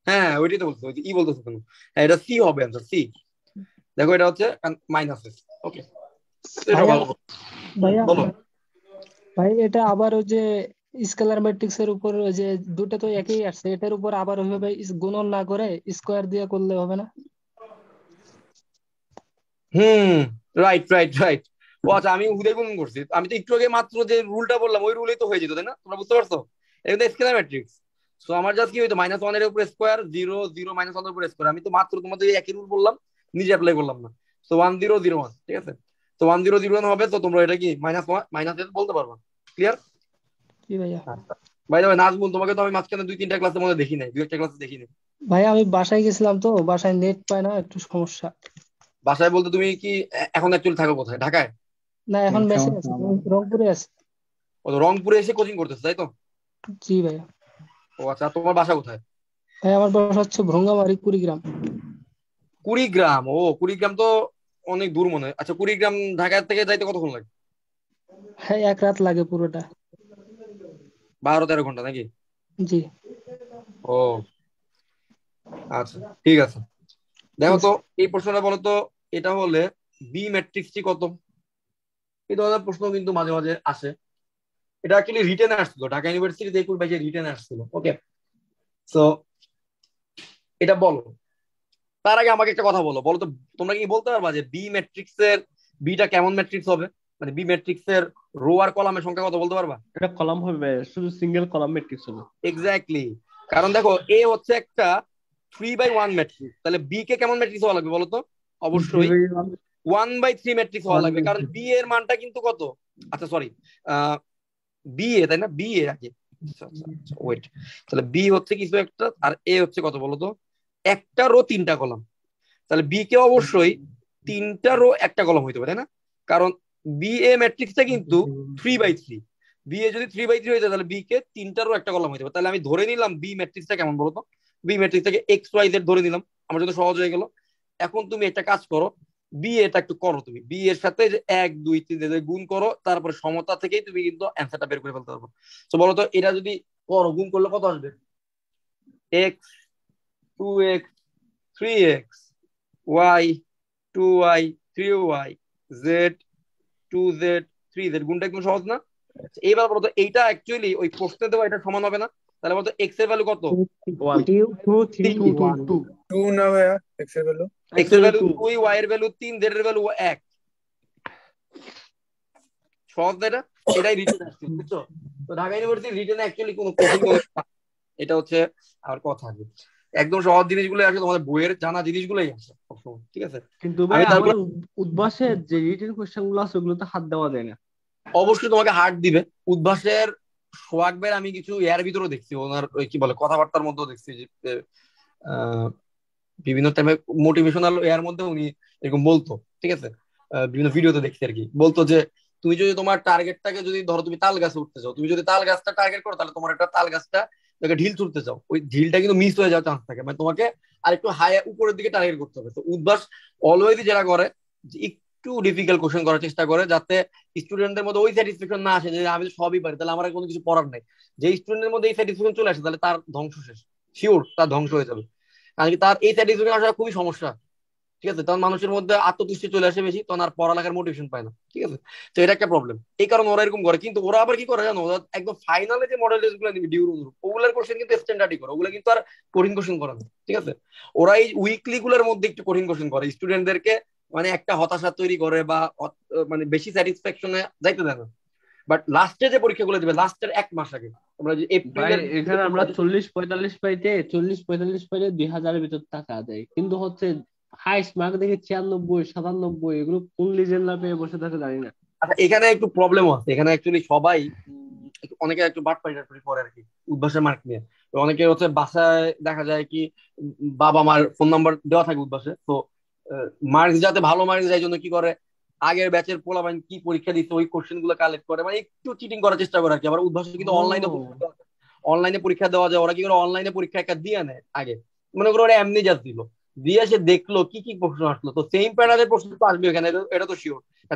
হ্যাঁ, ওইটাই তো বলছো, ওই যে ই বলতেছো তুমি। হ্যাঁ, এটা সি হবে অ্যান্সার, সি। দেখো এটা হচ্ছে মাইনাস এস। ওকে, এটা ভাইয়া ভালো। ভাইয়া বলো। ভাই এটা আবার ওই যে স্কেলার ম্যাট্রিক্স এর উপর ওই যে দুটো তো একই আসছে, এটার উপর আবার ওইভাবে গুণন না করে স্কোয়ার দিয়ে করলে হবে না? হুম, রাইট রাইট রাইট। ও আচ্ছা, আমি হুদয় গুণন করছি। আমি তো একটু আগে মাত্র যে রুলটা বললাম ওই রুলেই তো হয়ে যেত, তাই না? তোমরা বুঝতে পারছো? এটা তো স্কেলার ম্যাট্রিক্স। সো আমার জাস্ট কি হইতো, -1 এর উপর স্কোয়ার, 0 0 -1 এর উপর স্কোয়ার। আমি তো মাত্র তোমাদের একই রুল বললাম, নিজে অ্যাপ্লাই করলাম না। সো 1001, ঠিক আছে? তো 1001 হবে। তো তোমরা এটা কি মাইনাস এস বলতে পারবা? ক্লিয়ার? কি ভাইয়া? বাই দ্য ওয়ে নাজমুল, তোমাকে তো আমি মাঝখানে 2-3টা ক্লাসের মধ্যে দেখি নাই, 2-1টা ক্লাসে দেখি নাই। ভাইয়া আমি বাসায় গেছিলাম তো, বাসায় নেট পায় না, একটু সমস্যা। বাসায় বলতে তুমি কি এখন অ্যাকচুয়ালি থাকো কোথায়? ঢাকায়? না এখন মেসে সমস্যা আছি, আমার। রংপুরে আছি। ও তো রংপুরে এসে কোচিং করতেছে, তাই তো? জি ভাইয়া। ও আচ্ছা, তোমার বাসা কোথায়? ভাই আমার বাসা হচ্ছে ভ্রঙ্গামারি, কুড়িগ্রাম। কুড়িগ্রাম? ও, কুড়িগ্রাম তো অনেক দূর মনে হয়। আচ্ছা, কুড়িগ্রাম ঢাকা থেকে যাইতে কতক্ষণ লাগে? হ্যাঁ 1 রাত লাগে পুরোটা। 12-13 ঘন্টা নাকি? জি ও আচ্ছা, ঠিক আছে। ঠিক দেখো তো আছে। এই প্রশ্নটা বলো তো, এটা হলে বি ম্যাট্রিক্সটি কত? এই ধরনের প্রশ্ন কিন্তু মাঝে মাঝে আসে। এটা অ্যাকচুয়ালি রিটেনে আসছিল, ঢাকা ইউনিভার্সিটিতে 21-22 রিটেনে আসছিল। ওকে, সো এটা বলো। তার আগে আমাকে একটা কথা বলো বলো তো, তোমরা কি বলতে পারবা যে বি ম্যাট্রিক্স এর বিটা কেমন ম্যাট্রিক্স হবে? মানে বি ম্যাট্রিক্স এর রো আর কলামের সংখ্যা কত বলতে পারবা? এটা কলাম হবে, শুধু সিঙ্গেল কলাম ম্যাট্রিক্স হবে। এক্স্যাক্টলি। কারণ দেখো এ হচ্ছে একটা 3/1 ম্যাট্রিক্স, তাহলে বি কে কেমন ম্যাট্রিক্স হওয়া লাগবে বলতো? অবশ্যই 1/3 ম্যাট্রিক্স হওয়া লাগবে, কারণ বি এর মানটা কিন্তু কত? আচ্ছা সরি, বি এ, তাই না? বি এ আগে, ওয়েট। তাহলে বি হচ্ছে কিছু একটা, আর এ হচ্ছে কত বলতো? একটা রো 3টা কলাম। তাহলে বি কে অবশ্যই 3টা রো 1টা কলাম হইতে পারে, তাই না? কারণ বি এ ম্যাট্রিক্সটা কিন্তু 3/3। বি এ যদি 3/3 হয়ে যায় তাহলে বি কে 3টা রো 1টা কলাম হইতে পারে। তাহলে আমি ধরে নিলাম বি ম্যাট্রিক্সটা কেমন বলতো? বি ম্যাট্রিক্স থেকে এক্স ওয়াই জেড ধরে নিলাম, আমার জন্য সহজ হয়ে গেল। এখন তুমি একটা কাজ করো, বি এটা একটু করো, তুমি বি এর সাথে যে 1 2 3 গুণ করো, তারপরে সমতা থেকেই তুমি কিন্তু অ্যান্সারটা বের করে ফেলতে পারবো। তো বলো তো এটা যদি করো, গুণ করলে কত আসবে? X 2x 3x, y 2y 3y, z 2z 3z, গুণটা একদম সহজ না? এইবার বলতো এইটা অ্যাকচুয়ালি ওই প্রশ্নে দেওয়া এটা সমান হবে না? তাহলে বলতো এক্স এর ভ্যালু কত? 2 না ভাইয়া, এক্স এর ভ্যালু এক্স এর ভ্যালু 2, y এর ভ্যালু 3, z এর ভ্যালু 1। সহজ না এটা? এটাই রিটেন আসছে, বুঝছো? তো ঢাকা ইউনিভার্সিটি রিটেনে অ্যাকচুয়ালি কোনো কঠিন কোনো এটা হচ্ছে আর কথা আছে, একদম সহজ জিনিসগুলো আসে, তোমাদের বইয়ের জানা জিনিসগুলোই আসে সবসময়, ঠিক আছে? কিন্তু ভাই আমি তারপরে আমাদের উদ্ভাসের যে রিটেন কোশ্চেন গুলো আছে ওগুলো তো হাত দেওয়া যায় না। অবশ্যই তোমাকে হার্ড দিবে। উদ্ভাসের সোহাগ ভাই আমি কিছু এর ভিতরেও দেখছি, ওনার ওই কি বলে কথাবার্তার মধ্যেও দেখছি যে বিভিন্ন টাইমে মোটিভেশনাল এর মধ্যে উনি এরকম বলতো, ঠিক আছে? বিভিন্ন ভিডিওতে দেখছি আর কি, বলতো যে তুমি যদি তোমার টার্গেটটাকে যদি ধরো তুমি তাল গাছে উঠতে চাও, তুমি যদি তাল গাছটা টার্গেট করো, তাহলে তোমার একটা তাল গাছটা ঢিল ছুটতে চাও, ওই ঢিলটা কিন্তু মিস হয়ে যাওয়ার চান্স থাকে, মানে তোমাকে আরেকটু হাই উপরের দিকে টার্গেট করতে হবে। তো উদ্ভাস অলওয়েজ যেটা করে যে একটু ডিফিকাল্ট কোশ্চেন করার চেষ্টা করে, যাতে স্টুডেন্টদের মধ্যে ওই স্যাটিসফ্যাকশন না আসে যে আমি তো সবই পারি, তাহলে আমার কোনো কিছু পড়ার নাই। যে স্টুডেন্টের মধ্যে এই স্যাটিসফ্যাকশন চলে আসে, তাহলে তার ধ্বংস শেষ, শিওর তার ধ্বংস হয়ে যাবে। কারণ কি তার এই স্যাটিসফ্যাকশন আসা খুবই সমস্যা, ঠিক আছে? তখন মানুষের মধ্যে আত্মতুষ্টি চলে আসে বেশি, তখন আর পড়ালেখার মোটিভেশন পায় না, ঠিক আছে? তো এটা একটা প্রবলেম, এই কারণে ওরা এরকম করে। কিন্তু ওরা আবার কি করে জানো, ওরা একদম ফাইনালে যে মডেল টেস্ট গুলো নিবে ওগুলোর কোশ্চেন কিন্তু স্ট্যান্ডার্ডই করে, ওগুলো কিন্তু আর কঠিন কোশ্চেন করে না, ঠিক আছে? ওরা এই উইকলি গুলোর মধ্যে একটু কঠিন কোশ্চেন করে, স্টুডেন্টদেরকে মানে একটা হতাশা তৈরি করে বা মানে বেশি স্যাটিসফ্যাকশনে যাইতে দেয় না। বাট লাস্টে যে পরীক্ষাগুলো দিবে, লাস্টের 1 মাস আগে, তোমরা যে ভাই এপ্রিলের এখানে আমরা 40-45 পাইতে 40-45 পাইতে 2000-এর ভিতর টাকা দেয়, কিন্তু হচ্ছে হাইস্ট মার্ক দেখে 96-97 এগুলো কোন লিজেন্ড না পেয়ে বসে থাকে জানি না। আচ্ছা এখানে একটু প্রবলেম আছে, এখানে অ্যাকচুয়ালি সবাই অনেকে একটু বাটপাড়ি টাটপাড়ি করে আর কি উদ্ভাসের মার্ক নিয়ে। তো অনেকে হচ্ছে বাসায় দেখা যায় কি বাবা মার ফোন নাম্বার দেওয়া থাকে উদ্ভাসে, তো মার্কস যাতে ভালো মার্কস যায় জন্য কি করে, আগের ব্যাচের পোলাপাইন কি পরীক্ষা দিচ্ছে ওই কোশ্চেন গুলো কালেক্ট করে, মানে একটু চিটিং করার চেষ্টা করে আর কি। আবার উদ্ভাসে কিন্তু অনলাইনে পরীক্ষা দেওয়া যায়, ওরা কি করে অনলাইনে পরীক্ষা একটা দিয়ে নেয় আগে, মনে করো ওরা এমনি জাস্ট দিল, দিয়ে সে দেখলো কি কি প্রশ্ন আসলো, তো সেম প্যাটার্নের প্রশ্ন তো আসবে এখানে, এটা তো শিওর।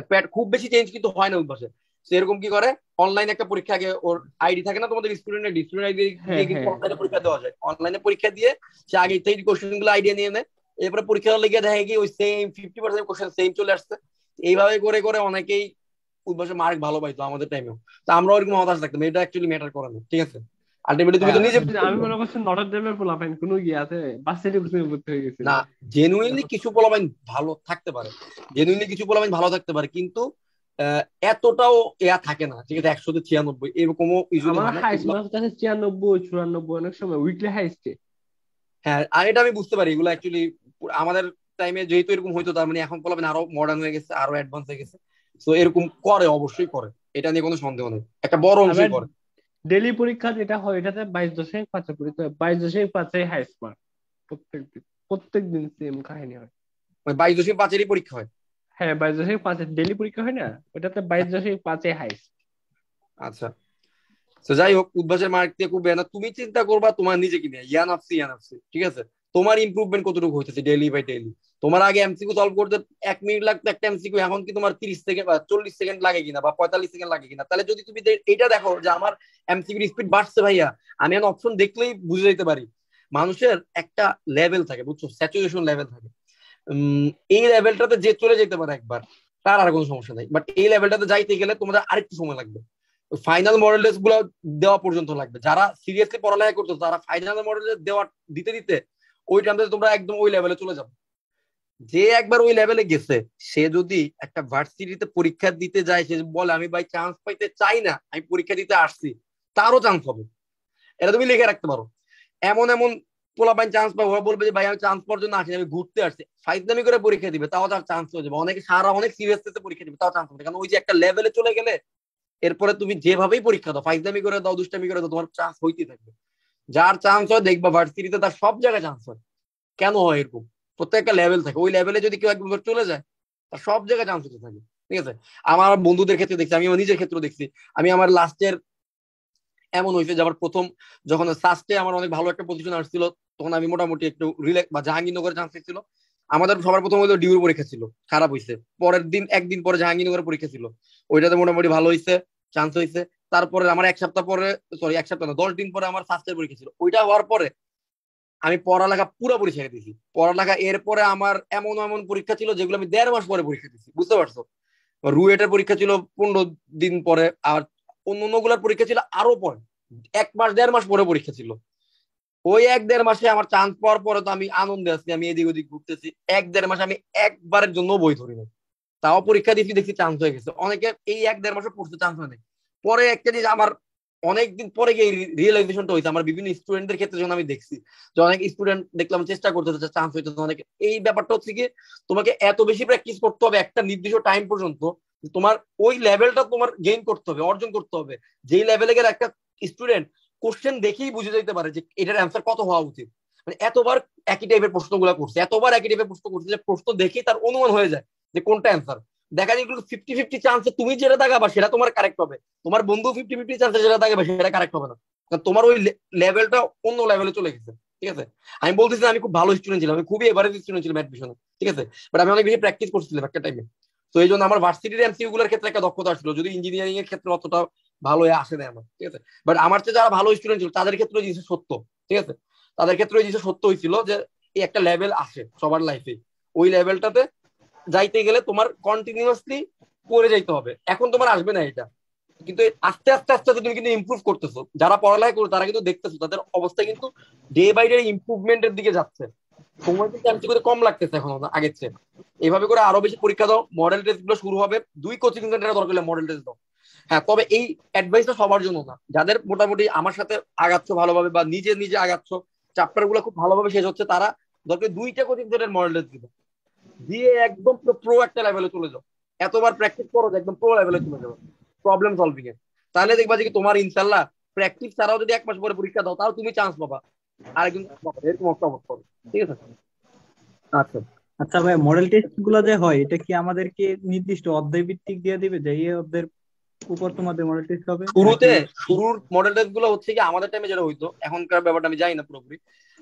খুব বেশি চেঞ্জ কিন্তু হয় না উদ্ভাসে। সেরকম কি করে অনলাইনে একটা পরীক্ষা, আগে ওর আইডি থাকে না তোমাদের স্টুডেন্ট আইডি, স্টুডেন্ট আইডি দিয়ে কিন্তু অনলাইনে পরীক্ষা দেওয়া যায়, অনলাইনে পরীক্ষা দিয়ে সে আগে থেকে কোশ্চেন গুলো আইডিয়া নিয়ে নেয়, এরপরে পরীক্ষা লেগে দেখে কি ওই সেম 50% কোশ্চেন সেম চলে আসছে। এইভাবে করে করে অনেকেই উদ্ভাসে মার্ক ভালো পাইতো আমাদের টাইমেও, তো আমরা ওরকম হতাশ থাকতাম, এটা অ্যাকচুয়ালি ম্যাটার করে না, ঠিক আছে? আলটিমেটলি তুমি তো নিজে আমি মনে করছি নটর ডেমের পোলাপাইন কোনো ইয়ে আছে বাচ্চাটি ভর্তি হয়ে গেছে না, জেনুইনলি কিছু পোলাপাইন ভালো থাকতে পারে, জেনুইনলি কিছু পোলাপাইন ভালো থাকতে পারে, কিন্তু এতটাও থাকে না, ঠিক আছে? 100-96 এরকমও ইউজুয়ালি আমার হয় না। হাইস্ট মার্ক আছে 96-94 অনেক সময় উইকলি হাইস্টে। হ্যাঁ, আর এটা আমি বুঝতে পারি, এগুলো অ্যাকচুয়ালি আমাদের টাইমে যেহেতু এরকম হইতো, তার মানে এখন পোলাপাইন আরো মডার্ন হয়ে গেছে, আরো অ্যাডভান্স হয়ে গেছে, তো এরকম করে, অবশ্যই করে, এটা নিয়ে কোনো সন্দেহ নেই, একটা বড় অংশই করে। ডেইলি পরীক্ষা যেটা হয় এটাতে 22.5 পরীক্ষা 22.5 হাইস্ট মার্ক প্রত্যেক দিন সেম কাহিনী হয়। মানে 22.5-এরই পরীক্ষা হয়? হ্যাঁ 22.5 ডেইলি পরীক্ষা হয় না, ওটাতে 22.5 হাইস্ট। আচ্ছা, তো যাই হোক, উদ্ভাসের মার্ক দিয়ে খুব না, তুমি চিন্তা করবা তোমার নিজেকে নিয়ে, ইয়ানাফসি, ঠিক আছে? তোমার ইমপ্রুভমেন্ট কতটুকু হইতেছে ডেইলি বাই ডেইলি। তোমার আগে এমসিকিউ সলভ করতে 1 মিনিট লাগতো একটা এমসিকিউ, এখন কি তোমার 30 সেকেন্ড বা 40 সেকেন্ড লাগে কিনা বা 45 সেকেন্ড লাগে কিনা? তাহলে যদি তুমি এটা দেখো যে আমার এমসিকিউর স্পিড বাড়ছে ভাইয়া, আমি এখন অপশন দেখলেই বুঝে যেতে পারি। মানুষের একটা লেভেল থাকে, বুঝছো, স্যাচুরেশন লেভেল থাকে, এই লেভেলটাতে যে চলে যেতে পারে একবার, তার আর কোনো সমস্যা নাই। বাট এই লেভেলটাতে যাইতে গেলে তোমাদের আরেকটু সময় লাগবে, ফাইনাল মডেল টেস্ট গুলো দেওয়া পর্যন্ত লাগবে। যারা সিরিয়াসলি পড়ালেখা করতো তারা ফাইনাল মডেল টেস্ট দিতে দিতে ওই টাইমটাতে তোমরা একদম ওই লেভেলে চলে যাবে। যে একবার ওই লেভেলে গেছে, সে যদি একটা ভার্সিটিতে পরীক্ষা দিতে যায়, সে বলে আমি ভাই চান্স পাইতে চাই না, আমি পরীক্ষা দিতে আসছি, তারও চান্স হবে। এটা তুমি লিখে রাখতে পারো। এমন এমন পোলাপাইন চান্স পাবে, ওরা বলবে যে ভাই আমি চান্স পাওয়ার জন্য আসি, আমি ঘুরতে আসছি, ফাইজলামি করে পরীক্ষা দিবে, তাও তার চান্স হয়ে যাবে। অনেকে সারা অনেক সিরিয়াসলি পরীক্ষা দিবে, তাও চান্স হবে, কারণ ওই যে একটা লেভেলে চলে গেলে এরপরে তুমি যেভাবেই পরীক্ষা দাও, ফাইজলামি করে দাও, দুষ্টামি করে দাও, তোমার চান্স হইতেই থাকবে। যার চান্স হয় দেখবা ভার্সিটিতে তার সব জায়গায় চান্স হয়। কেন হয় এরকম? প্রত্যেকটা লেভেল থাকে, ওই লেভেলে যদি কেউ একবার চলে যায় তার সব জায়গায় চান্স হতে থাকে, ঠিক আছে? আমার বন্ধুদের ক্ষেত্রে দেখছি, আমি আমার নিজের ক্ষেত্রে দেখছি। আমি আমার লাস্টের এমন হয়েছে যে আমার প্রথম যখন সাস্টে আমার অনেক ভালো একটা পজিশন আসছিল, তখন আমি মোটামুটি একটু রিল্যাক্স বা জাহাঙ্গীরনগরের চান্স ছিল। আমাদের সবার প্রথম হলো ডিউর পরীক্ষা ছিল, খারাপ হয়েছে। পরের দিন একদিন পরে জাহাঙ্গীরনগরের পরীক্ষা ছিল, ওইটাতে মোটামুটি ভালো হয়েছে, চান্স হয়েছে। তারপরে আমার এক সপ্তাহ পরে, সরি এক সপ্তাহ না, 10 দিন পরে আমার ফার্স্টের পরীক্ষা ছিল। ওইটা হওয়ার পরে আমি পড়ালেখা পুরোপুরি ছেড়ে দিয়েছি। পড়ালেখা এরপরে আমার এমন এমন পরীক্ষা ছিল যেগুলো আমি 1.5 মাস পরে পরীক্ষা দিয়েছি, বুঝতে পারছো? রুয়েটের পরীক্ষা ছিল 15 দিন পরে, আর অন্যগুলোর পরীক্ষা ছিল আরো পরে, 1 মাস 1.5 মাস পরে পরীক্ষা ছিল। ওই 1-1.5 মাসে আমার চান্স পাওয়ার পরে তো আমি আনন্দে আছি, আমি এদিক ওদিক ঘুরতেছি। 1-1.5 মাসে আমি একবারের জন্য বই ধরি না, তাও পরীক্ষা দিচ্ছি, দেখছি চান্স হয়ে গেছে। অনেকে এই 1-1.5 মাসে পড়তে চান্স হয় নাই। পরে একটা জিনিস আমার অনেকদিন পরে গিয়ে রিয়েলাইজেশনটা হয়েছে আমার বিভিন্ন স্টুডেন্টদের ক্ষেত্রে, যখন আমি দেখছি যে অনেক স্টুডেন্ট দেখলাম চেষ্টা করতেছে চান্স হইতে, অনেক এই ব্যাপারটা হচ্ছে কি তোমাকে এত বেশি প্র্যাকটিস করতে হবে একটা নির্দিষ্ট টাইম পর্যন্ত, তোমার ওই লেভেলটা তোমার গেইন করতে হবে, অর্জন করতে হবে। যেই লেভেলে গেলে একটা স্টুডেন্ট কোশ্চেন দেখেই বুঝে যেতে পারে যে এটার অ্যান্সার কত হওয়া উচিত। মানে এতবার একই টাইপের প্রশ্নগুলো করছে, এতবার একই টাইপের প্রশ্ন করছে যে প্রশ্ন দেখেই তার অনুমান হয়ে যায় যে কোনটা অ্যান্সার। দেখা যায় 50-50 চান্সে তুমি যেটা দাগাবা সেটা তোমার কারেক্ট হবে, তোমার বন্ধু 50-50 চান্সে যেটা দাগাবে সেটা কারেক্ট হবে না, কারণ তোমার ওই লেভেলটা অন্য লেভেলে চলে গেছে। ঠিক আছে, আমি বলতেছি আমি খুব ভালো স্টুডেন্ট ছিলাম, আমি খুবই এভারেজ স্টুডেন্ট ছিলাম অ্যাডমিশনে, ঠিক আছে, বাট আমি অনেক বেশি প্র্যাকটিস করছিলাম একটা টাইমে। তো এই জন্য আমার ভার্সিটির এমসিকিউ গুলোর ক্ষেত্রে একটা দক্ষতা আসলো, যদি ইঞ্জিনিয়ারিং এর ক্ষেত্রে অতটা ভালো আসে না আমার। ঠিক আছে, বাট আমার চেয়ে যারা ভালো স্টুডেন্ট ছিল তাদের ক্ষেত্রে জিনিস সত্য। ঠিক আছে, তাদের ক্ষেত্রে ওই জিনিস সত্য হয়েছিল যে এই একটা লেভেল আসে সবার লাইফে, ওই লেভেলটাতে যাইতে গেলে তোমার কন্টিনিউয়াসলি করে যাইতে হবে। এখন তোমার আসবে না এটা, কিন্তু আস্তে আস্তে আস্তে তুমি কিন্তু ইমপ্রুভ করতেছো। যারা পড়ালেখা করে তারা কিন্তু দেখতেছো তাদের অবস্থা কিন্তু ডে বাই ডে ইমপ্রুভমেন্টের দিকে যাচ্ছে। সময় কিন্তু এমসিকিউতে কম লাগতেছে এখন আগের চেয়ে। এইভাবে করে আরো বেশি পরীক্ষা দাও, মডেল টেস্ট গুলো শুরু হবে, 2 কোচিং সেন্টারে দরকার হলে মডেল টেস্ট দাও। হ্যাঁ, তবে এই অ্যাডভাইসটা সবার জন্য না, যাদের মোটামুটি আমার সাথে আগাচ্ছ ভালোভাবে বা নিজে নিজে আগাচ্ছ, চ্যাপ্টার গুলো খুব ভালোভাবে শেষ হচ্ছে, তারা দরকার 2টা কোচিং সেন্টারের মডেল টেস্ট দিবে, দিয়ে একদম প্রো একটা লেভেলে চলে যাও। এতবার প্র্যাকটিস করো যে একদম প্রো লেভেলে চলে যাবে প্রবলেম সলভিং এ। তাহলে দেখবা যে তোমার ইনশাল্লাহ প্র্যাকটিস ছাড়াও যদি 1 মাস পরে পরীক্ষা দাও তাও তুমি চান্স পাবা, আরেকজন এরকম একটা অবস্থা হবে। ঠিক আছে, আচ্ছা আচ্ছা ভাই, মডেল টেস্ট গুলা যে হয় এটা কি আমাদেরকে নির্দিষ্ট অধ্যায় ভিত্তিক দিয়ে দিবে যে এই অধ্যায়ের উপর তোমাদের মডেল টেস্ট হবে শুরুতে নাকি? শুরুর মডেল টেস্ট গুলো হচ্ছে কি আমাদের টাইমে যেটা হইতো, এখনকার ব্যাপারটা আমি জানি না পুরোপুরি,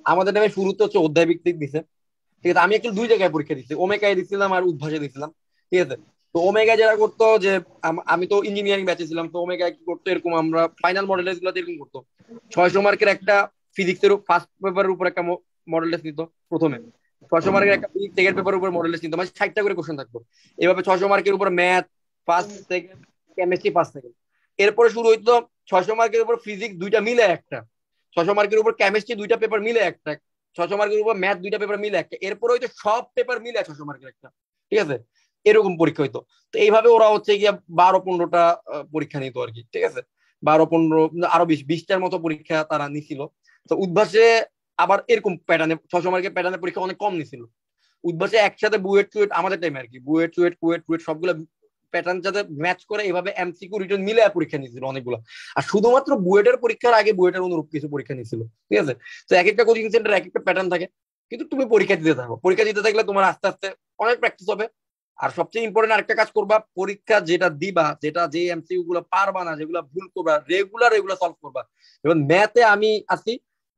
আমাদের টাইমে শুরুতে হচ্ছে অধ্যায় ভিত্তিক দিছে। ঠিক আছে, আমি একটু 2 জায়গায় পরীক্ষা দিচ্ছি, ওমেগায় দিচ্ছিলাম আর উদ্ভাসে দিচ্ছিলাম। ঠিক আছে, তো ওমেগা যেটা করতো যে আমি তো ইঞ্জিনিয়ারিং ব্যাচে ছিলাম, তো ওমেগা কি করতো এরকম, আমরা ফাইনাল মডেল টেস্ট গুলো এরকম করতো, 600 মার্কের একটা ফিজিক্সের ফার্স্ট পেপারের উপর একটা মডেল টেস্ট নিত প্রথমে, 600 মার্কের একটা ফিজিক্স সেকেন্ড পেপারের উপর মডেল টেস্ট নিত, মানে 60টা করে কোশ্চেন থাকতো। এভাবে 600 মার্কের উপর math first second, chemistry first second. এরপরে শুরু হইতো 600 মার্কের উপর ফিজিক্স 2টা মিলে একটা, 600 মার্কের উপর কেমিস্ট্রি 2টা পেপার মিলে একটা, 600 মার্কের উপর ম্যাথ 2টা পেপার মিলে একটা, এরপরে হয়তো সব পেপার মিলে 600 মার্কের একটা। ঠিক আছে, এরকম পরীক্ষা হইতো। তো এইভাবে ওরা হচ্ছে গিয়ে 12-15টা পরীক্ষা নিত আর কি। ঠিক আছে, 12-15 আরো 20-20টার মতো পরীক্ষা তারা নিছিল। তো উদ্ভাসে আবার এরকম প্যাটার্নে 600 মার্কের প্যাটার্নের পরীক্ষা অনেক কম নিছিল। উদ্ভাসে একসাথে বুয়েট চুয়েট আমাদের টাইমে আর কি, বুয়েট চুয়েট কুয়েট টুয়েট সবগুলো প্যাটার্ন যাতে ম্যাচ করে এইভাবে এমসিকিউ রিটার্ন মিলে পরীক্ষা নিয়েছিল অনেকগুলো। আর শুধুমাত্র বুয়েটের পরীক্ষার আগে বুয়েটের অনুরূপ কিছু পরীক্ষা নিয়েছিল। ঠিক আছে, তো এক একটা কোচিং সেন্টার এক একটা প্যাটার্ন থাকে, কিন্তু তুমি পরীক্ষা দিতে থাকো, পরীক্ষা দিতে থাকলে তোমার আস্তে আস্তে অনেক প্র্যাকটিস হবে। আর সবচেয়ে ইম্পর্টেন্ট আরেকটা কাজ করবা, পরীক্ষা যেটা দিবা, যেটা যে এমসিকিউ গুলো পারবা না, যেগুলো ভুল করবা, রেগুলার এগুলো সলভ করবা। যেমন ম্যাথে আমি আছি,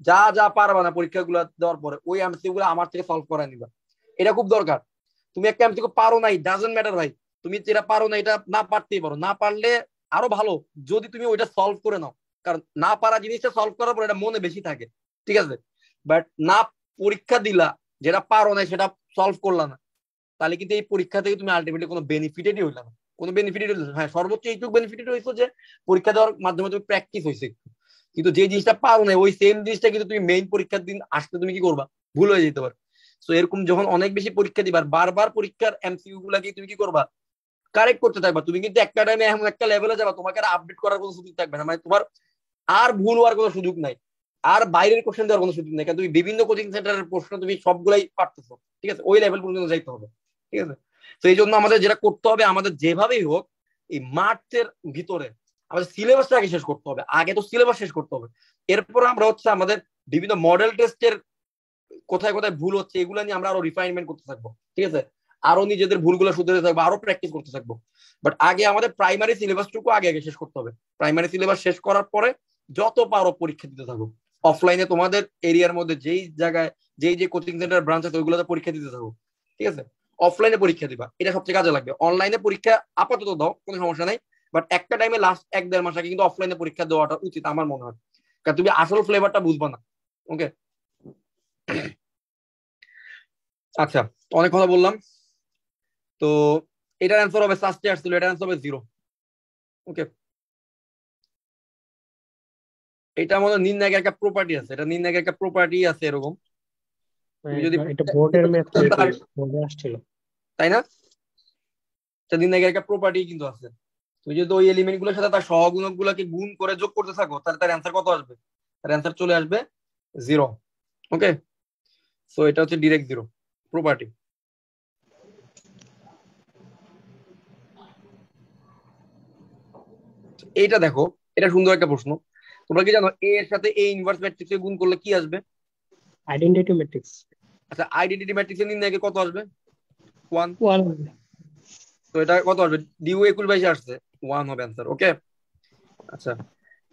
যা যা পারবা না পরীক্ষাগুলো দেওয়ার পরে ওই এমসিকিউ গুলো আমার থেকে সলভ করায় নিবা, এটা খুব দরকার। তুমি একটা এমসিকিউ পারো নাই, ডাজন্ট ম্যাটার ভাই, তুমি যেটা পারো না এটা না পারতেই পারো, না পারলে আরো ভালো যদি তুমি ওইটা সলভ করে নাও, কারণ না পারা জিনিসটা সলভ করার পর এটা মনে বেশি থাকে। ঠিক আছে, বাট না পরীক্ষা দিলা, যেটা পারো না সেটা সলভ করলা না, তাহলে কিন্তু এই পরীক্ষা থেকে তুমি আলটিমেটলি কোনো বেনিফিটেডই হইলা না, কোনো বেনিফিটেড হইল না। হ্যাঁ, সর্বোচ্চ এইটুকু বেনিফিটেড হয়েছে যে পরীক্ষা দেওয়ার মাধ্যমে তুমি প্র্যাকটিস হয়েছে, কিন্তু যে জিনিসটা পারো না ওই সেম জিনিসটা কিন্তু তুমি মেইন পরীক্ষার দিন আসতে তুমি কি করবা, ভুল হয়ে যেতে পারে। তো এরকম যখন অনেক বেশি পরীক্ষা দিবা, বারবার পরীক্ষার এমসিকিউ গুলাকে তুমি কি করবা, কারেক্ট করতে থাকবা। তুমি কিন্তু একটা টাইমে এমন একটা লেভেলে যাবা তোমাকে আর আপডেট করার কোনো সুযোগ থাকবে না, মানে তোমার আর ভুল হওয়ার কোনো সুযোগ নাই, আর বাইরের কোশ্চেন দেওয়ার কোনো সুযোগ নেই, কারণ তুমি বিভিন্ন কোচিং সেন্টারের প্রশ্ন তুমি সবগুলাই পারতেছো। ঠিক আছে, ওই লেভেল পর্যন্ত যাইতে হবে। ঠিক আছে, তো এই জন্য আমাদের যেটা করতে হবে, আমাদের যেভাবেই হোক এই মার্চের ভিতরে আমাদের সিলেবাসটা আগে শেষ করতে হবে, আগে তো সিলেবাস শেষ করতে হবে। এরপর আমরা হচ্ছে আমাদের বিভিন্ন মডেল টেস্টের কোথায় কোথায় ভুল হচ্ছে এগুলো নিয়ে আমরা আরো রিফাইনমেন্ট করতে থাকবো। ঠিক আছে, আরো নিজেদের ভুলগুলো শুধরে থাকবো, আরো প্র্যাকটিস করতে থাকবো। বাট আগে আমাদের প্রাইমারি সিলেবাসটুকু আগে আগে শেষ করতে হবে। প্রাইমারি সিলেবাস শেষ করার পরে যত পারো পরীক্ষা দিতে থাকো। অফলাইনে তোমাদের এরিয়ার মধ্যে যেই জায়গায় যেই যে কোচিং সেন্টার ব্রাঞ্চ আছে ওইগুলোতে পরীক্ষা দিতে থাকো, ঠিক আছে? অফলাইনে পরীক্ষা দিবা, এটা সবচেয়ে কাজে লাগবে। অনলাইনে পরীক্ষা আপাতত দাও, কোনো সমস্যা নাই, বাট একটা টাইমে লাস্ট 1-1.5 মাস আগে কিন্তু অফলাইনে পরীক্ষা দেওয়াটা উচিত আমার মনে হয়, কারণ তুমি আসল ফ্লেভারটা বুঝবা না। ওকে, আচ্ছা, অনেক কথা বললাম। তো এটার অ্যান্সার হবে সাস্টে আসছিল, এটার অ্যান্সার হবে 0। ওকে, এটা মনে হয় নির্ণায়কের একটা প্রপার্টি আছে, এটা নির্ণায়কের একটা প্রপার্টি আছে এরকম। তুমি যদি এটা বোর্ডের ম্যাথ বোর্ডে আসছিল, তাই না? এটা নির্ণায়কের একটা প্রপার্টি কিন্তু আছে। তুমি যদি ওই এলিমেন্ট গুলোর সাথে তার সহগুণক গুলোকে গুণ করে যোগ করতে থাকো, তাহলে তার অ্যান্সার কত আসবে? তার অ্যান্সার চলে আসবে 0। ওকে, সো এটা হচ্ছে ডিরেক্ট 0 প্রপার্টি। এইটা দেখো, এটা সুন্দর একটা প্রশ্ন। তোমরা কি জানো এ এর সাথে এ ইনভার্স ম্যাট্রিক্সে গুণ করলে কি আসবে? Identity matrix. আচ্ছা, আইডেন্টিটি ম্যাট্রিক্সের নির্ণায়কে কত আসবে? 1। 1 তো এটা কত আসবে? ডিউ একুল 22 আসছে, 1 হবে অ্যান্সার। ওকে, আচ্ছা,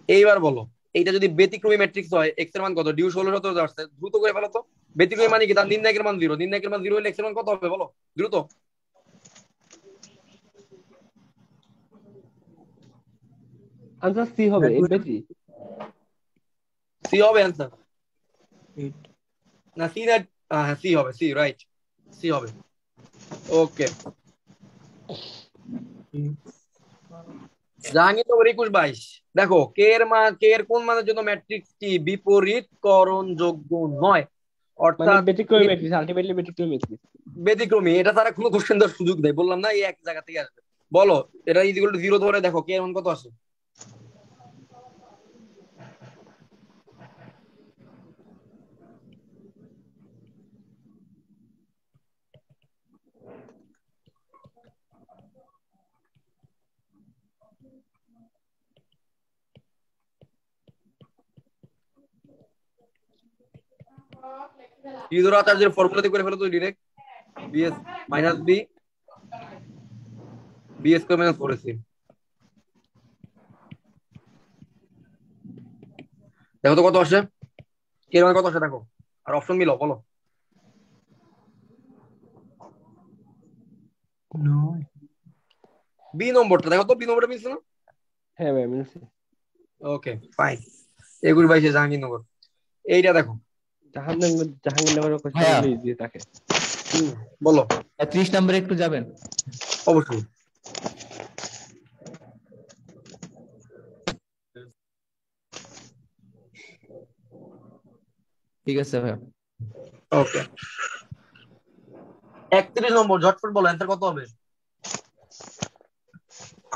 এইবার বলো, এইটা যদি ব্যতিক্রমী ম্যাট্রিক্স হয়, এক্স এর মান কত? ডিউ 16 17 আসছে, দ্রুত করে ফেলো তো। ব্যতিক্রমী মানে কি? তার নির্ণায়কের মান 0, নির্ণায়কের মান 0 হলে এক্স এর মান কত হবে বলো দ্রুত। আনসার সি হবে, 8 বাই 3। সি হবে অ্যান্সার না? সি না, হ্যাঁ সি হবে, সি রাইট, সি হবে। ওকে, জাহাঙ্গীরনগর 21-22 দেখো, কে এর কোন মানের জন্য ম্যাট্রিক্সটি বিপরীতকরণ যোগ্য নয়? মানে অর্থাৎ ব্যতিক্রমী ম্যাট্রিক্স, আলটিমেটলি ব্যতিক্রমী ম্যাট্রিক্স। ব্যতিক্রমী, এটা তারা কোনো কোশ্চেন দেওয়ার সুযোগ দেয়, বললাম না এই এক জায়গা থেকে আসবে। বলো, এটা ইকুয়াল টু 0 ধরে দেখো কে এর মান কত আসে? শ্রীধর আচার্যের ফর্মুলাতে করে ফেলো তো direct, BS minus B BS square minus 4ac। দেখো তো কত আসে, কে এর মান কত আসে দেখো, আর অপশন মিলাও, বলো। বি নম্বরটা দেখো তো, বি নম্বরটা মিলছে না? হ্যাঁ ভাই, মিলছে। Okay fine, 21-22 Jahangirnagar. এইটা দেখো, জাহাঙ্গীরনগরের কোশ্চেন হ্যাঁ, গুলো ইজি থাকে। বলো। 30 নম্বরে একটু যাবেন। অবশ্যই। ঠিক আছে ভাই। ওকে, 31 নম্বর, ঝটপট বলো অ্যান্সার কত হবে?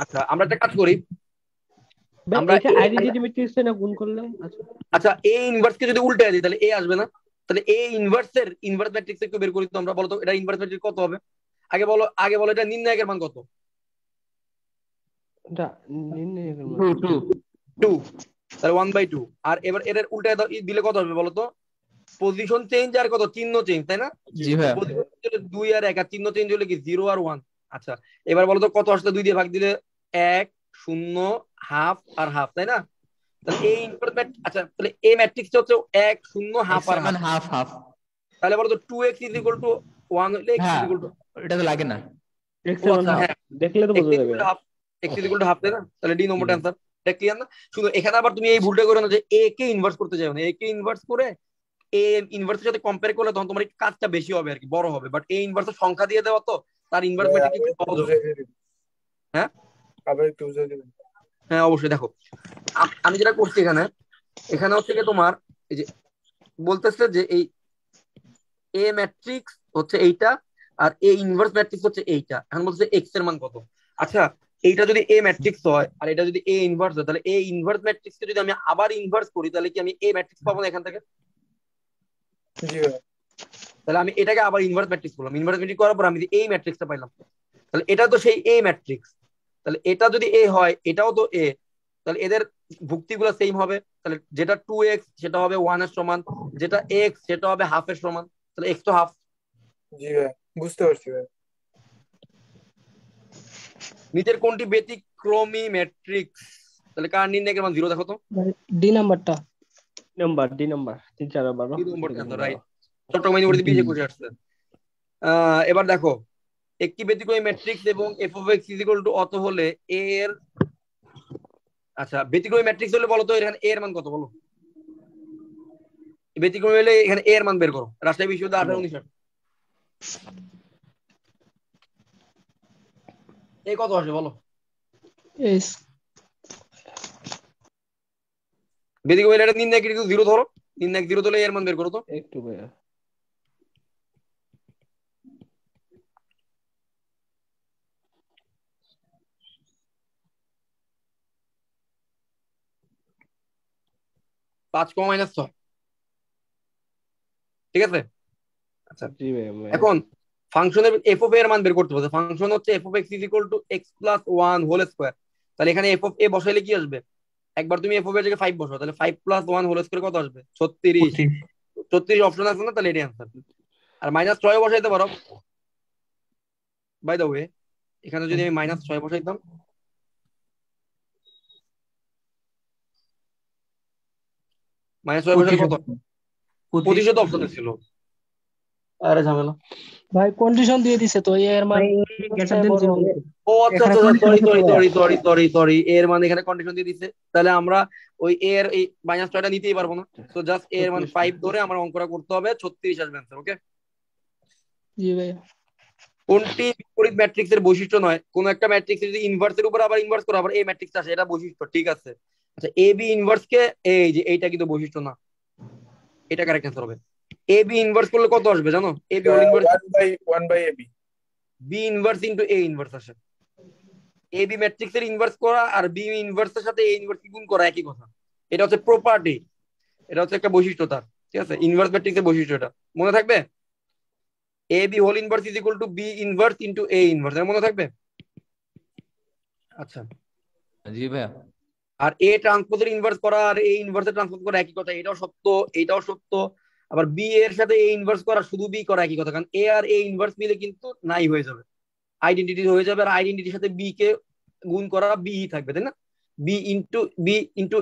আচ্ছা, আমরা একটা কাজ করি, ভাই আমরা এটা আইডেন্টিটি ম্যাট্রিক্স না গুণ করলে? আচ্ছা আচ্ছা, এ ইনভার্স কে যদি উল্টে দিই তাহলে এ আসবে না? তাহলে এ ইনভার্স এর ইনভার্স ম্যাট্রিক্স একটু বের করি তো আমরা, বলো তো এটা ইনভার্স ম্যাট্রিক্স কত হবে? আগে বলো এটা নির্ণায়কের মান কত? এটা নির্ণায়কের মান 2। তাহলে 1/2। আর এবার এর উল্টে দিলে কত হবে বলো তো? পজিশন চেঞ্জ আর কত, চিহ্ন চেঞ্জ, তাই না? জি ভাই। পজিশন 2 আর 1, আর চিহ্ন চেঞ্জ হলে কি 0 আর 1। আচ্ছা, এবার বলো তো কত আসলে 2 দিয়ে ভাগ দিলে? 1 0 হাফ আর হাফ, তাই না? তাহলে এই ইনভার্স আচ্ছা, তাহলে এই ম্যাট্রিক্সটা হচ্ছে 1 0 হাফ আর হাফ। Half half. তাহলে বলো তো 2x = 1 হলে x হ্যাঁ, = এটা তো লাগে না। এক্স এর মান আচ্ছা, হাফ, হ্যাঁ, দেখলে তো x বোঝা যাবে। = হাফ, তাই না? তাহলে ডি নম্বরটা অ্যান্সার, এটা ক্লিয়ার না? শুধু এখানে আবার তুমি এই ভুলটা করো না যে a কে ইনভার্স করতে যাও না, a কে ইনভার্স করে a ইনভার্সের সাথে কম্পেয়ার করলে তখন তোমার কাজটা বেশি হবে আর কি, বড় হবে। বাট a ইনভার্সের সংখ্যা দিয়ে দেওয়া তো, তার ইনভার্স ম্যাট্রিক্স একটু সহজ হবে। হ্যাঁ আবার একটু বুঝিয়ে দিবেন। হ্যাঁ অবশ্যই। দেখো, আমি যেটা করছি এখানে হচ্ছে কি তোমার, এই যে বলতেছে যে এই এ ম্যাট্রিক্স হচ্ছে এইটা, আর এ ইনভার্স ম্যাট্রিক্স হচ্ছে এইটা। এখন বলছে এক্স এর মান কত। আচ্ছা, এইটা যদি এ ম্যাট্রিক্স হয় আর এটা যদি এ ইনভার্স হয়, তাহলে এ ইনভার্স ম্যাট্রিক্সকে যদি আমি আবার ইনভার্স করি, তাহলে কি আমি এ ম্যাট্রিক্স পাবো না এখান থেকে? জি ভাই। তাহলে আমি এটাকে আবার ইনভার্স ম্যাট্রিক্স করলাম, ইনভার্স ম্যাট্রিক্স করার পর আমি এই ম্যাট্রিক্সটা পাইলাম, তাহলে এটা তো সেই এ ম্যাট্রিক্স। তাহলে এটা যদি এ হয়, এটাও তো এ, তাহলে এদের ভুক্তিগুলো সেম হবে। তাহলে যেটা 2x সেটা হবে 1 এর সমান, যেটা x সেটা হবে হাফ এর সমান। তাহলে x তো হাফ। জি ভাই, বুঝতে পারছি ভাই। নিচের কোনটি ব্যতিক্রমী ম্যাট্রিক্স? তাহলে কার নির্ণায়কের মান 0 দেখো তো। ডি নাম্বারটা। ডি নাম্বার 3 4 12 3 নম্বরটা এটা রাইট, চট্টগ্রাম ইউনিভার্সিটি 20 আসছে। এবার দেখো, একটি ব্যতিক্রমী ম্যাট্রিক্স এবং F of x is equal two অত হলে এ এর, আচ্ছা ব্যতিক্রমী ম্যাট্রিক্স হলে বলো তো এখানে এ এর মান কত বলো। ব্যতিক্রমী হলে এখানে এ এর মান বের করো, রাজশাহী বিশ্ববিদ্যালয় 18 19। এ কত আসবে বলো। এস ব্যতিক্রমী হলে এটা নির্ণায়ক কিন্তু 0 ধরো, নির্ণায়ক 0 ধরলে এর মান বের করো তো। একটু ভাইয়া 5 -6, ঠিক আছে। আচ্ছা জি ভাইয়া এখন ফাংশনের এফ অফ এর মান বের করতে হবে। ফাংশন হচ্ছে F of x is equal to x plus 1 whole square. তাহলে এখানে এফ অফ এ বসাইলে কি আসবে, একবার তুমি এফ অফ এর জায়গায় 5 বসাও, তাহলে 5 + 1 হোল স্কয়ার কত আসবে 36। 36 অপশন আছে না, তাহলে এটাই आंसर। আর -6 বসাইতে পারো বাই দ্য ওয়ে, এখানে যদি আমি -6 বসাইতাম, -6 বসালে কত, 25 তো অপশন ছিল। আরে ঝামেলা। ভাই কন্ডিশন দিয়ে দিছে তো এ এর মান বড় হবে। ও আচ্ছা আচ্ছা, সরি এর মানে এখানে কন্ডিশন দিয়ে দিছে, তাহলে আমরা ওই এর এই -6টা নিতেই পারবো না। তো জাস্ট এর মান 5 ধরে আমার অঙ্কটা করতে হবে, 36 আসবে आंसर। ওকে, জি ভাই। কোনটি বিপরীত ম্যাট্রিক্সের বৈশিষ্ট্য নয়। কোন একটা ম্যাট্রিক্স যদি ইনভার্সের উপর আবার ইনভার্স করে আবার এই ম্যাট্রিক্স আসে, এটা বৈশিষ্ট্য, ঠিক আছে। আচ্ছা এ বি ইনভার্স কে এই যে এইটা কিন্তু বৈশিষ্ট্য না, এটা কারেক্ট आंसर হবে। এ বি ইনভার্স করলে কত আসবে জানো, A B whole inverse 1/1/ab। B inverse into A inverse আসে। এ বি ম্যাট্রিক্স এর ইনভার্স করা আর বি ইনভার্স এর সাথে এ ইনভার্স গুণ করা একই কথা। এটা হচ্ছে প্রপার্টি, এটা হচ্ছে একটা বৈশিষ্ট্য তার, ঠিক আছে। ইনভার্স ম্যাট্রিক্স এর বৈশিষ্ট্য এটা মনে থাকবে। A B whole inverse is equal to B inverse into A inverse, এটা মনে থাকবে। আচ্ছা জি ভাইয়া। আর এ ট্রান্সপোজের ইনভার্স করা আর এ ইনভার্সের ট্রান্সপোজ করা একই কথা, এটাও সত্য এটাও সত্য। আবার বি এর সাথে এ ইনভার্স করা শুধু বি করা একই কথা, কারণ এ আর এ ইনভার্স মিলে কিন্তু নাই হয়ে যাবে, আইডেন্টিটি হয়ে যাবে। আর আইডেন্টিটির সাথে বি কে গুণ করা বি থাকবে, তাই না। বি ইন্টু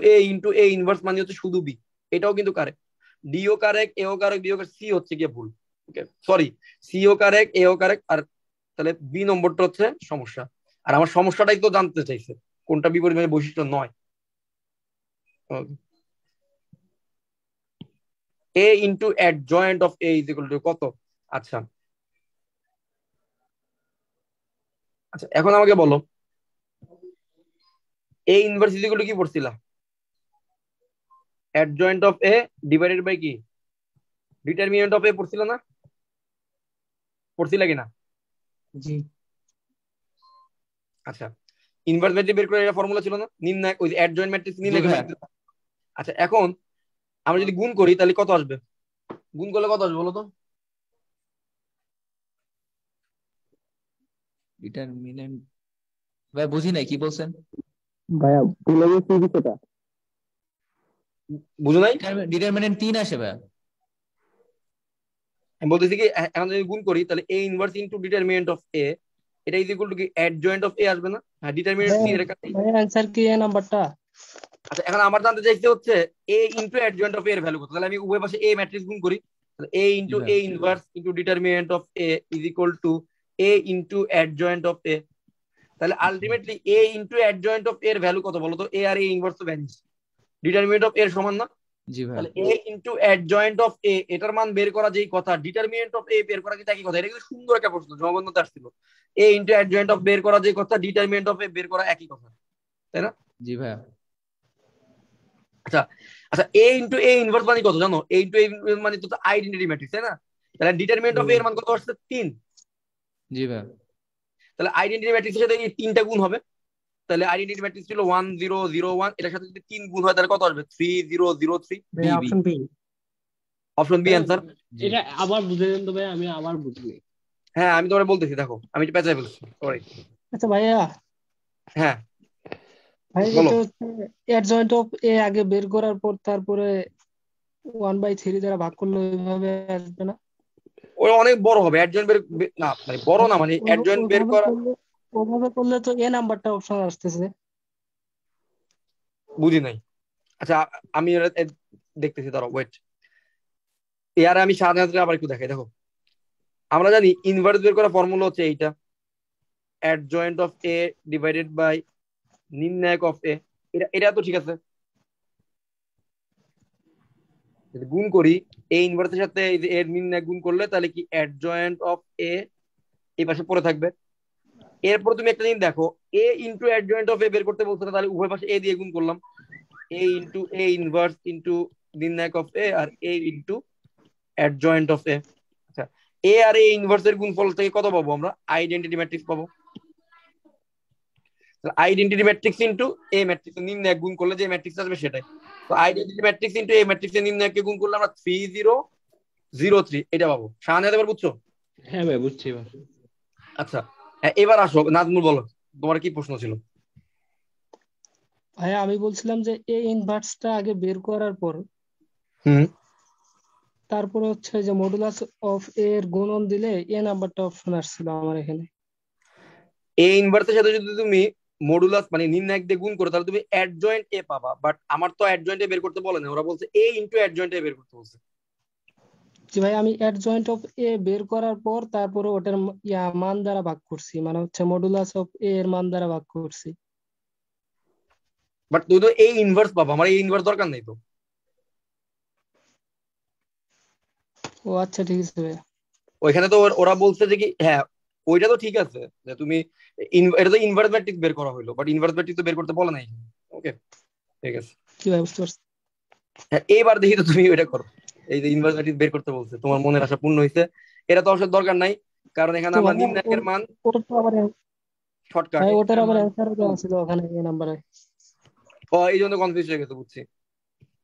এ ইনভার্স মানে হচ্ছে শুধু বি, এটাও কিন্তু কারেক্ট। ডিও কারেক্ট, এও কারেক্ট, বিও কারেক্ট, সি হচ্ছে গিয়ে ভুল। ওকে সরি, সিও কারেক্ট, এও কারেক্ট, আর তাহলে বি নম্বরটা হচ্ছে সমস্যা। আর আমার সমস্যাটাই তো জানতে চাইছে কোনটা বিপরীত বৈশিষ্ট্য নয়। A into adjoint of A is equal to কত। আচ্ছা আচ্ছা এখন আমাকে বলো, A inverse is equal to কি পড়ছিলা, adjoint of A divided by কি ডিটারমিনেন্ট অফ এ পড়ছিল না, পড়ছিলা কিনা। জি আচ্ছা ইনভার্স ম্যাট্রিক্স বের করে এটা ফর্মুলা ছিল না, নির্ণায়ক ওই অ্যাডজয়েন্ট ম্যাট্রিক্স নির্ণায়ক। আচ্ছা এখন আমরা যদি গুণ করি তাহলে কত আসবে, গুণ করলে কত আসবে বলো তো। ডিটারমিনেন্ট ভাই বুঝি নাই কি বলছেন ভাইয়া ভুলে গেছি বিষয়টা। বুঝো নাই, ডিটারমিনেন্ট 3 আসে ভাইয়া। আমি বলতেছি কি এখন যদি গুণ করি তাহলে এ inverse into determinant of A, এটা ইজ ইকুয়াল টু কি অ্যাডজয়েন্ট অফ এ আসবে না। হ্যাঁ ডিটারমিনেন্ট ভাই, 3 এর কাছে। ভাই অ্যান্সার কি এ নাম্বারটা? আচ্ছা এখন আমার জানতে চাইছে হচ্ছে এ ইনটু অ্যাডজয়েন্ট অফ এ এর ভ্যালু কত। তাহলে আমি উভয় পাশে এ ম্যাট্রিক্স গুণ করি, তাহলে A into A inverse into determinant of A is equal to A into adjoint of A. তাহলে ultimately A into adjoint of এর ভ্যালু কত বলো তো, এ আর এ ইনভার্স তো ভ্যানিশ, ডিটারমিনেন্ট অফ এর সমান না। জি ভাই। তাহলে A into adjoint of A এটার মান বের করা যেই কথা, ডিটারমিনেন্ট অফ এ বের করা কিন্তু একই কথা। এটা কিন্তু সুন্দর একটা প্রশ্ন, জগন্নাথ আসছিল। এ ইনটু অ্যাডজয়েন্ট অফ বের করা যেই কথা, ডিটারমিনেন্ট অফ এ বের করা একই কথা, তাই না। জি ভাই। আচ্ছা আচ্ছা এ ইনটু এ ইনভার্স মানে কত জানো, এ ইনটু এ মানে তো আইডেন্টিটি ম্যাট্রিক্স, তাই না। তাহলে ডিটারমিনেন্ট অফ এর মান কত আসছে 3। জি ভাই। তাহলে আইডেন্টিটি ম্যাট্রিক্সের সাথে এই 3টা গুণ হবে। তাহলে আইডেন্টিটি ম্যাট্রিক্স ছিল 1 0 0 1, এটার সাথে যদি 3 গুণ হয় তাহলে কত আসবে 3 0 0 3। Option B. Option B answer. এটা আবার বুঝে দেন তো ভাই, আমি আবার বুঝিনি। হ্যাঁ আমি তোমার বলতেছি, দেখো আমি একটু পেঁচাই ফেলছি, সরি। আচ্ছা ভাইয়া, হ্যাঁ ভাই বলো। এটা হচ্ছে অ্যাডজয়েন্ট অফ এ আগে বের করার পর তারপরে 1/3 দ্বারা ভাগ করলে ওইভাবে আসবে না? ওই অনেক বড় হবে অ্যাডজয়েন্ট বের না, মানে বড় না, মানে অ্যাডজয়েন্ট বের ওইভাবে করা। করলে ওইভাবে করলে তো এ নাম্বারটা অপশন আসতেছে। বুঝি নাই। আচ্ছা আমি দেখতেছি, দাঁড়াও ওয়েট। এয়ারে আমি সাধারণত আবার একটু দেখাই। দেখো আমরা জানি ইনভার্স বের করা ফর্মুলা হচ্ছে এইটা, adjoint of A divided by নির্ণায়ক অফ এ। এটা তো ঠিক আছে। যদি গুণ করি এ ইনভার্সের সাথে এই যে এর নির্ণায়ক গুণ করলে তাহলে কি অ্যাডজয়েন্ট অফ এ এই পাশে পড়ে থাকবে। এরপর তুমি একটা জিনিস দেখো, এ ইন্টু অ্যাডজয়েন্ট অফ এ বের করতে বলছো, তাহলে উভয় পাশে এ দিয়ে গুণ করলাম, A into A inverse into নির্ণায়ক অফ এ আর A into adjoint of A. আচ্ছা এ আর এ ইনভার্স এর গুণফল থেকে কত পাবো আমরা? আইডেন্টিটি ম্যাট্রিক্স পাবো। আইডেন্টিটি ম্যাট্রিক্স ইন্টু এ ম্যাট্রিক্স নির্ণায়ক গুণ করলে যে ম্যাট্রিক্স আসবে সেটাই। তো আইডেন্টিটি ম্যাট্রিক্স ইন্টু এ ম্যাট্রিক্সের নির্ণায়ককে গুণ করলে আমরা 3003 এটা পাবো। শাহানাদ এবার বুঝছো? হ্যাঁ ভাই বুঝছি এবার। আচ্ছা এবার আসো নাজমুল, বলো তোমার কি প্রশ্ন ছিল? ভাইয়া আমি বলছিলাম যে এই ইনভার্সটা আগে বের করার পর হুম তারপরে হচ্ছে যে মডুলাস অফ এর গুণন দিলে এ নাম্বারটা অপশন আসছিল আমার এখানে। এ ইনভার্সের সাথে যদি তুমি মডুলাস মানে নির্ণায়ক দিয়ে গুণ করো তাহলে তুমি অ্যাডজয়েন্ট এ পাবা, বাট আমার তো অ্যাডজয়েন্ট এ বের করতে বলে না, ওরা বলছে এ ইন্টু অ্যাডজয়েন্ট এ বের করতে বলছে। যে ভাই আমি অ্যাডজয়েন্ট অফ এ বের করার পর তারপরে ওটার মান দ্বারা ভাগ করছি, মানে হচ্ছে মডুলাস অফ এ এর মান দ্বারা ভাগ করছি। বাট তুই তো এ ইনভার্স পাবা, আমার এই ইনভার্স দরকার নেই তো। ও আচ্ছা ঠিক আছে ভাইয়া। ওইখানে তো ওরা বলছে যে কি, হ্যাঁ ওইটা তো ঠিক আছে যে তুমি এটা তো ইনভার্স ম্যাট্রিক্স বের করা হলো, বাট ইনভার্স ম্যাট্রিক্স তো বের করতে বলে নাই। ওকে ঠিক আছে। কি ভাই বুঝতে পারছি। হ্যাঁ এবার দেখি তো তুমি ওইটা করো। এই যে ইনভার্স ম্যাট্রিক্স বের করতে বলছে, তোমার মনের আশা পূর্ণ হয়েছে। এটা তো আসলে দরকার নাই, কারণ এখানে তো আমরা ভাইয়া নির্ণায়কের মান ওটা তো আবার শর্টকাট। ভাই ওটার আবার অ্যান্সার দেওয়া ছিল ওখানে এই নাম্বারে। ও এই জন্য কনফিউজ হয়ে গেছে, বুঝছি।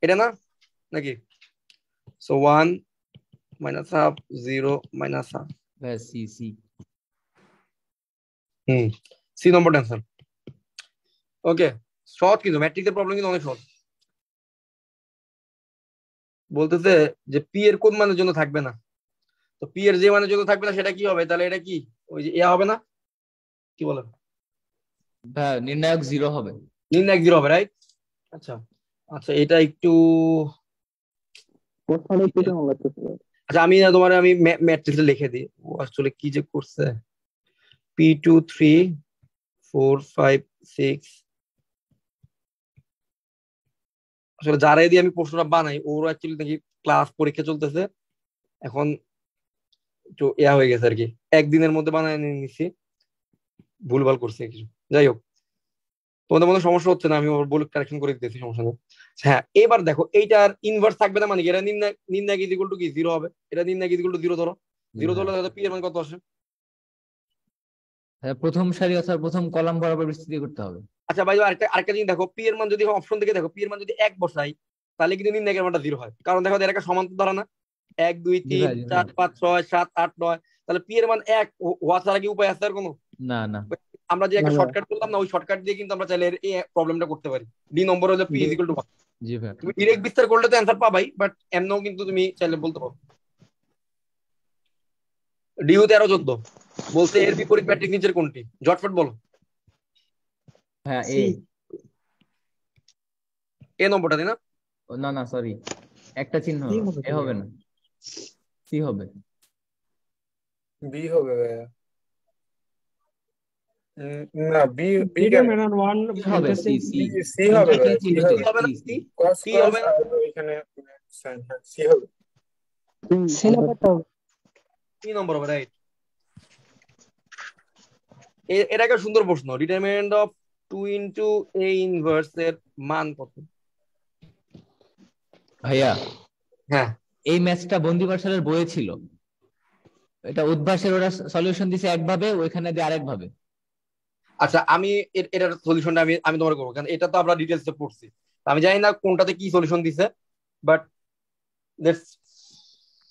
এটা না নাকি? So 1 minus half 0 minus half. ব্যাস সি সি। সি নম্বর অ্যান্সার। ওকে সহজ, কিন্তু ম্যাট্রিক্সের প্রবলেম কিন্তু অনেক সহজ। বলতেছে যে পি এর কোন মানের জন্য থাকবে না, তো পি এর যে মানের জন্য থাকবে না সেটা কি হবে? তাহলে এটা কি ওই যে এ হবে না? কি বলেন? হ্যাঁ নির্ণায়ক 0 হবে। নির্ণায়ক 0 হবে, রাইট? আচ্ছা আচ্ছা এটা একটু আচ্ছা আমি না তোমার আমি ম্যাট্রিক্সে লিখে দিই। ও আসলে কি যে করছে, P2 3 4 5 6। আসলে যারাই দিয়ে আমি প্রশ্নটা বানাই ওর অ্যাকচুয়ালি নাকি ক্লাস পরীক্ষা চলতেছে এখন, একটু ইয়া হয়ে গেছে আর কি, একদিনের মধ্যে বানায় নিচ্ছি, ভুলভাল করছে কিছু। যাই হোক তোমাদের মধ্যে সমস্যা হচ্ছে না, আমি ওর বলে কারেকশন করে দিতেছি, সমস্যা নেই। হ্যাঁ এবার দেখো এইটার ইনভার্স থাকবে না, মানে কি এটা নির্ণায়ক ইজ ইকুয়াল টু কি 0 হবে। এটা নির্ণায়ক ইজ ইকুয়াল টু 0 ধরো, 0 ধরলে তাহলে পি এর মান কত আসে? হ্যাঁ, প্রথম সারি অথবা প্রথম কলাম বরাবর বিস্তৃতি করতে হবে। আচ্ছা ভাই আরেকটা জিনিস দেখো, পি এর মান যদি অপশন থেকে দেখো পি এর মান যদি 1 বসাই তাহলে কিন্তু নির্ণায়কের মানটা 0 হয়, কারণ দেখো এর একটা সমান্তর ধারা না, 1 2 জি 3 ভাই, জি ভাই। 4 5 6 7 8 9, তাহলে পি এর মান 1 হওয়া ছাড়া কি উপায় আছে আর কোনো? না না। আমরা যে একটা শর্টকাট করলাম না, ওই শর্টকাট দিয়ে কিন্তু আমরা চাইলে এই প্রবলেমটা করতে পারি। ডি নম্বর হলো পি ইজ ইকুয়াল টু 1। জি ভাই। তুমি ডিরেক্ট বিস্তার করলে তো অ্যান্সার পাবাই, বাট এমনও কিন্তু তুমি চাইলে বলতে পারো। ডিউ 13 14 বলতে এর বিপরীত ম্যাট্রিক্স নিচের কোনটি? জটফট বলো। হ্যাঁ এ। এ নম্বরটা তাই না? না না সরি, একটা চিহ্ন এ হবে না, সি হবে। বি হবে ভাইয়া। না বি বি কেন? ডিটারমিনেন্ট 1 কি হবে? বলতেছে সি সি। সি হবে ভাইয়া, সি হবে। হবে না? কস সি কস হবে না? আর এখানে সাইন, হ্যাঁ সি হবে। সি নাম্বারটা হবে। 3 নম্বর হবে, রাইট। এটা একটা সুন্দর প্রশ্ন, determinant of 2 into A inverse এর মান কত? ভাইয়া হ্যাঁ এই ম্যাথটা বন্দি পাঠশালার বইয়ে ছিল, এটা উদ্ভাসের ওরা সলিউশন দিছে একভাবে, ওইখানে দিয়ে আরেক ভাবে। আচ্ছা আমি এটার সলিউশনটা আমি তোমার করবো, কারণ এটা তো আমরা ডিটেলসে পড়ছি, আমি জানি না কোনটাতে কি সলিউশন দিছে, বাট লেটস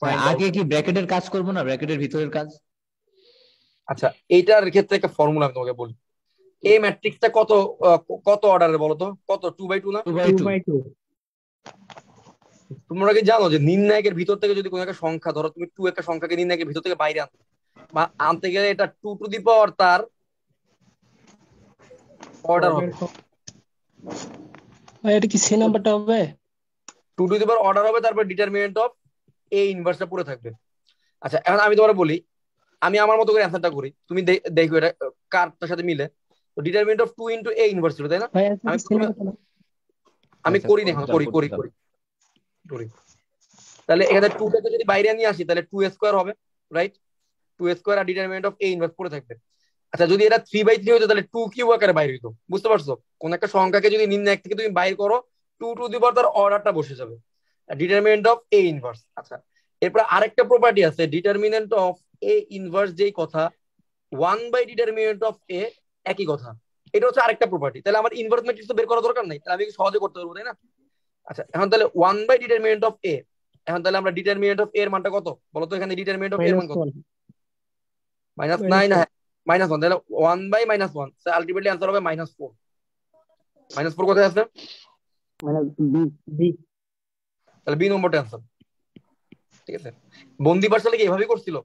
ফাইন্ড আউট। আগে কি ব্র্যাকেটের কাজ করবো না, ব্র্যাকেটের ভিতরের কাজ? আচ্ছা এইটার ক্ষেত্রে একটা ফর্মুলা আমি তোমাকে বলি। এই ম্যাট্রিক্সটা কত কত অর্ডারের বলো তো? কত 2/2 না? 2/2 তোমরা কি জানো যে নির্ণায়কের ভিতর থেকে যদি কোনো একটা সংখ্যা, ধরো তুমি 2 একটা সংখ্যাকে নির্ণায়কের ভিতর থেকে বাইরে আনতে গেলে এটা 2 টু দি পাওয়ার তার অর্ডার হবে। ভাই এটা কি সি নাম্বারটা হবে? 2 টু দি পাওয়ার অর্ডার হবে, তারপর ডিটারমিনেন্ট অফ এ ইনভার্সটা পুরো থাকবে। আচ্ছা এখন আমি তোমার বলি, আমি আমার মতো করে অ্যান্সারটা করি, তুমি দেখো এটা কারটার সাথে মিলে। তো determinant of 2 into A inverse ছিল, তাই না? ভাই অ্যান্সার আমি কি সি নাম্বারটা না? আমি আচ্ছা, করি না এখন, করি করি করছিলাম। করি করি। তাহলে এখানে 2 টাকে যদি বাইরে নিয়ে আসি তাহলে 2 স্কোয়ার হবে, রাইট? 2 স্কোয়ার আর ডিটারমিনেন্ট অফ এ ইনভার্স পড়ে থাকবে। আচ্ছা যদি এটা 3/3 হতো তাহলে 2 কিউব আকারে বাইরে হতো, বুঝতে পারছো? কোন একটা সংখ্যাকে যদি নির্ণায়ক থেকে তুমি বাইর করো, 2 টু দি পাওয়ার তার অর্ডারটা বসে যাবে, ডিটারমিনেন্ট অফ এ ইনভার্স। আচ্ছা এরপর আরেকটা প্রপার্টি আছে, ডিটারমিনেন্ট অফ এ ইনভার্স যেই কথা, 1/ডিটারমিনেন্ট অফ এ একই কথা, এটা হচ্ছে আরেকটা প্রপার্টি। তাহলে আমার ইনভার্স ম্যাট্রিক্স তো বের করা দরকার নাই, তাহলে আমি সহজে করতে পারবো, তাই না? আচ্ছা এখন তাহলে 1/ডিটারমিনেন্ট অফ এ, এখন তাহলে আমরা ডিটারমিনেন্ট অফ এর মানটা কত বলো তো? এখানে ডিটারমিনেন্ট অফ এর মান কত? -1 -9, হ্যাঁ -1, তাহলে 1/-1, আলটিমেটলি आंसर হবে -4। -4 কোথায় আছে? B B. তাহলে বি নম্বরটা आंसर, ঠিক আছে? বন্দি পার্সেলে কি এভাবেই করছিল?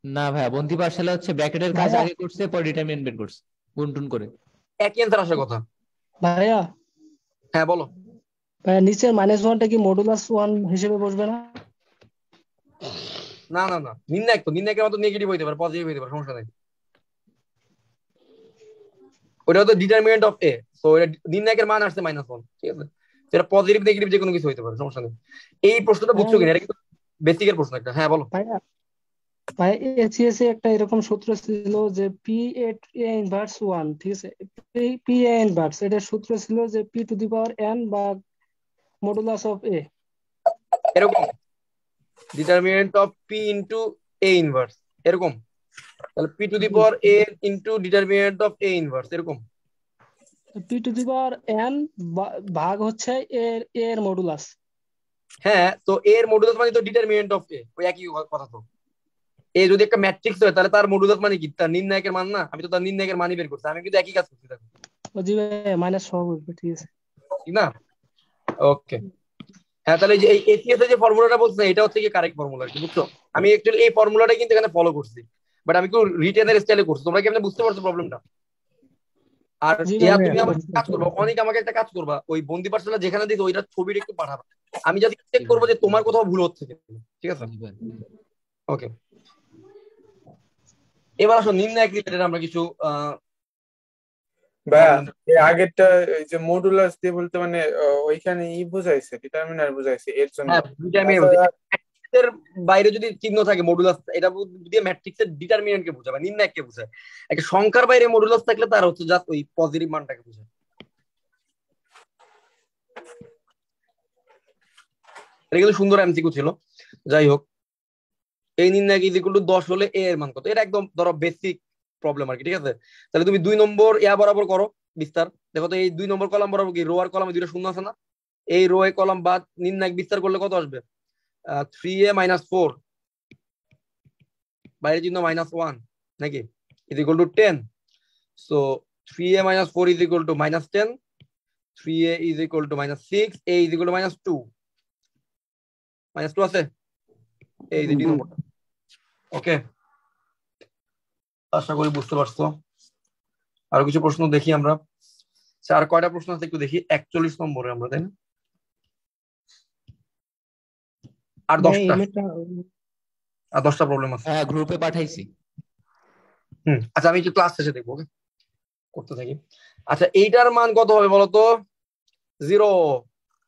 না ভাইয়া, বন্দি পার্সেলে হচ্ছে ব্র্যাকেটের কাজ ভাইয়া আগে করছে, পরে ডিটারমিনেন্ট বের করছে গুণ টুন করে। একই आंसर আসার কথা। ভাইয়া হ্যাঁ বলো। ভাইয়া নিচের -1টা কি মডুলাস 1 হিসেবে বসবে না? না না না, নির্ণায়ক তো, নির্ণায়কের মতো নেগেটিভ হইতে পারে, পজিটিভ হইতে পারে, সমস্যা নাই। ওটা তো ডিটারমিনেন্ট অফ এ, সো এটা নির্ণায়কের মান আসছে -1, ঠিক আছে? সেটা পজিটিভ নেগেটিভ যে কোনো কিছু হইতে পারে, সমস্যা নেই। এই প্রশ্নটা বুঝছো কিনা? এটা কিন্তু বেসিকের প্রশ্ন একটা। হ্যাঁ বলো। ভাইয়া ভাই এসিএস এ একটা এরকম সূত্র ছিল যে পি এ ইনভার্স 1, ঠিক আছে? পি এ ইনভার্স এটার সূত্র ছিল যে P to the power N বা মডুলাস অফ এ। এরকম determinant of P into A inverse, এরকম। তাহলে P to the power A into determinant of A inverse, এরকম। P to the power N ভাগ হচ্ছে এর এর মডুলাস। হ্যাঁ, তো এর মডুলাস মানে তো ডিটারমিনেন্ট অফ এ, ওই একই কথা তো। এ যদি একটা ম্যাট্রিক্স হয় তাহলে তার মডুলাস মানে কি? তার নির্ণায়কের মান না? আমি তো তার নির্ণায়কের মানই বের করছি, আমি কিন্তু একই কাজ করছি, দেখো, ও জি ভাই মাইনাস সহ বলবে, ঠিক আছে? ঠিক না? ওকে। হ্যাঁ তাহলে যে এই এসিএস এর যে ফর্মুলাটা বলছেন এটা হচ্ছে কি কারেক্ট ফর্মুলা, কি বুঝছো? আমি অ্যাকচুয়ালি এই ফর্মুলাটা কিন্তু এখানে ফলো করছি, বাট আমি একটু রিটেনের স্টাইলে করছি। তোমরা কি এমনি বুঝতে পারছো প্রবলেমটা? আর জি ইয়া ভাই তুমি আমাকে কাজ করবা, অনেক আমাকে একটা কাজ করবা, ওই বন্দি পার্সেলটা যেখানে দিছো ওইটার ছবিটা একটু পাঠাবা, আমি যাতে চেক করবো যে তোমার কোথাও ভুল হচ্ছে কিনা, ঠিক আছে? ওকে, এবার আসো নির্ণায়ক রিলেটেড আমরা কিছু ভাইয়া এই আগেরটা এই যে মডুলাস দিয়ে বলতে মানে ওইখানে বুঝাইছে, ডিটারমিনার বুঝাইছে এর জন্য। হ্যাঁ এর বাইরে যদি চিহ্ন থাকে মডুলাস, এটা দিয়ে ম্যাট্রিক্সের ডিটারমিনেন্টকে বোঝায় বা নির্ণায়ককে বোঝায়। একটা সংখ্যার বাইরে মডুলাস থাকলে তার হচ্ছে জাস্ট ওই পজিটিভ মানটাকে বোঝায়। এটা কিন্তু সুন্দর এমসিকিউ ছিল। যাই হোক, এই নির্ণায়ক ইজ ইকুয়াল টু 10 হলে এ এর মান কত? এটা একদম ধরো বেসিক প্রবলেম আর কি, ঠিক আছে? তাহলে তুমি 2 নম্বর ইয়া বরাবর করো বিস্তার। দেখো তো এই 2 নম্বর কলাম বরাবর কি রো আর কলামে দুটো শূন্য আছে না? এই রো এ কলাম বাদ নির্ণায়ক বিস্তার করলে কত আসবে? 3a - 4, বাইরে চিহ্ন -1 নাকি, is equal two 10। So 3a - 4 is equal two -10, 3a is equal two -6, a is equal two -2। -2 আছে এই যে ডি নম্বরটা। ওকে, আশা করি বুঝতে পারছো। আরো কিছু প্রশ্ন দেখি আমরা। আর কয়টা প্রশ্ন আছে একটু দেখি। 41 নম্বরে আমরা, তাই না? আর 10টা প্রবলেম আছে। হ্যাঁ গ্রুপে পাঠাইছি। আচ্ছা আমি একটু ক্লাস শেষে দেখবো, ওকে, করতে থাকি। আচ্ছা এইটার মান কত হবে বলতো? 0।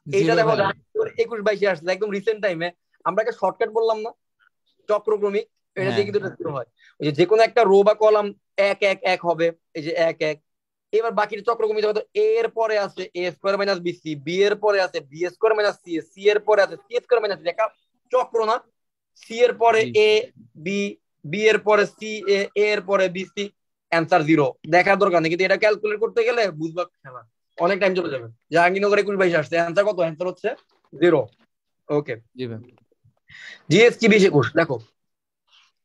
এইটা দেখো 21/22 আসছে, একদম রিসেন্ট টাইমে। আমরা একটা শর্টকাট বললাম না, চক্রক্রমিক, এটা দিয়ে কিন্তু এটা 0 হয়। ওই যে কোনো একটা রো বা কলাম 1 1 1 হবে, এই যে 1 1। এবার বাকিটা চক্রক্রমিক হবে, এ এর পরে আছে a স্কয়ার - bc, বি এর পরে আছে b স্কয়ার - c, সি এর পরে আছে c স্কয়ার - d, একটা চক্র না? সি এর পরে a b, বি এর পরে c, a এর পরে bc, অ্যান্সার 0। দেখার দরকার নেই, কিন্তু এটা ক্যালকুলেট করতে গেলে বুঝবা খেলা, অনেক টাইম চলে যাবে। জাহাঙ্গীরনগর 21/22 আসছে, অ্যান্সার কত? অ্যান্সার হচ্ছে 0। ওকে, জিএস কি 20 21 দেখো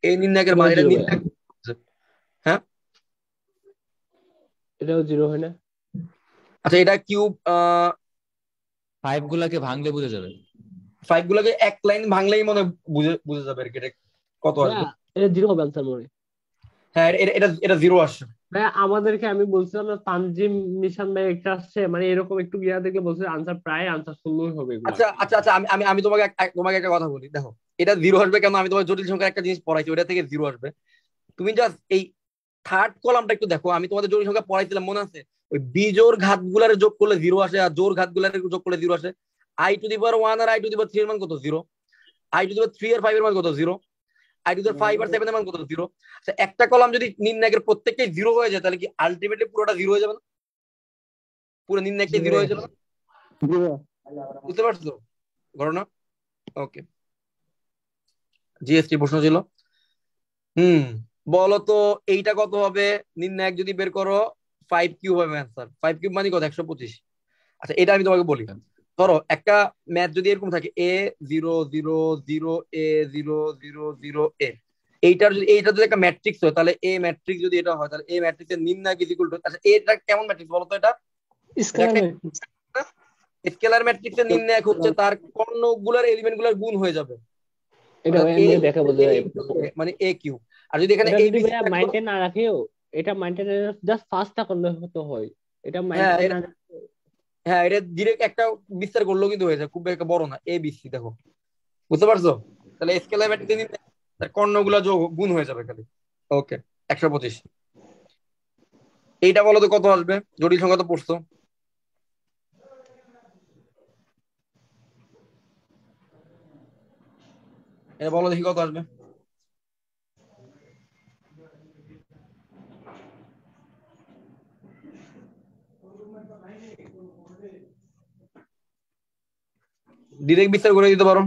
এই নির্ণায়কের মান, এটা নির্ণায়ক। হ্যাঁ এটাও 0 হয় না? আচ্ছা এটা কিউব 5 গুলাকে ভাঙলে বুঝে যাবে। 5 গুলাকে এক লাইন ভাঙলেই মনে বুঝে যাবে আর কি এটা কত আসবে। এটা 0 হবে আনসার মনে। হ্যাঁ এটা 0 আসছে। ভাই আমাদেরকে আমি বলছিলাম না তানজিম নিশান ভাই একটা আসছে, মানে এরকম একটু গিয়া দেখলে বলছে আনসার প্রায় আনসার শূন্যই হবে এগুলা। আচ্ছা আচ্ছা আচ্ছা, আমি আমি আমি তোমাকে তোমাকে একটা কথা বলি, দেখো এটা জিরো আসবে কেন, আমি তোমার জটিল সংখ্যার একটা জিনিস পড়াইছি, ওটা থেকে জিরো আসবে। তুমি জাস্ট এই থার্ড কলামটা একটু দেখো, আমি তোমাদের জটিল সংখ্যা পড়াইছিলাম মনে আছে? ওই বিজোড় ঘাত গুলার যোগ করলে জিরো আসে, আর জোর ঘাত গুলার যোগ করলে জিরো আসে। i⁻1 আর i⁻3 এর মান কত? জিরো। i⁻3 আর 5 এর মান কত? জিরো। i⁻5 আর 7 এর মান কত? জিরো। আচ্ছা, একটা কলাম যদি নির্ণায়কের প্রত্যেকটাই জিরো হয়ে যায়, তাহলে কি আলটিমেটলি পুরোটা জিরো হয়ে যাবে না? পুরো নির্ণায়কটাই জিরো হয়ে যাবে না? বুঝতে পারছো ঘটনা? ওকে, জিএসটি প্রশ্ন ছিল। বলো তো এইটা কত হবে? নির্ণায়ক যদি বের করো 5 কিউব হবে অ্যান্সার। 5 কিউব মানে কত? 125। আচ্ছা, এটা আমি তোমাকে বলি, ধরো একটা ম্যাথ যদি এরকম থাকে a 0 0 0 a 0 0 0 0 a, এইটা যদি একটা ম্যাট্রিক্স হয়, তাহলে এ ম্যাট্রিক্স যদি এটা হয়, তাহলে এ ম্যাট্রিক্সের নির্ণায়ক ইজ ইকুয়াল টু, আচ্ছা এটা কেমন ম্যাট্রিক্স বলো তো? এটা স্কেলার স্কেলার ম্যাট্রিক্সের নির্ণায়ক হচ্ছে তার কর্ণগুলার এলিমেন্ট গুলার গুণ হয়ে যাবে, এটা অর্থাৎ ভাই a এমনি দেখাবো যে মানে a কিউব। আর যদি এখানে এটা a যদি b c ভাইয়া মাইন্ডে না রাখেও, এটা মাইন্ডে জাস্ট ফার্স্টটা করলে হতো হয়, এটা হ্যাঁ মাইন্ডে না হ্যাঁ, এটা ডিরেক্ট একটা বিস্তার করলেও কিন্তু হয়ে যায়, খুব একটা বড় না, এ বি সি। দেখো বুঝতে পারছো? তাহলে স্কেলার ম্যাট্রিক্স নিতে তার কর্ণগুলা যোগ গুণ হয়ে যাবে খালি। ওকে, 125। এইটা বলো তো কত আসবে? জটিল সংখ্যা তো পড়ছো। এটা বলো দেখি কত আসবে। ডিরেক্ট বিস্তার করে দিতে পারো।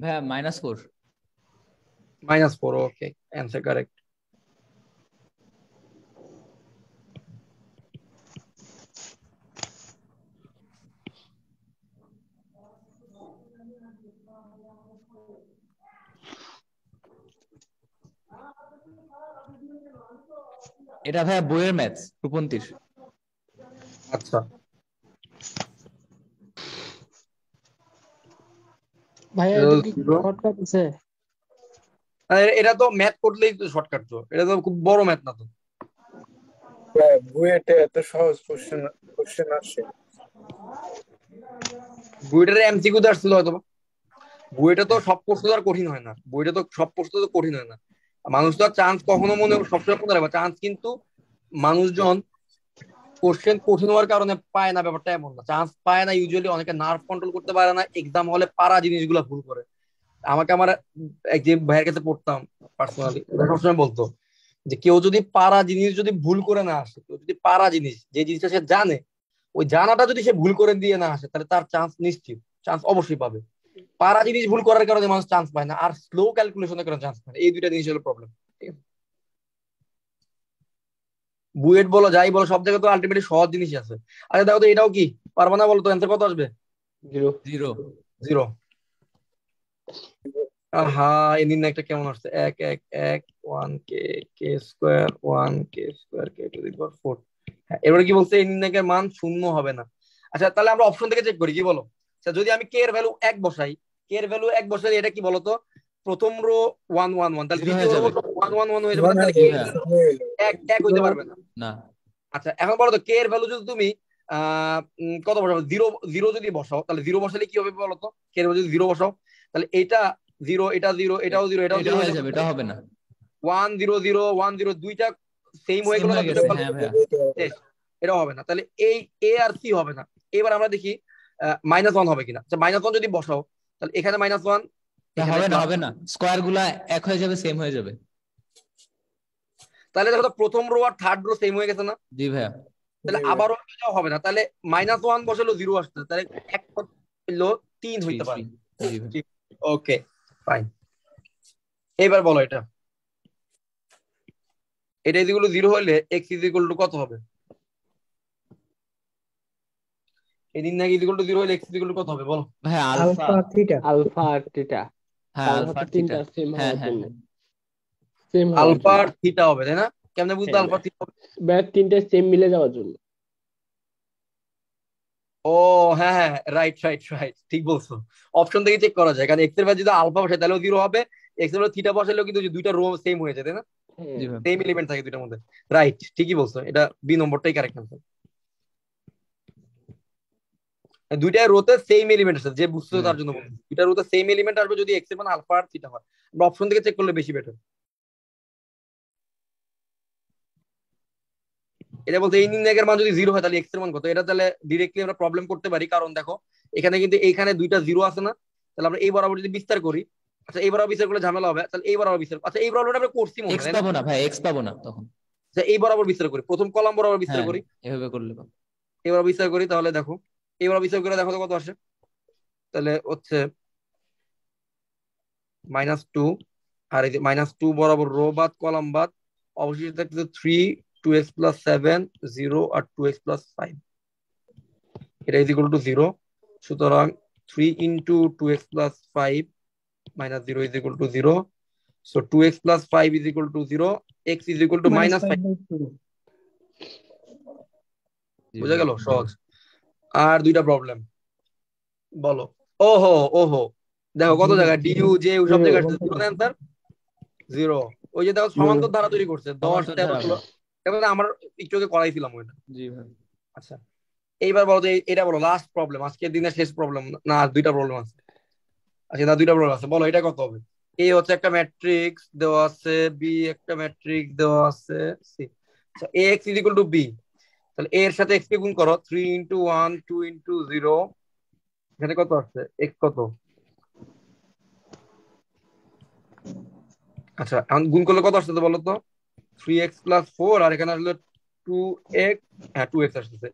ভাইয়া -4। -4, ওকে, অ্যান্সার কারেক্ট। এটা ভাইয়া বইয়ের ম্যাথস, রূপন্তির। আচ্ছা, ভাইয়া এটা এটা তো কি zero। শর্টকাট আছে? এটা তো ম্যাথ করলেই তো শর্টকাট, তো এটা তো খুব বড় ম্যাথ না তো। বুয়েটে এত সহজ কোশ্চেন কোশ্চেন আসে? বুয়েটের এমসিকিউ তো আসছিল হয়তো। বইটা তো সব প্রশ্ন তো আর কঠিন হয় না, বইটা তো সব প্রশ্ন তো কঠিন হয় না। মানুষ তো আর চান্স কখনো মনে সবসময় মনে রাখবে চান্স, কিন্তু মানুষজন কোশ্চেন কঠিন হওয়ার কারণে পায় না, ব্যাপারটা এমন না। চান্স পায় না ইউজুয়ালি অনেকে নার্ভ কন্ট্রোল করতে পারে না, এক্সাম হলে পারা জিনিসগুলো ভুল করে। আমাকে আমার এক যে ভাইয়ের কাছে পড়তাম পার্সোনালি, সবসময় বলতো যে কেউ যদি পারা জিনিস যদি ভুল করে না আসে, কেউ যদি পারা জিনিস যে জিনিসটা সে জানে, ওই জানাটা যদি সে ভুল করে দিয়ে না আসে, তাহলে তার চান্স নিশ্চিত, চান্স অবশ্যই পাবে। পারা জিনিস ভুল করার কারণে মানুষ চান্স পায় না, আর স্লো ক্যালকুলেশনের কারণে চান্স পায় না। এই দুইটা জিনিস হলো প্রবলেম। ঠিক আছে, বুয়েট বলো যাই বলো, সব জায়গায় তো আলটিমেটলি সহজ জিনিসই আছে। আরে দেখো তো এটাও কি পারবা না বলো তো? অ্যান্সার কত আসবে? 0। 0। 0। হা, এই দিন একটা কেমন আসছে? 1 1 1 1 K K square 1 K square K to the power 4। হ্যাঁ, এবারে কি বলছে? এই নির্ণায়কের মান শূন্য হবে না। আচ্ছা, তাহলে আমরা অপশন থেকে চেক করি, কি বলো? আচ্ছা, যদি আমি কে এর ভ্যালু 1 বসাই, কে এর ভ্যালু 1 বসাই, এটা কি বলতো? প্রথম রো 1 1 1, তাহলে 0 দ্বিতীয় হয়ে রো যাবে। 1 1 1 হয়ে যাবে না? মনে তাহলে হয় কে জি এর ভাইয়া। ভ্যালু হয়ে গেল। 1 1 হইতে পারবে না। না। আচ্ছা, এখন বলো তো কে এর ভ্যালু যদি তুমি কত বসাবো? 0 0 যদি বসাও, তাহলে 0 বসালে কি হবে বলো তো? কে এর ভ্যালু যদি 0 বসাও, তাহলে এটা 0, এটা 0, এটাও 0, এটাও এটা 0 হয়ে হয়ে যাবে। যাবে, এটা হবে না। 1 0 0 1 0, দুইটা সেম হয়ে সেম গেল না? হয়ে দুটো গেছে, কলাম হ্যাঁ ভাইয়া। শেষ। এটাও হবে না, তাহলে এই এ আর সি হবে না। এবার আমরা দেখি -1 হবে কিনা। আচ্ছা, -1 যদি বসাও, তাহলে এখানে -1, এখানে হবে না, প্লাস। হবে না, স্কোয়ার গুলা এক হয়ে যাবে, সেম হয়ে যাবে। তাহলে দেখো তো প্রথম রো আর থার্ড রো সেম হয়ে গেছে না? জি ভাইয়া। তাহলে আবারও এটাও হবে না। তাহলে -1 বসালো 0 আসছে, তাহলে এক হলো 3 3 হইতে পারে। 3। জি ভাই। ওকে, ফাইন। এবার বলো এটা যেগুলো 0 হলে এক্স ইজ ইকুয়াল টু কত হবে? এই দিন নাকি ইকুয়াল টু 0 হলে এক্স ইজ ইকুয়াল টু কত হবে বলো? ভাইয়া আলফা। Alpha theta. আলফা আর থিটা, হ্যাঁ, কারণ আলফা হচ্ছে থিটা। তিনটা সেম হ্যাঁ হওয়ার হ্যাঁ জন্য, হ্যাঁ। সেম হওয়ার আলফা জন্য। আর থিটা হবে, তাই না? কেমনে বুঝতে হ্যাঁ আলফা থিটা হবে? ব্যাস তিনটা সেম মিলে যাওয়ার জন্য। ও হ্যাঁ হ্যাঁ, রাইট রাইট রাইট, ঠিক বলছো। অপশন থেকে চেক করা যায়, কারণ এক্স এর ভ্যালু যদি আলফা বসে তাহলেও জিরো হবে, এক্স এর থিটা বসালেও কিন্তু দুইটা রো সেম হয়ে যায়, তাই না? জি ভাই। সেম এলিমেন্ট থাকে দুইটার মধ্যে। রাইট, ঠিকই বলছো, এটা বি নম্বরটাই কারেক্ট আনসার। দুইটা রোতে সেম এলিমেন্ট আছে, যে বুঝছো তার জন্য বলছি, দুইটা রোতে সেম এলিমেন্ট আসবে যদি এক্স এর মান আলফা আর থিটা হয়। আমরা অপশন থেকে চেক করলে বেশি বেটার। এটা বলতে এই নির্ণায়কের মান যদি জিরো হয় তাহলে এক্স এর মান কত, এটা তাহলে ডিরেক্টলি আমরা প্রবলেম করতে পারি, কারণ দেখো এখানে কিন্তু এইখানে দুইটা জিরো আছে না, তাহলে আমরা এই বরাবর যদি বিস্তার করি, আচ্ছা এই বরাবর বিস্তার করলে ঝামেলা হবে, তাহলে এই বরাবর বিস্তার, আচ্ছা এই বরাবর আমরা করছি মনে হয়, এক্স তাই না? পাবো না ভাই, এক্স পাবো না তখন। আচ্ছা এই বরাবর বিস্তার করি, প্রথম কলাম বরাবর বিস্তার হ্যাঁ করি, এভাবে করলে পাবো। এই বরাবর বিস্তার করি, তাহলে দেখো এই বরাবর বিস্তার করে দেখো তো কত আসে, তাহলে হচ্ছে -2, আর এই যে -2 বরাবর রো বাদ কলাম বাদ, অবশিষ্ট থাকতেছে 3, 2x + 7, 0 আর 2x + 5, এটা ইজ ইকুয়াল টু 0। সুতরাং 3 × 2x + 5 - 0 is equal to 0। So 2x + 5 is equal to 0, x is equal to -5। -5/2। বুঝা গেল? সহজ। আর দুইটা প্রবলেম বলো। ওহো ওহো, দেখো কত জায়গায় ডিইউ যে সব জায়গায় আসছে জিরো অ্যান্সার, 0। ওই যে দেখো সমান্তর ধারা তৈরি করছে 10, 13, 16, এটা আমরা একটু আগে করাইছিলাম ওইটা। জি ভাই। আচ্ছা এইবার বলো তো এটা বলো লাস্ট প্রবলেম, আজকের দিনের শেষ প্রবলেম না, আর দুইটা প্রবলেম আছে। আচ্ছা না দুইটা প্রবলেম আছে, বলো এটা কত হবে। এ হচ্ছে একটা ম্যাট্রিক্স দেওয়া আছে, বি একটা ম্যাট্রিক্স দেওয়া আছে, সি। আচ্ছা A X is equal to B, তাহলে এর সাথে এক্স কে গুণ করো, 3 × 1, 2 × 0, এখানে কত আসছে, এক্স কত। আচ্ছা এখন গুণ করলে কত আসছে বলো তো, 3x + 4, আর এখানে আসলে 2x, হ্যাঁ 2x আসতেছে,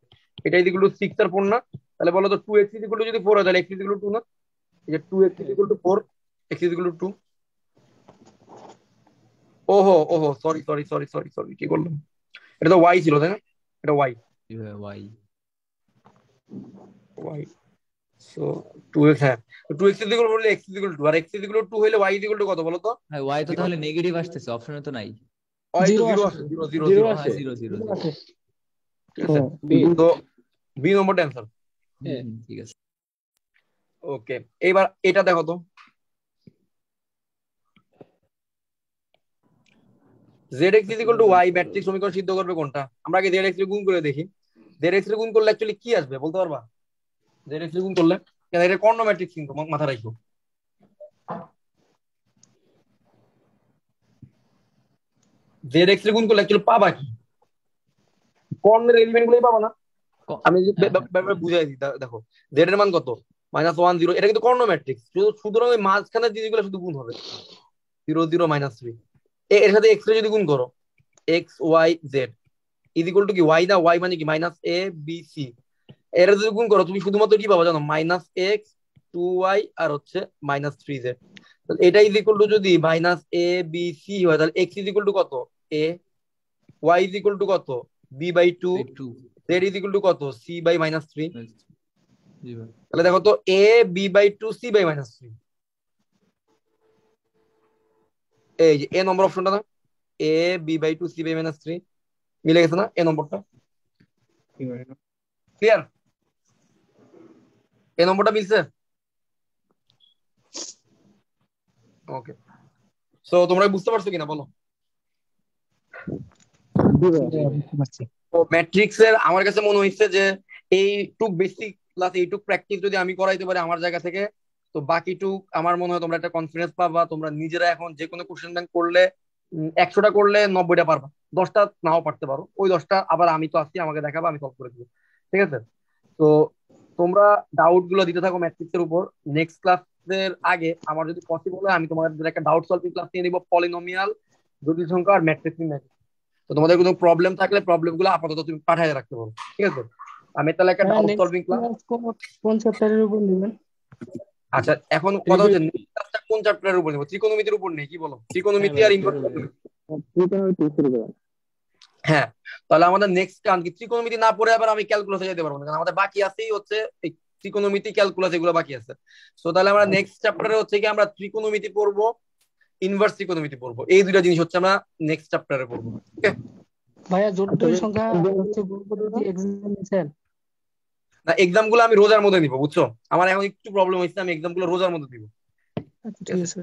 এটা ইজ ইকুয়াল টু 6 আর 4 না, তাহলে বলো তো 2x ইজ ইকুয়াল টু যদি 4 হয় তাহলে x ইজ ইকুয়াল টু 2 না, এই যে 2x is equal two 4, x is equal two 2। ওহো ওহো, sorry sorry sorry sorry sorry, কি করলাম, এটা তো y ছিল তাই না, এটা y জি ভাই, ওয়াই। y। সো 2x, হ্যাঁ 2x is equal to x is equal to, আর x ইজ ইকুয়াল টু হইলে y ইজ ইকুয়াল টু কত বলো তো। ভাই ওয়াই তো তাহলে নেগেটিভ আসতেছে, অপশনে তো নাই। y তো 0 0 আসে, 0 0 0 0, আসে। 0 0 0 0। আসে। ঠিক আছে, তো বি নম্বরটা অ্যান্সার। ঠিক আছে। ওকে এইবার এটা দেখো তো, zx = y ম্যাট্রিক্স সমীকরণ সিদ্ধ করবে কোনটা। আমরা আগে zx এর গুণ করে দেখি, zx এর গুণ করলে অ্যাকচুয়ালি কি আসবে বলতে পারবা? zx এর গুণ করলে, কেন এটা কর্ণ ম্যাট্রিক্স কিন্তু মাথা রাখো, zx এর গুণ করলে অ্যাকচুয়ালি পাবা কি, কর্ণের এলিমেন্ট গুলোই পাবা না। আমি যে ব্যাপারে বুঝাই দিই, দেখো z এর মান কত, -1 0, এটা কিন্তু কর্ণ ম্যাট্রিক্স, সুতরাং ওই মাঝখানের জিনিসগুলো শুধু গুণ হবে, 0 0 -3। এর সাথে x এর যদি গুণ করো, x y z is equal to কি y না, y মানে কি -a b c, এর যদি গুণ করো তুমি শুধুমাত্র কি পাবা জানো, -x 2y আর হচ্ছে -3z। এটা ইজ ইকুয়াল টু যদি -a b c হয় তাহলে x ইজ ইকুয়াল টু কত, a, y is equal to কত, b/2, z is equal to কত, c/-3। জি ভাই। তাহলে দেখো তো a b/2 c/-3, এই যে a নম্বর অপশনটা না, a b/2 c/-3 মিলে গেছে না এ নম্বরটা, ক্লিয়ার, এ নম্বরটা মিলছে। ওকে, সো তোমরা বুঝতে পারছো কিনা বলো। তো ম্যাট্রিক্স এর আমার কাছে মনে হচ্ছে যে এইটুক বেসিক প্লাস এইটুক প্র্যাকটিস যদি আমি করাইতে পারি আমার জায়গা থেকে, তো বাকিটুক আমার মনে হয় তোমরা একটা কনফিডেন্স পাবা, তোমরা নিজেরা এখন যে কোনো কোশ্চেন ব্যাংক করলে 100টা করলে 90টা পারবা, 10টা নাও পারতে পারো, ওই 10টা আবার আমি তো আসছি, আমাকে দেখাবো, আমি সলভ করে দেবো, ঠিক আছে। তো তোমরা ডাউট গুলো দিতে থাকো ম্যাট্রিক্স এর উপর। নেক্সট ক্লাসের আগে আমার যদি পসিবল হয় আমি তোমাদের একটা ডাউট সলভিং ক্লাস নিয়ে নিবো, পলিনোমিয়াল, জটিল সংখ্যা আর ম্যাট্রিক্স নিয়ে। তো তোমাদের কোনো প্রবলেম থাকলে প্রবলেম গুলো আপাতত তুমি পাঠিয়ে রাখতে পারো, ঠিক আছে। আমি তাহলে একটা ডাউট সলভিং ক্লাস, কোন চ্যাপ্টারের উপর নেবেন? আচ্ছা এখন কথা হচ্ছে নেক্সট ক্লাসটা কোন চ্যাপ্টারের উপর নেব, ত্রিকোণমিতির উপর নেই, কি বলো, ত্রিকোণমিতি আর ইনভার্স। হ্যাঁ তাহলে আমাদের নেক্সট কারণ কি, ত্রিকোণমিতি না পড়ে আবার আমি ক্যালকুলাসে যেতে পারবো না, কারণ আমাদের বাকি আছেই হচ্ছে এই ত্রিকোণমিতি, ক্যালকুলাস, এগুলো বাকি আছে। সো তাহলে আমরা নেক্সট চ্যাপ্টারে হচ্ছে কি আমরা ত্রিকোণমিতি পড়বো, ইনভার্স ত্রিকোণমিতি পড়বো, এই দুইটা জিনিস হচ্ছে আমরা নেক্সট চ্যাপ্টারে পড়বো। ওকে ভাইয়া জটিল সংখ্যা হচ্ছে বহুপদী এক্সাম নিছেন? না, এক্সাম গুলো আমি রোজার মধ্যে দিব, বুঝছো? আমার এখন একটু প্রবলেম হয়েছে, আমি এক্সাম গুলো রোজার মধ্যে দিব। আচ্ছা ঠিক ঠিক আছে, আছে।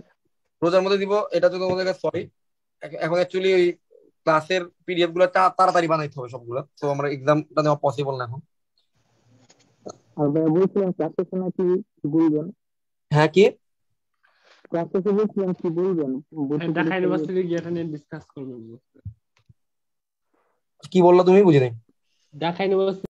রোজার মধ্যে দিব, এটা তো তোমাদের কাছে সরি। এখন অ্যাকচুয়ালি ওই ক্লাসের পিডিএফ গুলো তাড়াতাড়ি বানাইতে হবে সবগুলো, তো আমরা এক্সামটা নেওয়া পসিবল না এখন। আর ভাইয়া বলছিলাম ক্লাস শেষে নাকি বলবেন, হ্যাঁ কি? ক্লাস শেষে বলছিলাম কি বলবেন, ভর্তি ঢাকা পরীক্ষা ইউনিভার্সিটি গিয়ে এটা নিয়ে ডিসকাস করবেন। কি বললা তুমি? বুঝিনি। ঢাকা ইউনিভার্সিটি